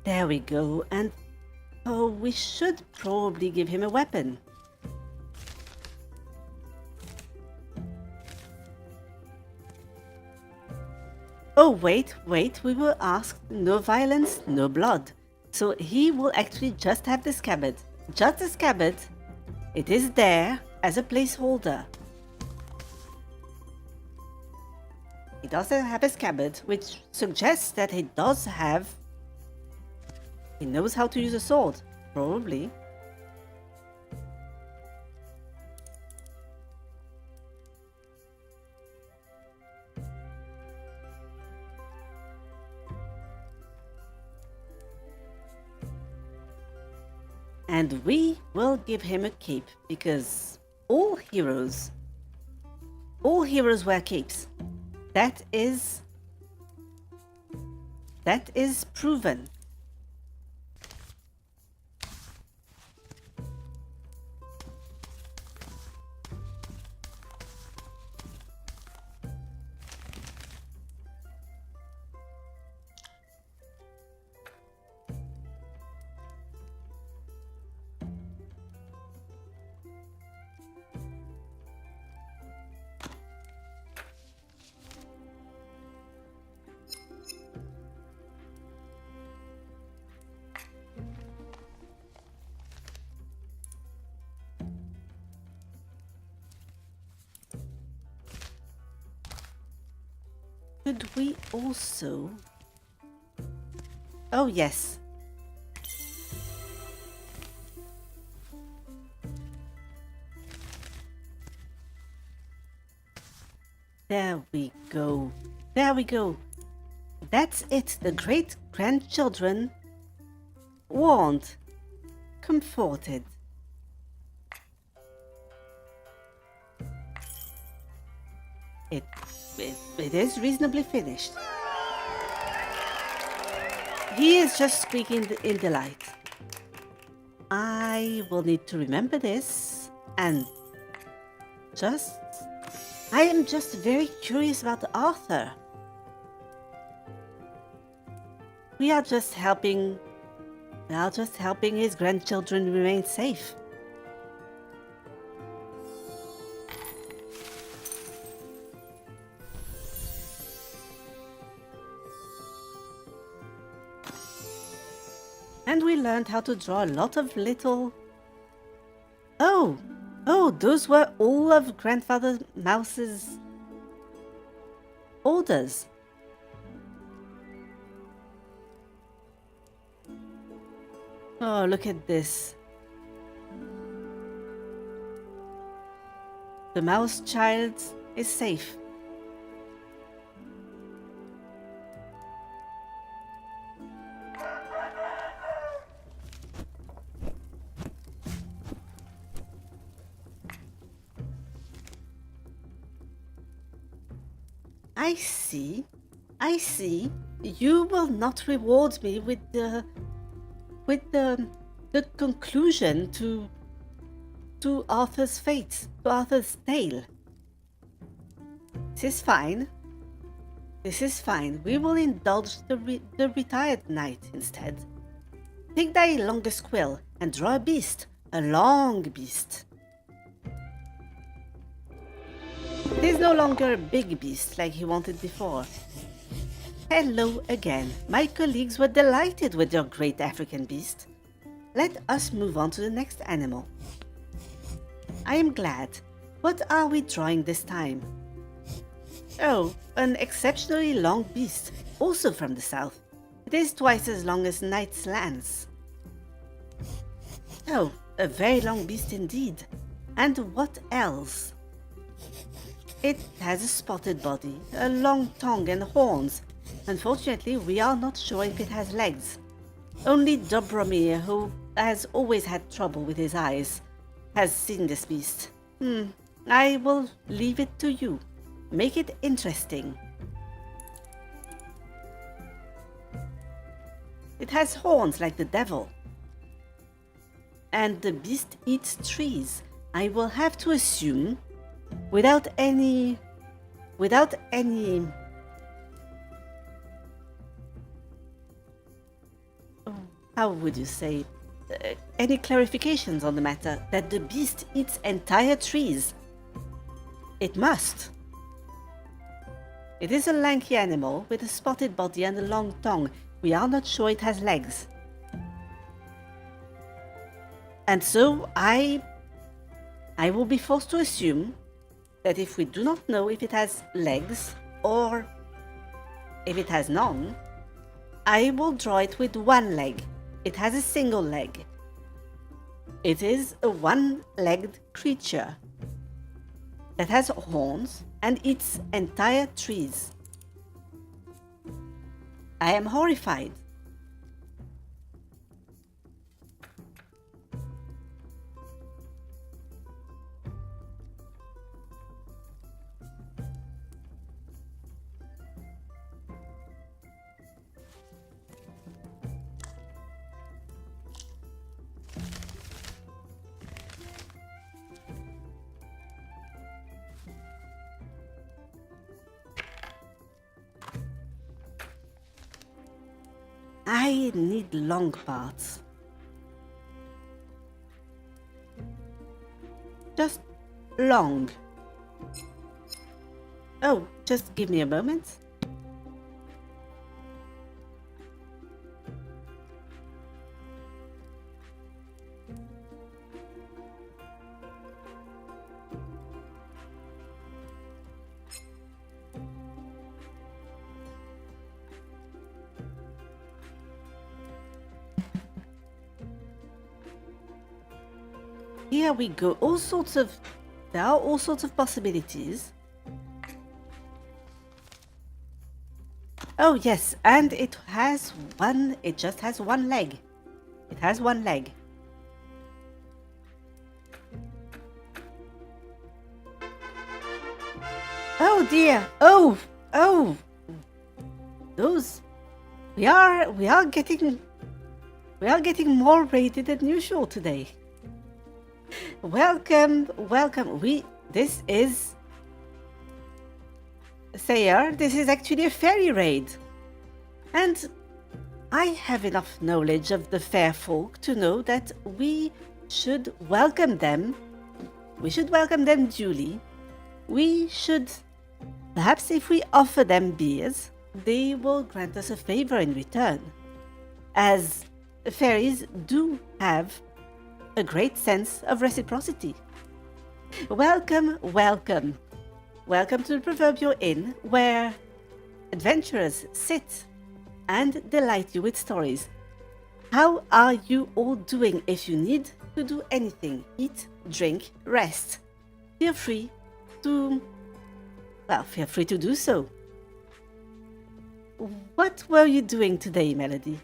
Speaker 1: There we go, and oh, we should probably give him a weapon. Oh, wait, we were asked no violence, no blood. So he will actually just have the scabbard. Just the scabbard. It is there as a placeholder. He doesn't have a scabbard, which suggests that he does have... He knows how to use a sword, probably. And we will give him a cape, because all heroes wear capes. That is proven. Could we also... Oh, yes. There we go. There we go. That's it. The great-grandchildren warned, comforted. It is reasonably finished. He is just squeaking in delight. I will need to remember this and I am just very curious about Arthur. We are just helping his grandchildren remain safe. And we learned how to draw a lot of little... Oh, those were all of Grandfather Mouse's orders. Oh, look at this. The mouse child is safe. I see. You will not reward me with the conclusion to Arthur's fate, to Arthur's tale. This is fine. We will indulge the retired knight instead. Take thy longest quill and draw a beast, a long beast. It is no longer a big beast like he wanted before. Hello again. My colleagues were delighted with your great African beast. Let us move on to the next animal. I am glad. What are we drawing this time? Oh, an exceptionally long beast, also from the south. It is twice as long as Knight's lance. Oh, a very long beast indeed. And what else? It has a spotted body, a long tongue and horns. Unfortunately, we are not sure if it has legs. Only Dobromir, who has always had trouble with his eyes, has seen this beast. I will leave it to you. Make it interesting. It has horns like the devil. And the beast eats trees. I will have to assume, without any how would you say, any clarifications on the matter, that the beast eats entire trees. It must. It is a lanky animal with a spotted body and a long tongue. We are not sure it has legs. And so I will be forced to assume that if we do not know if it has legs or if it has none, I will draw it with one leg. It has a single leg. It is a one-legged creature that has horns and eats entire trees. I am horrified. I need long parts. Just long. Oh, just give me a moment. Here we go. There are all sorts of possibilities. Oh yes, and it just has one leg. It has one leg. Oh dear. Oh. Those we are We are getting more raided than usual today. Welcome, welcome. This is Sayer. This is actually a fairy raid. And I have enough knowledge of the fair folk to know that we should welcome them. We should welcome them duly. We should, perhaps if we offer them beers, they will grant us a favor in return, as fairies do have a great sense of reciprocity. Welcome, welcome. Welcome to the proverbial inn where adventurers sit and delight you with stories. How are you all doing? If you need to do anything, eat, drink, rest, feel free to do so. What were you doing today, Melody?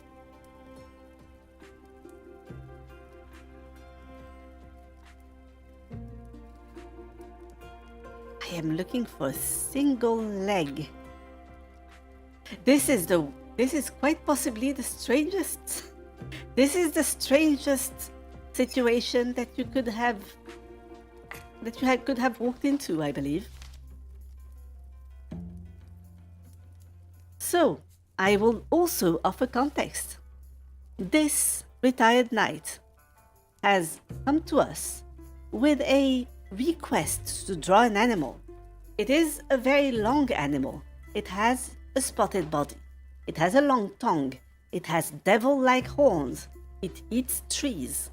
Speaker 1: I am looking for a single leg. This is quite possibly the strangest. This is the strangest situation that you could have walked into, I believe. So, I will also offer context. This retired knight has come to us with a request to draw an animal. It is a very long animal. It has a spotted body. It has a long tongue. It has devil-like horns. It eats trees.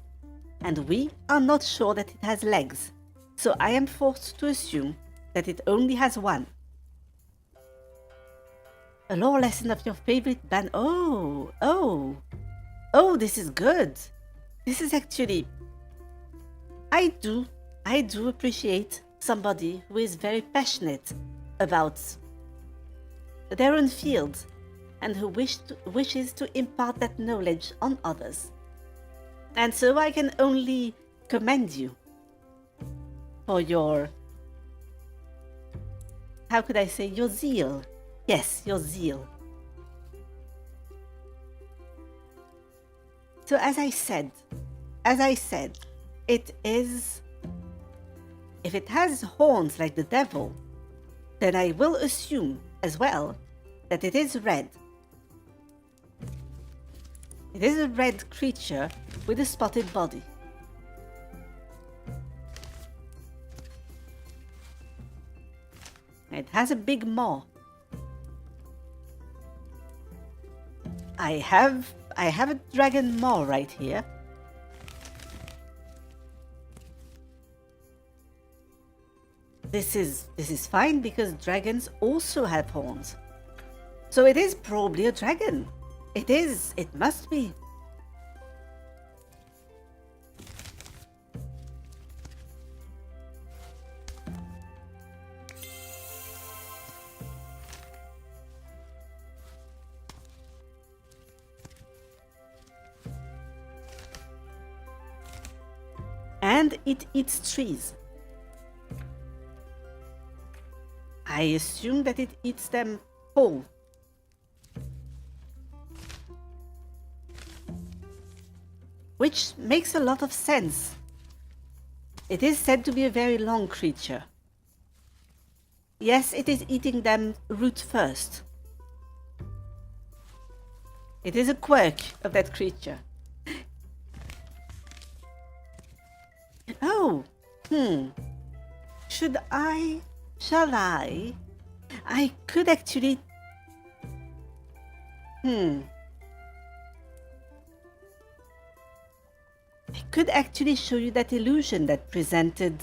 Speaker 1: And we are not sure that it has legs. So I am forced to assume that it only has one. A lore lesson of your favorite band. Oh, this is good. This is actually... I do appreciate somebody who is very passionate about their own field and who wishes to impart that knowledge on others. And so I can only commend you for your, how could I say, your zeal. Yes, your zeal. So as I said, it is, if it has horns like the devil, then I will assume as well that it is red. It is a red creature with a spotted body. It has a big maw. I have a dragon maw right here. This is fine because dragons also have horns. So it is probably a dragon. It must be. And it eats trees. I assume that it eats them whole. Which makes a lot of sense. It is said to be a very long creature. Yes, it is eating them root first. It is a quirk of that creature. Oh, shall I? I could actually... I could actually show you that illusion that presented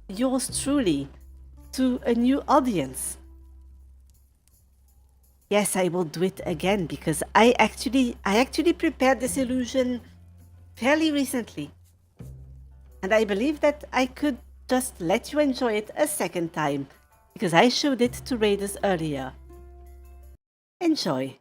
Speaker 1: yours truly to a new audience. Yes, I will do it again because I actually prepared this illusion fairly recently. And I believe that I could just let you enjoy it a second time because I showed it to raiders earlier. Enjoy.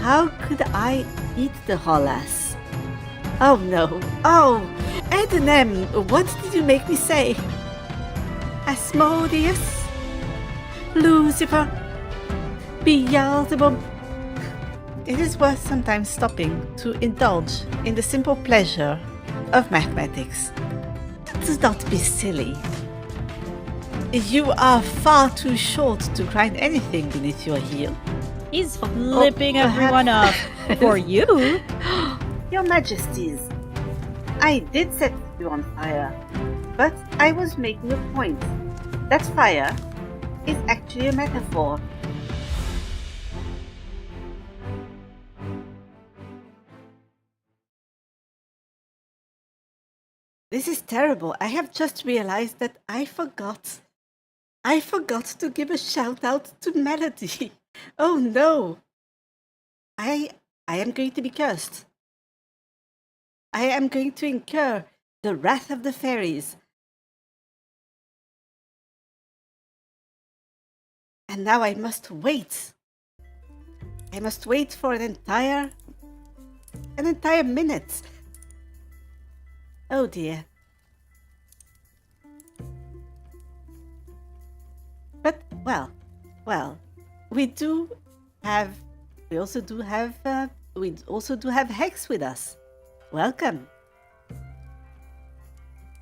Speaker 1: How could I eat the Holas? Oh no. Oh, Adnem, what did you make me say? Asmodeus? Lucifer? Beelzebub? It is worth sometimes stopping to indulge in the simple pleasure of mathematics. Do not be silly. You are far too short to grind anything beneath your heel.
Speaker 3: He's flipping everyone off for you.
Speaker 1: Your Majesties, I did set you on fire, but I was making a point. That fire is actually a metaphor. This is terrible. I have just realized that I forgot. I forgot to give a shout out to Melody. Oh no. I am going to be cursed. I am going to incur the wrath of the fairies. And now I must wait. I must wait for an entire minute. Oh dear. But well, we also do have Hex with us. Welcome.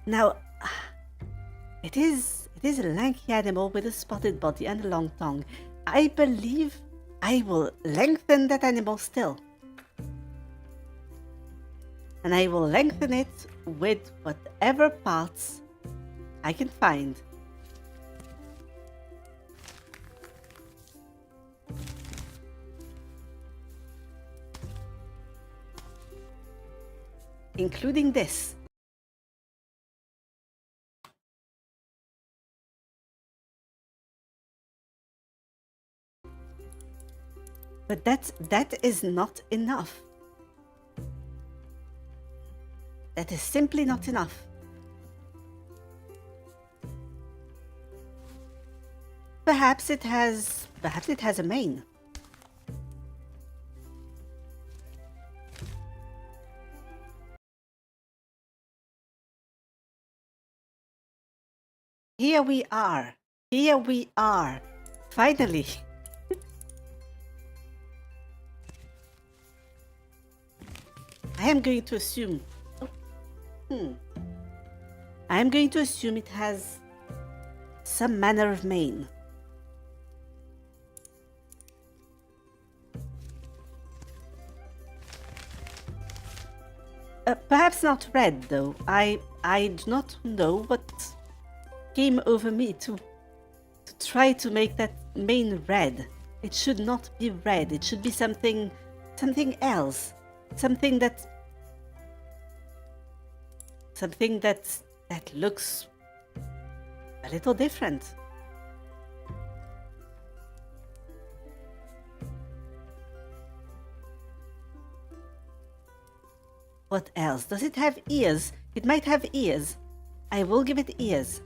Speaker 1: Now, it is a lanky animal with a spotted body and a long tongue. I believe I will lengthen that animal still. And I will lengthen it with whatever parts I can find. Including this. But that is not enough. That is simply not enough. Perhaps it has a mane. Here we are. Finally. I am going to assume. I am going to assume it has some manner of mane. Perhaps not red, though. I do not know what came over me to try to make that mane red. It should not be red. It should be something else. Something that looks a little different. What else? Does it have ears? It might have ears. I will give it ears.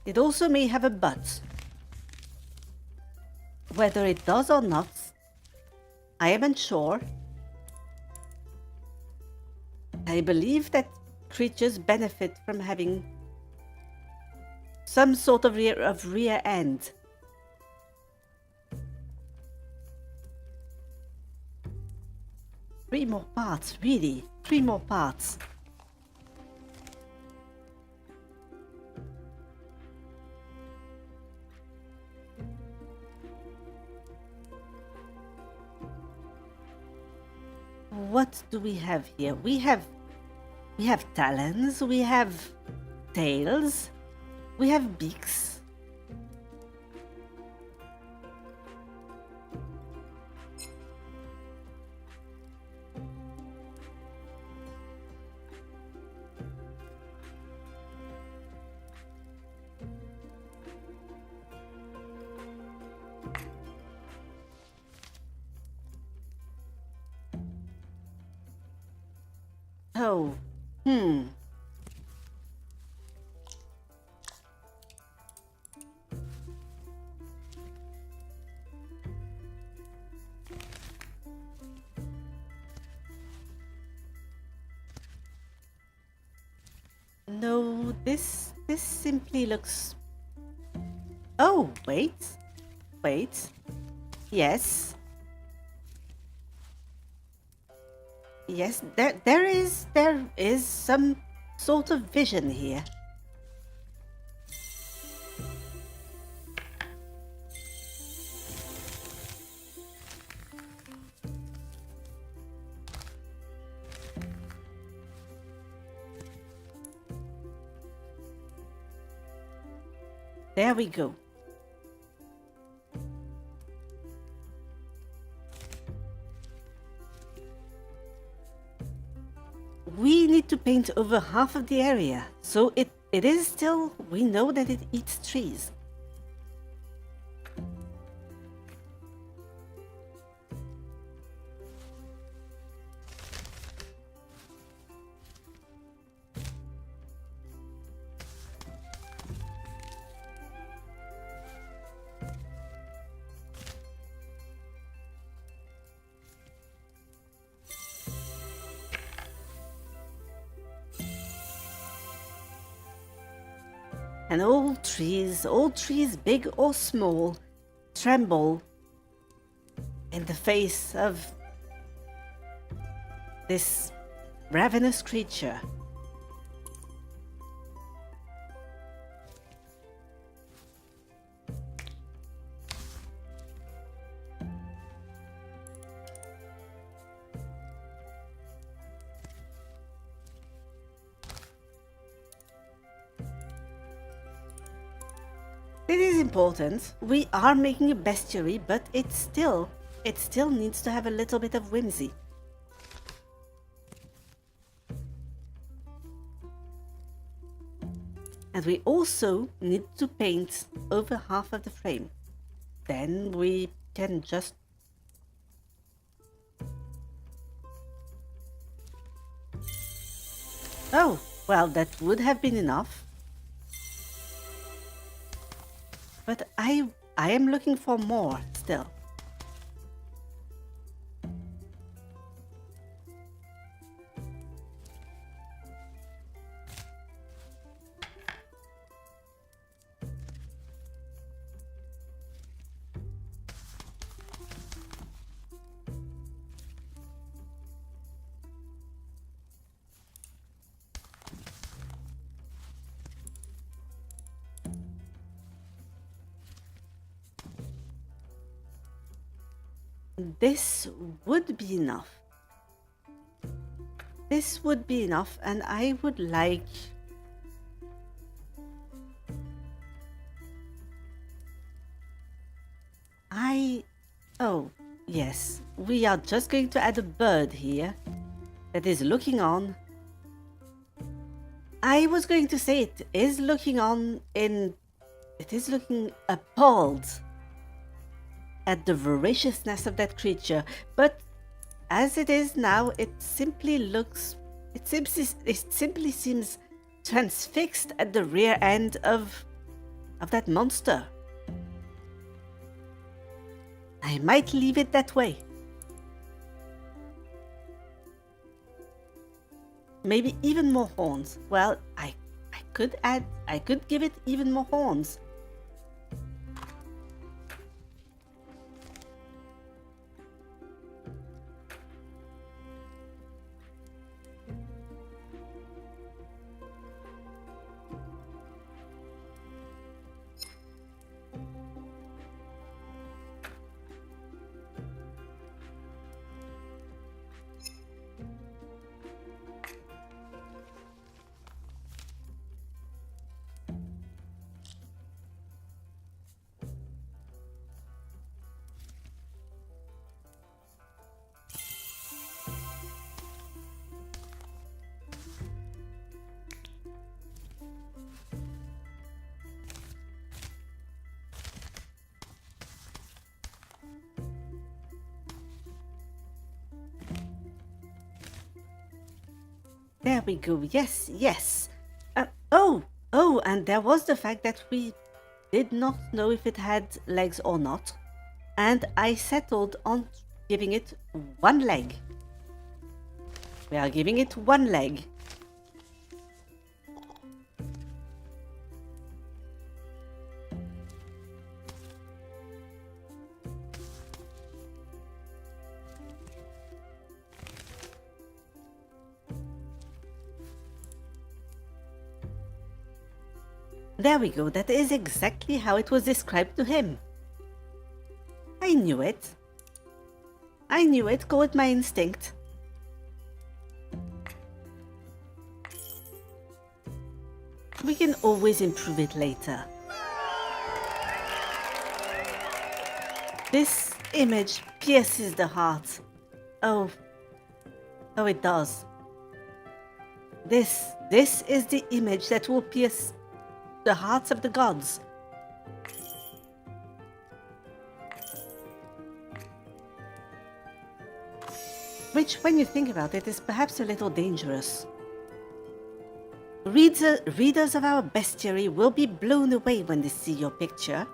Speaker 1: It also may have a butt. Whether it does or not, I am unsure. I believe that creatures benefit from having some sort of rear end. Three more parts, really. 3 more parts. What do we have here? We have talons, we have tails, we have beaks. Oh, No, this simply looks... Oh, wait. Wait. Yes. Yes, there is some sort of vision here. There we go. We need to paint over half of the area, so it is still, we know that it eats trees. And all trees, big or small, tremble in the face of this ravenous creature. It is important. We are making a bestiary, but it still needs to have a little bit of whimsy. And we also need to paint over half of the frame. Then we can just... Oh, well, that would have been enough. But I am looking for more still. This would be enough. This would be enough, and I would like... Oh, yes. We are just going to add a bird here that is looking on. I was going to say it is looking on in... It is looking appalled at the voraciousness of that creature, but as it is now, it simply looks... It simply seems transfixed at the rear end of that monster. I might leave it that way. Maybe even more horns. Well, I could give it even more horns. There we go. Yes, yes. Oh, and there was the fact that we did not know if it had legs or not. And I settled on giving it one leg. We are giving it one leg. There we go, that is exactly how it was described to him. I knew it. I knew it, call it my instinct. We can always improve it later. This image pierces the heart. Oh, it does. This is the image that will pierce the hearts of the gods. Which, when you think about it, is perhaps a little dangerous. Readers of our bestiary will be blown away when they see your picture.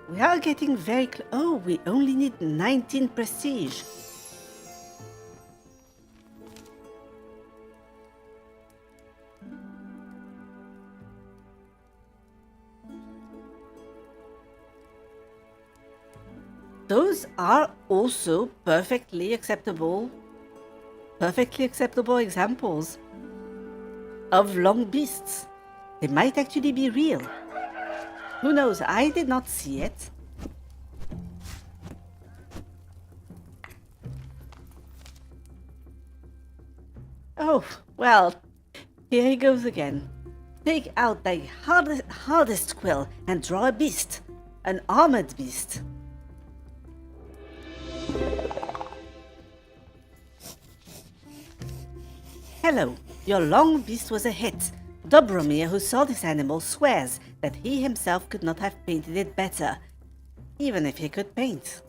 Speaker 1: We are getting very close. Oh, we only need 19 prestige. Those are also perfectly acceptable examples of long beasts. They might actually be real. Who knows? I did not see it. Oh, well, here he goes again. Take out thy hardest quill and draw a beast. An armored beast. Hello, your long beast was a hit. Dobromir, who saw this animal, swears that he himself could not have painted it better, even if he could paint.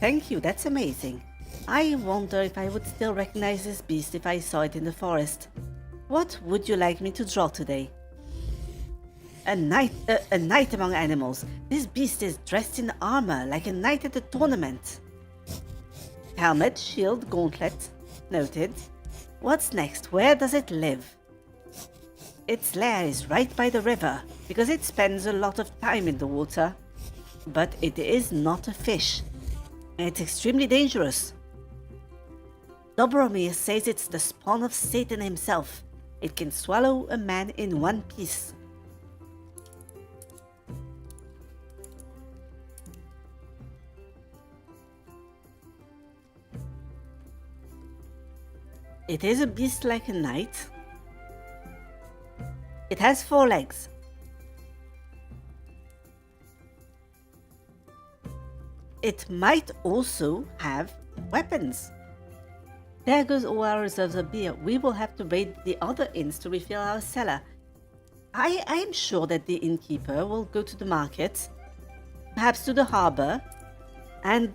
Speaker 1: Thank you, that's amazing. I wonder if I would still recognize this beast if I saw it in the forest. What would you like me to draw today? A knight among animals. This beast is dressed in armor like a knight at a tournament. Helmet, shield, gauntlet. Noted. What's next? Where does it live? Its lair is right by the river, because it spends a lot of time in the water. But it is not a fish. It's extremely dangerous. Dobromir says it's the spawn of Satan himself. It can swallow a man in one piece. It is a beast like a knight. It has 4 legs. It might also have weapons. There goes all our reserves of beer. We will have to raid the other inns to refill our cellar. I am sure that the innkeeper will go to the market, perhaps to the harbor, and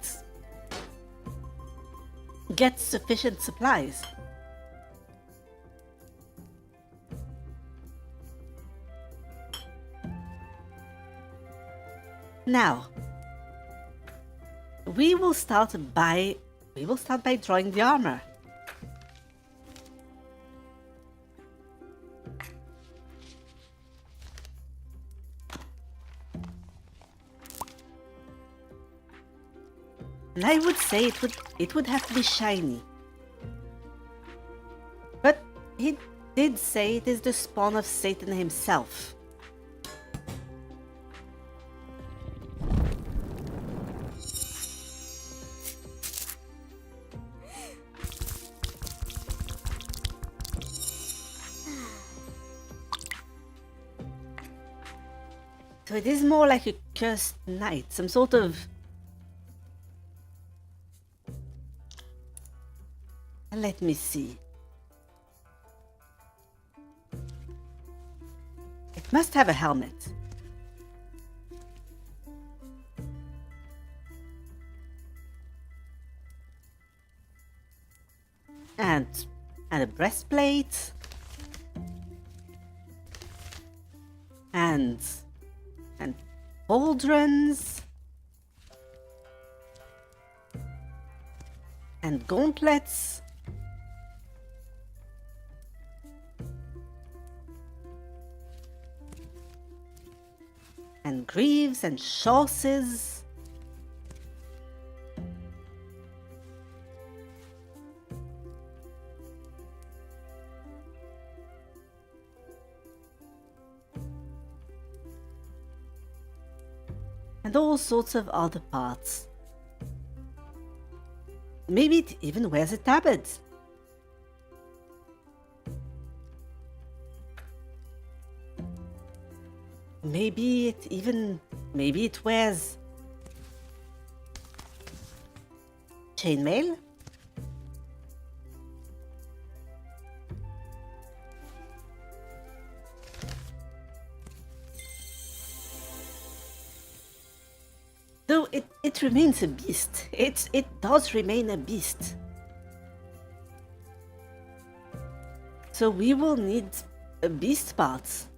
Speaker 1: get sufficient supplies. Now, we will start by drawing the armor. And I would say it would have to be shiny. But he did say it is the spawn of Satan himself. So it is more like a cursed knight, some sort of... Let me see. It must have a helmet. And a breastplate. And pauldrons. And gauntlets. And greaves and chausses. and all sorts of other parts. Maybe it even wears a tabard. Maybe it wears chainmail. Though it remains a beast. It does remain a beast. So we will need beast parts.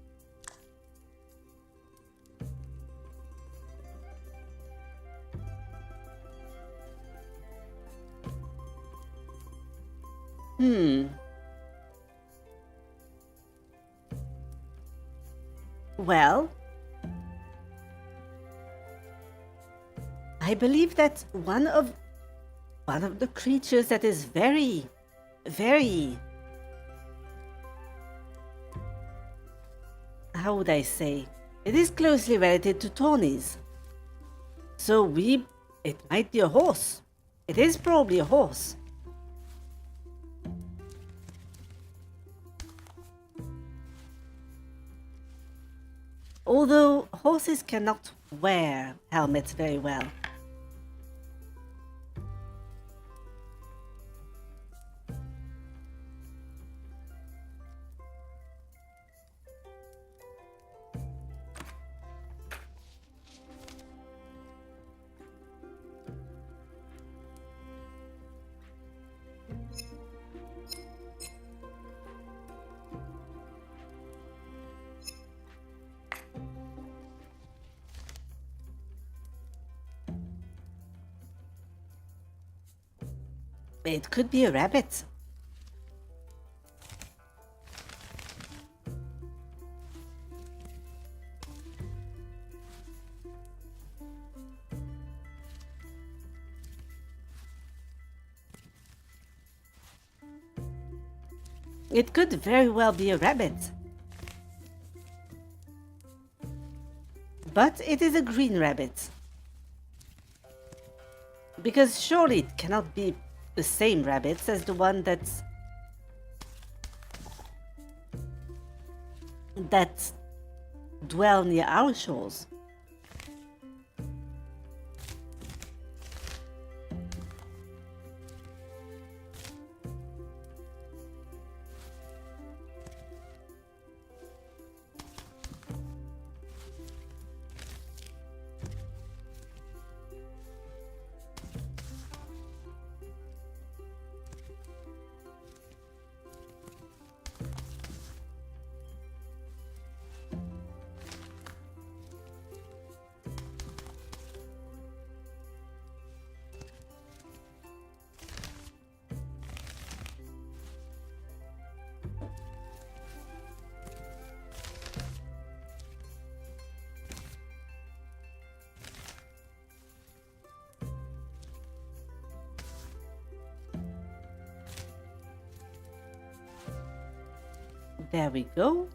Speaker 1: Well, I believe that one of the creatures that is very, very, how would I say? It is closely related to Tawnies. So it might be a horse. It is probably a horse. Although horses cannot wear helmets very well. It could be a rabbit. It could very well be a rabbit. But it is a green rabbit. Because surely it cannot be the same rabbits as the one that dwell near our shores. There we go.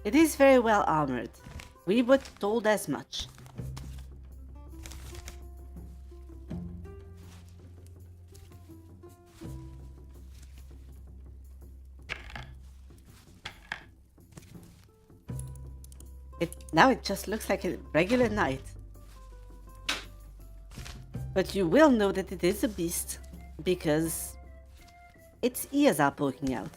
Speaker 1: It is very well armored. We were told as much. Now it just looks like a regular knight. But you will know that it is a beast because its ears are poking out.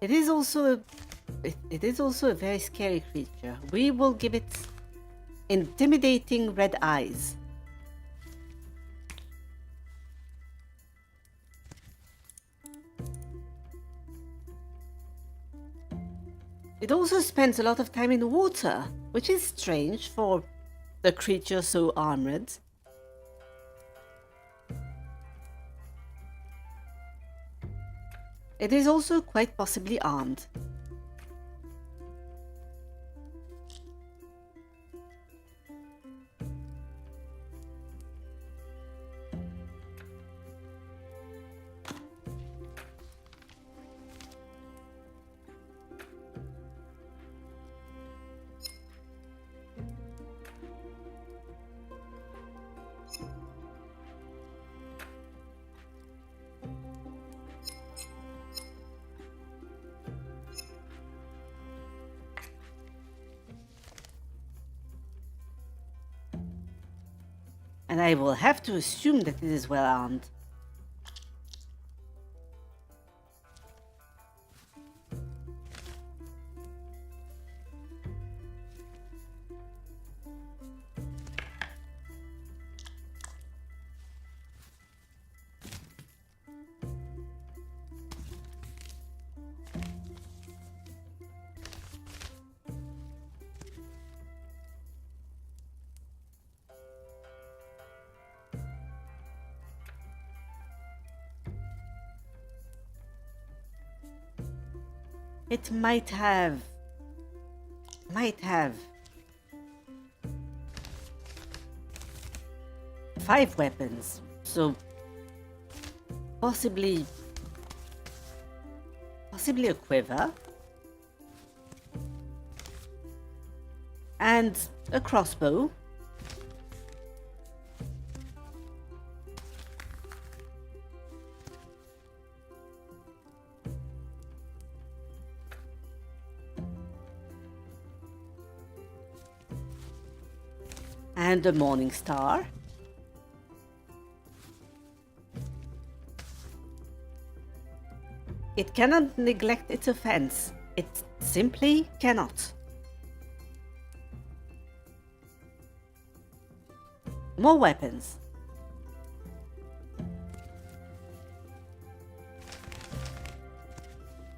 Speaker 1: It is also it is also a very scary creature. We will give it intimidating red eyes. It also spends a lot of time in water, which is strange for the creature so armored. It is also quite possibly armed. And I will have to assume that it is well armed. It might have 5 weapons, so possibly a quiver and a crossbow. And a morning star. It cannot neglect its offense. It simply cannot. More weapons.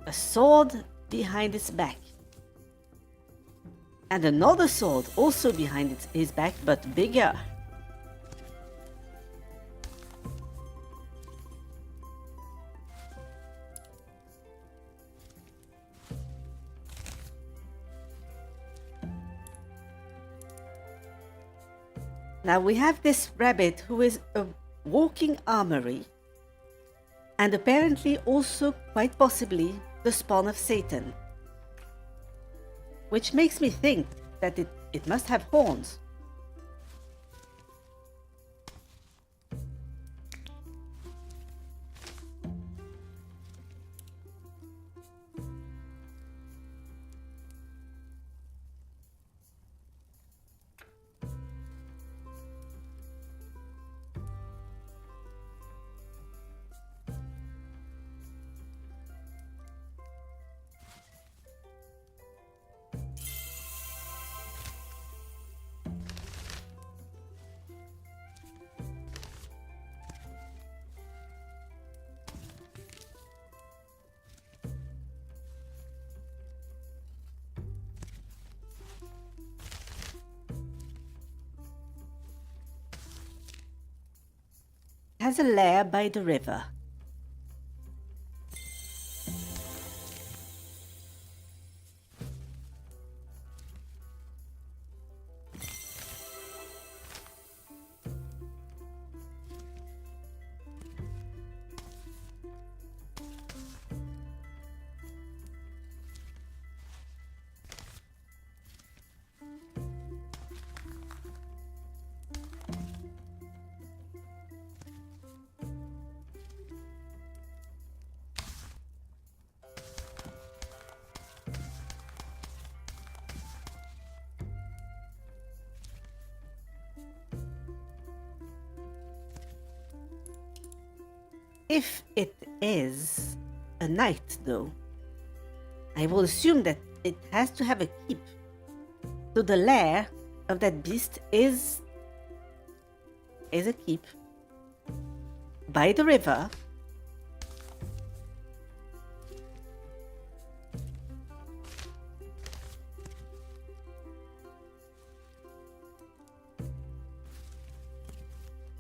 Speaker 1: A sword behind its back. And another sword also behind his back, but bigger. Now we have this rabbit who is a walking armory, and apparently also quite possibly the spawn of Satan. Which makes me think that it must have horns. Has a lair by the river. If it is a night, though, I will assume that it has to have a keep. So the lair of that beast is a keep by the river.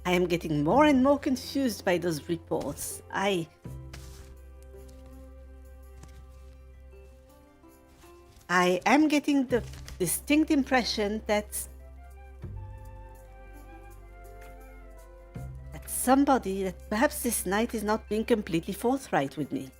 Speaker 1: I am getting more and more confused by those reports. I am getting the distinct impression that somebody, that perhaps this knight is not being completely forthright with me.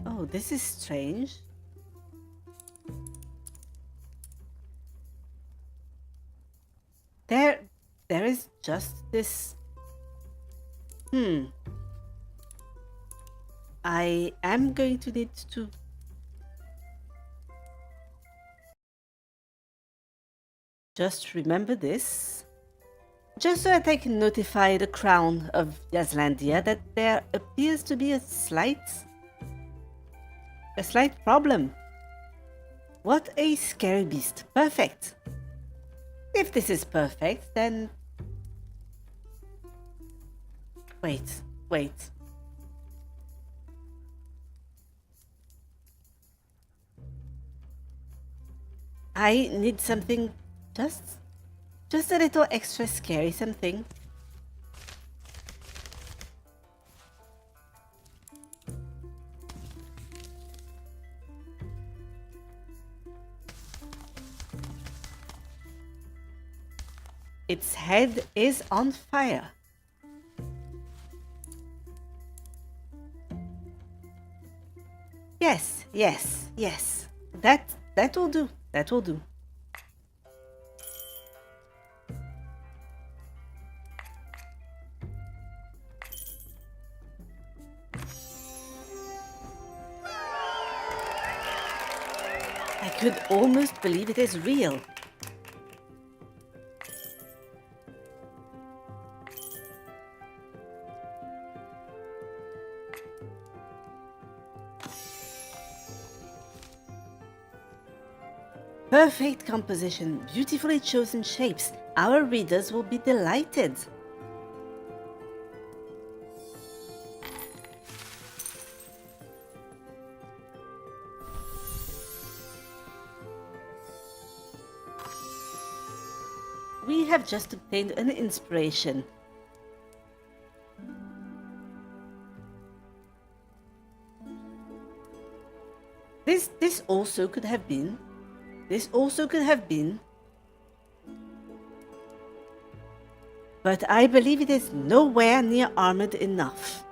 Speaker 1: Oh, this is strange. There is just this. I am going to need to. Just remember this. Just so that I can notify the crown of Yazlandia that there appears to be a slight problem. What a scary beast. Perfect. If this is perfect, then... Wait. I need something just a little extra scary, something. Its head is on fire. Yes. That will do. That will do. I could almost believe it is real. Perfect composition, beautifully chosen shapes. Our readers will be delighted. We have just obtained an inspiration. This also could have been. This also could have been. But I believe it is nowhere near armored enough.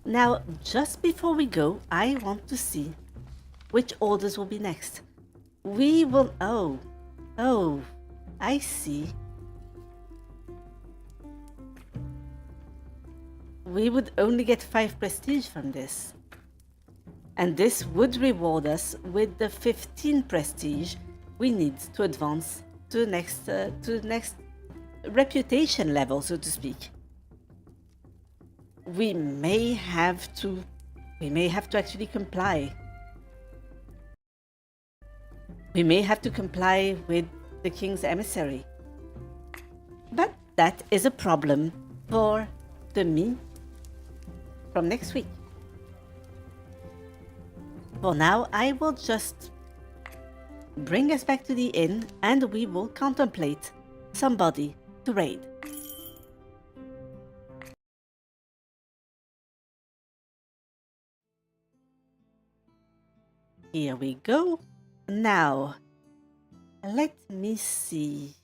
Speaker 1: Now, just before we go, I want to see which orders will be next. We will... Oh, I see. We would only get 5 prestige from this. And this would reward us with the 15 prestige we need to advance to the next reputation level, so to speak. We may have to actually comply. We may have to comply with the king's emissary. But that is a problem for the me from next week. For now, I will just bring us back to the inn and we will contemplate somebody to raid. Here we go. Now, let me see.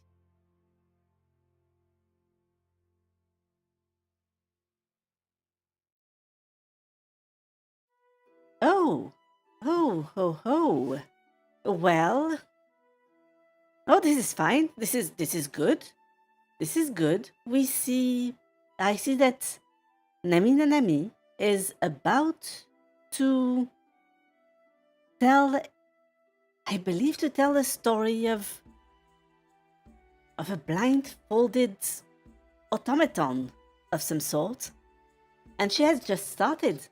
Speaker 1: Oh, ho. Well, oh, this is fine. This is good. This is good. I see that Nami Nanami is about to tell, I believe, to tell a story of a blindfolded automaton of some sort, and she has just started,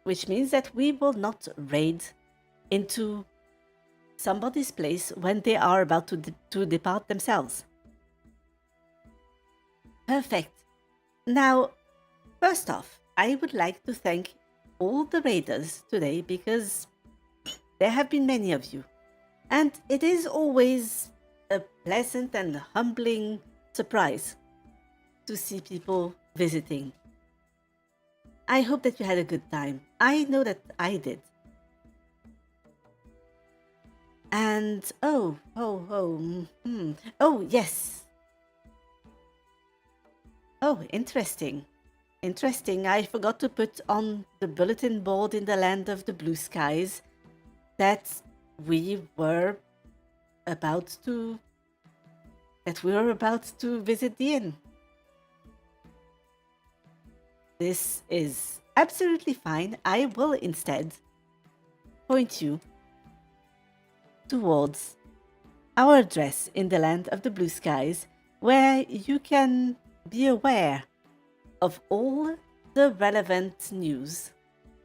Speaker 1: which means that we will not raid into somebody's place when they are about to depart themselves. Perfect. Now, first off, I would like to thank all the raiders today because there have been many of you, and it is always a pleasant and humbling surprise to see people visiting. I hope that you had a good time. I know that I did. And oh yes. Oh, interesting. I forgot to put on the bulletin board in the land of the blue skies that we were about to visit the inn. This is absolutely fine. I will instead point you towards our address in the land of the blue skies, where you can be aware of all the relevant news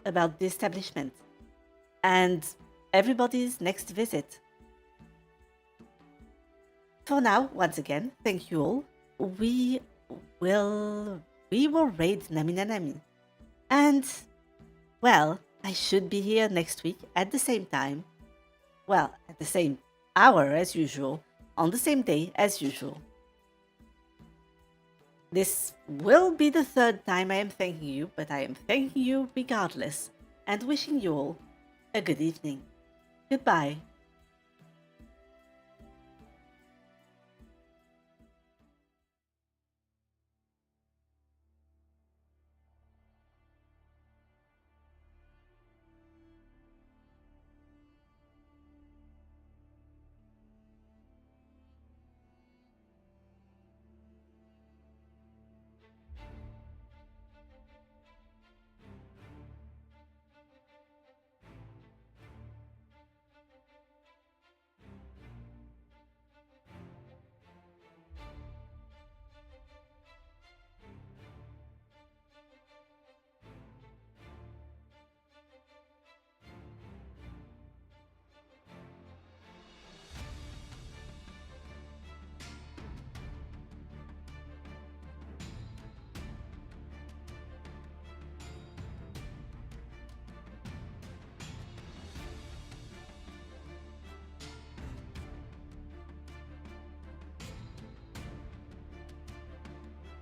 Speaker 1: about the establishment and everybody's next visit. For now, once again, thank you all. We will raid Nami Nanami. And, well, I should be here next week at the same time. Well, at the same hour as usual, on the same day as usual. This will be the third time I am thanking you, but I am thanking you regardless and wishing you all a good evening. Goodbye.